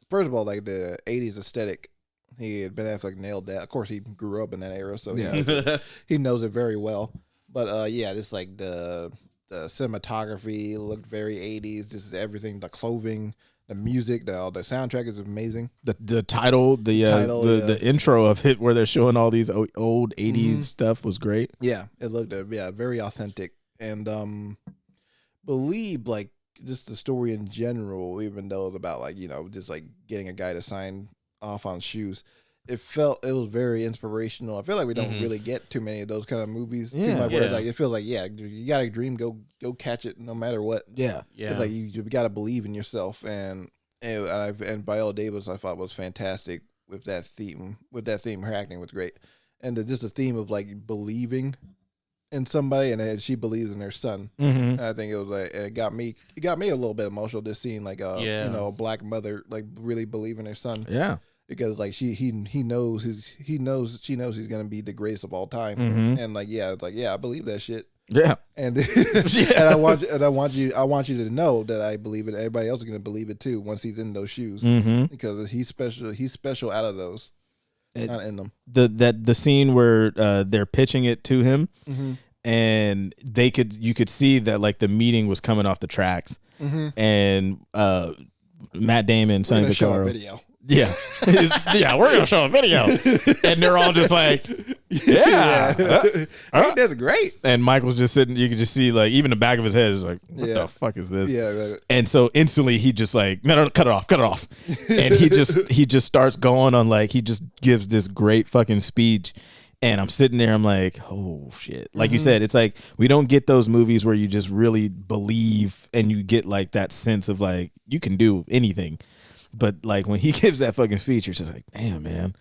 first of all, like the 80s aesthetic, Ben Affleck nailed that. Of course, he grew up in that era, so he knows it very well. But just like the cinematography looked very 80s. Just everything, the clothing, the music, the soundtrack is amazing. The title, the intro of it, where they're showing all these old 80s stuff, was great. Yeah, it looked very authentic, and believe like just the story in general, even though it's about like just like getting a guy to sign off on shoes. It was very inspirational. I feel like we don't really get too many of those kind of movies. Too much where like it feels like you got a dream, go catch it no matter what. Yeah. It's like you got to believe in yourself, and Viola Davis I thought was fantastic with that theme. Her acting was great, and just the theme of like believing in somebody, and then she believes in her son. I think it was like it got me a little bit emotional. This scene, like a black mother like really believing her son. Yeah. Because like he knows she knows he's gonna be the greatest of all time, and I believe that shit. Yeah, and and I want you to know that I believe it. Everybody else is gonna believe it too once he's in those shoes, because he's special. He's special out of those, not in them. The scene where they're pitching it to him, and you could see that like the meeting was coming off the tracks, and Matt Damon, Sonny Vaccaro. Video. Yeah. We're going to show a video. And they're all just like, yeah. I think that's great. And Michael's just sitting, you could just see like, even the back of his head is like, what the fuck is this? Yeah. Right. And so instantly he just like, no, cut it off. And he just starts going on like, he just gives this great fucking speech. And I'm sitting there, I'm like, oh shit. Like you said, it's like, we don't get those movies where you just really believe and you get like that sense of like, you can do anything. But like when he gives that fucking speech, you're just like, damn, man,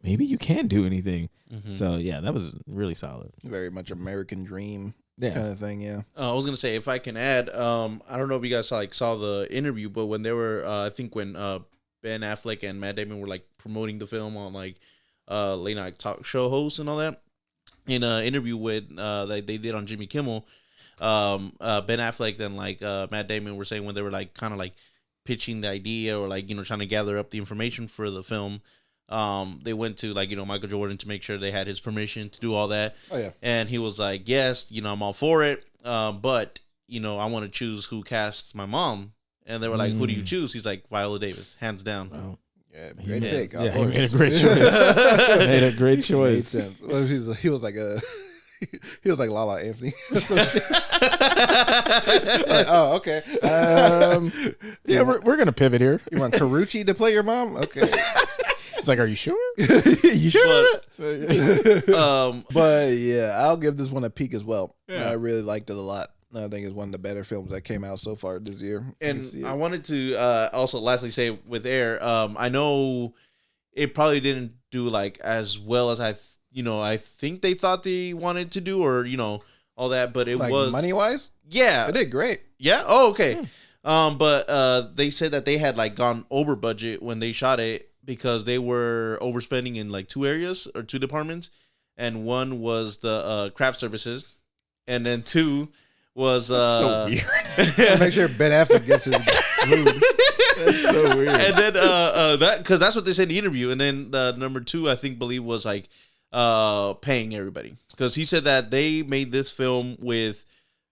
maybe you can do anything. So yeah, that was really solid. Very much American dream kind of thing. Yeah. I was gonna say, if I can add, I don't know if you guys saw the interview, but when they were, I think when Ben Affleck and Matt Damon were like promoting the film on like late night talk show hosts and all that. In an interview with that they did on Jimmy Kimmel, Ben Affleck and like Matt Damon were saying when they were like kind of like pitching the idea or like trying to gather up the information for the film, they went to like Michael Jordan to make sure they had his permission to do all that. Oh yeah. And he was like, yes, I'm all for it, but I want to choose who casts my mom. And they were like, who do you choose? He's like, Viola Davis, hands down. Oh. Yeah, great pick. Yeah, he made a great choice. Made a great Made choice. sense. Well, he was like he was like Lala Anthony. Some shit. Like, oh, okay. Yeah, we're gonna pivot here. You want Carucci to play your mom? Okay. It's like, are you sure? You sure? But, But yeah, I'll give this one a peek as well. I really liked it a lot. I think it's one of the better films that came out so far this year. and I wanted to also lastly say with Air, I know it probably didn't do like as well as I think they thought they wanted to do, or all that, but it like was money wise, yeah, it did great. yeah. Oh, okay. But they said that they had like gone over budget when they shot it because they were overspending in like two areas or two departments, and one was the craft services, and then two was so weird. Make sure Ben Affleck gets his food. That's so weird. and then that because that's what they said in the interview, and then the number two I believe was like paying everybody, because he said that they made this film with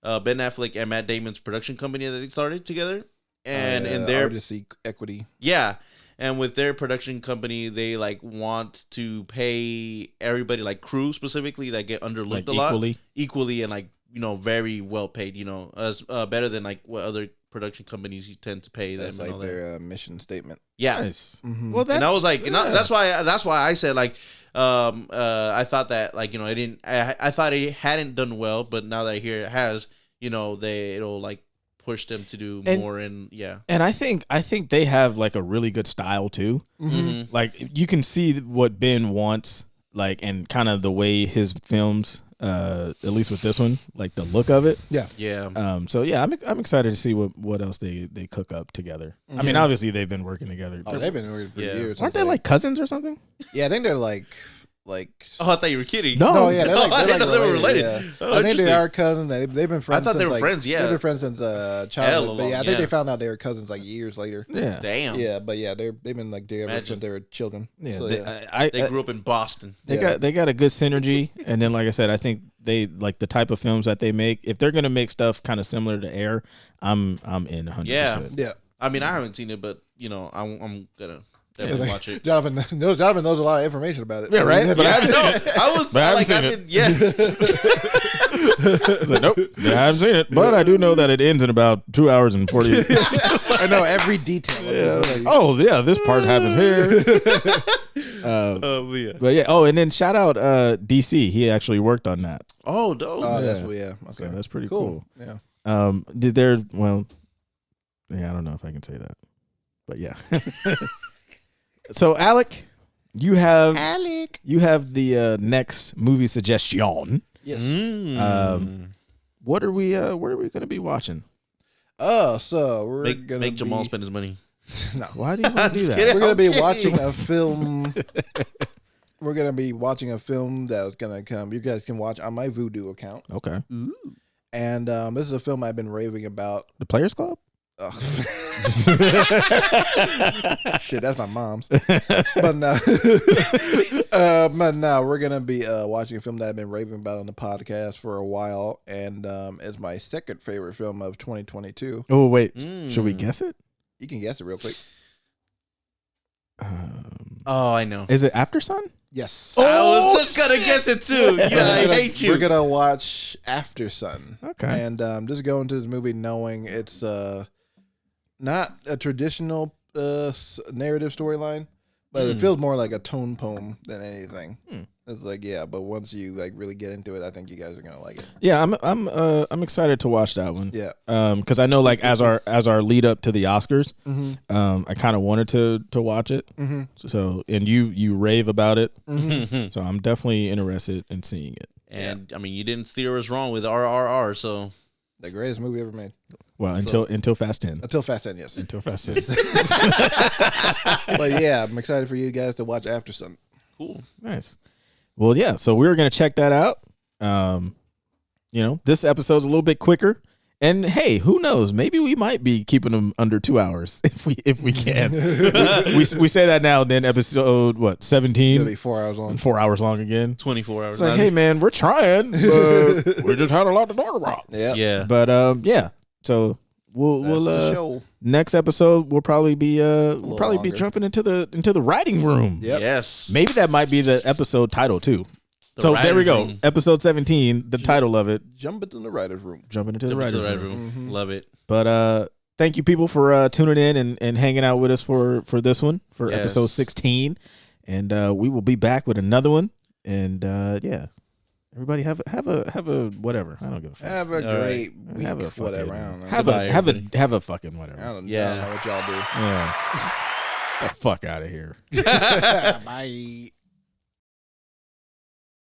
Ben Affleck and Matt Damon's production company that they started together, and in their Artist Equity. yeah, and with their production company they like want to pay everybody, like crew specifically, that get underlooked Like a lot equally? and like very well paid, as better than like what other production companies you tend to pay That's them and all like that. their mission statement. Yeah. Nice. Mhm. Well, And I was like, yeah. that's why I said like, I thought that like, it didn't, I thought it hadn't done well, but now that I hear it has, it'll like push them to do And- more. And yeah. And I think they have like a really good style too. Mm-hmm. Like you can see what Ben wants, like, and kind of the way his films, at least with this one, like the look of it. Yeah. So yeah, I'm excited to see what else they cook up together. I mean, obviously they've been working together. Oh, they've been working for Yeah. years. Aren't they like cousins or something? Yeah, I think they're like. Oh, I thought you were kidding. No. No, yeah, they're like, I they're didn't like know they were related. Yeah. Oh, I think they interesting. are cousins. They've been friends. I thought they since, were like, friends, yeah. they've been friends since Hella childhood. But long, yeah, I think yeah. they found out they were cousins like years later. Yeah. Damn. Yeah, but yeah, they've been like together Imagine. since they were children. Yeah. So, They, yeah. They grew up in Boston. They Yeah. got a good synergy, and then like I said, I think they like the type of films that they make. If they're gonna make stuff kind of similar to Air, I'm in 100%. Yeah. I mean, I haven't seen it, but I'm gonna definitely watch it. Jonathan knows a lot of information about it. Yeah, right? But I haven't No, I was But I haven't like, seen I've it. been, yeah. Like, nope, I haven't seen it, but I do know that it ends in about 2 hours and 40. I know every detail. Of this. Oh yeah, this part happens here. Yeah. But yeah. Oh, and then shout out DC. He actually worked on that. Oh, dope. Oh, that's Yeah. what. Yeah. So Okay. that's pretty cool. Yeah. Did there? Well, yeah, I don't know if I can say that, but yeah. So Alec, you have the next movie suggestion. Yes. What are we? What are we going to be watching? Oh, so we're gonna Make Jamal be, spend his money. No, Why do you want to do just that? kidding. we're gonna be Okay. watching a film. We're gonna be watching a film that's gonna come. You guys can watch on my Vudu account. Okay. And this is a film I've been raving about. The Players Club. Ugh. Shit, that's my mom's. But no, we're gonna be watching a film that I've been raving about on the podcast for a while, and it's my second favorite film of 2022. Oh wait, should we guess it? You can guess it real quick. Oh, I know. Is it After Sun? Yes. I was just gonna guess it too. Yeah, I hate you. We're gonna watch After Sun. Okay. And just go into this movie knowing it's not a traditional narrative storyline, but it feels more like a tone poem than anything. It's like, yeah, but once you like really get into it, I think you guys are gonna like it. Yeah, I'm excited to watch that one. Yeah. Because I know like as our lead up to the Oscars, I kind of wanted to watch it. So and you rave about it, so I'm definitely interested in seeing it. And I mean, you didn't steer us wrong with RRR, so The greatest movie ever made. Well, until Fast 10. Until Fast 10, yes. Until Fast 10. But yeah, I'm excited for you guys to watch After Sun. Cool. Nice. Well, yeah. So we're gonna check that out. This episode's a little bit quicker. And hey, who knows? Maybe we might be keeping them under 2 hours if we can. we say that now. Then episode 17? It'll be 4 hours long. 4 hours long again. 24 hours. It's like, hey man, we're trying, but we just had a lot to talk about. Yeah. Yeah. But yeah. So we'll the show. Next episode we'll probably be longer. jumping into the writing room. Yep. Yes. Maybe that might be the episode title too. So there we go. Room. Episode 17, the title of it. Jump into the writer's room. Jumping into the Jump into writer's the room. room. Love it. But thank you people for tuning in and hanging out with us for this one, for Yes. episode 16. And we will be back with another one. And yeah. Everybody have a whatever. I don't give a fuck. Have a great week. Have a fucking, whatever. I don't know. have a fucking whatever. I don't Yeah. know what y'all do. Yeah. The fuck out of here. Bye.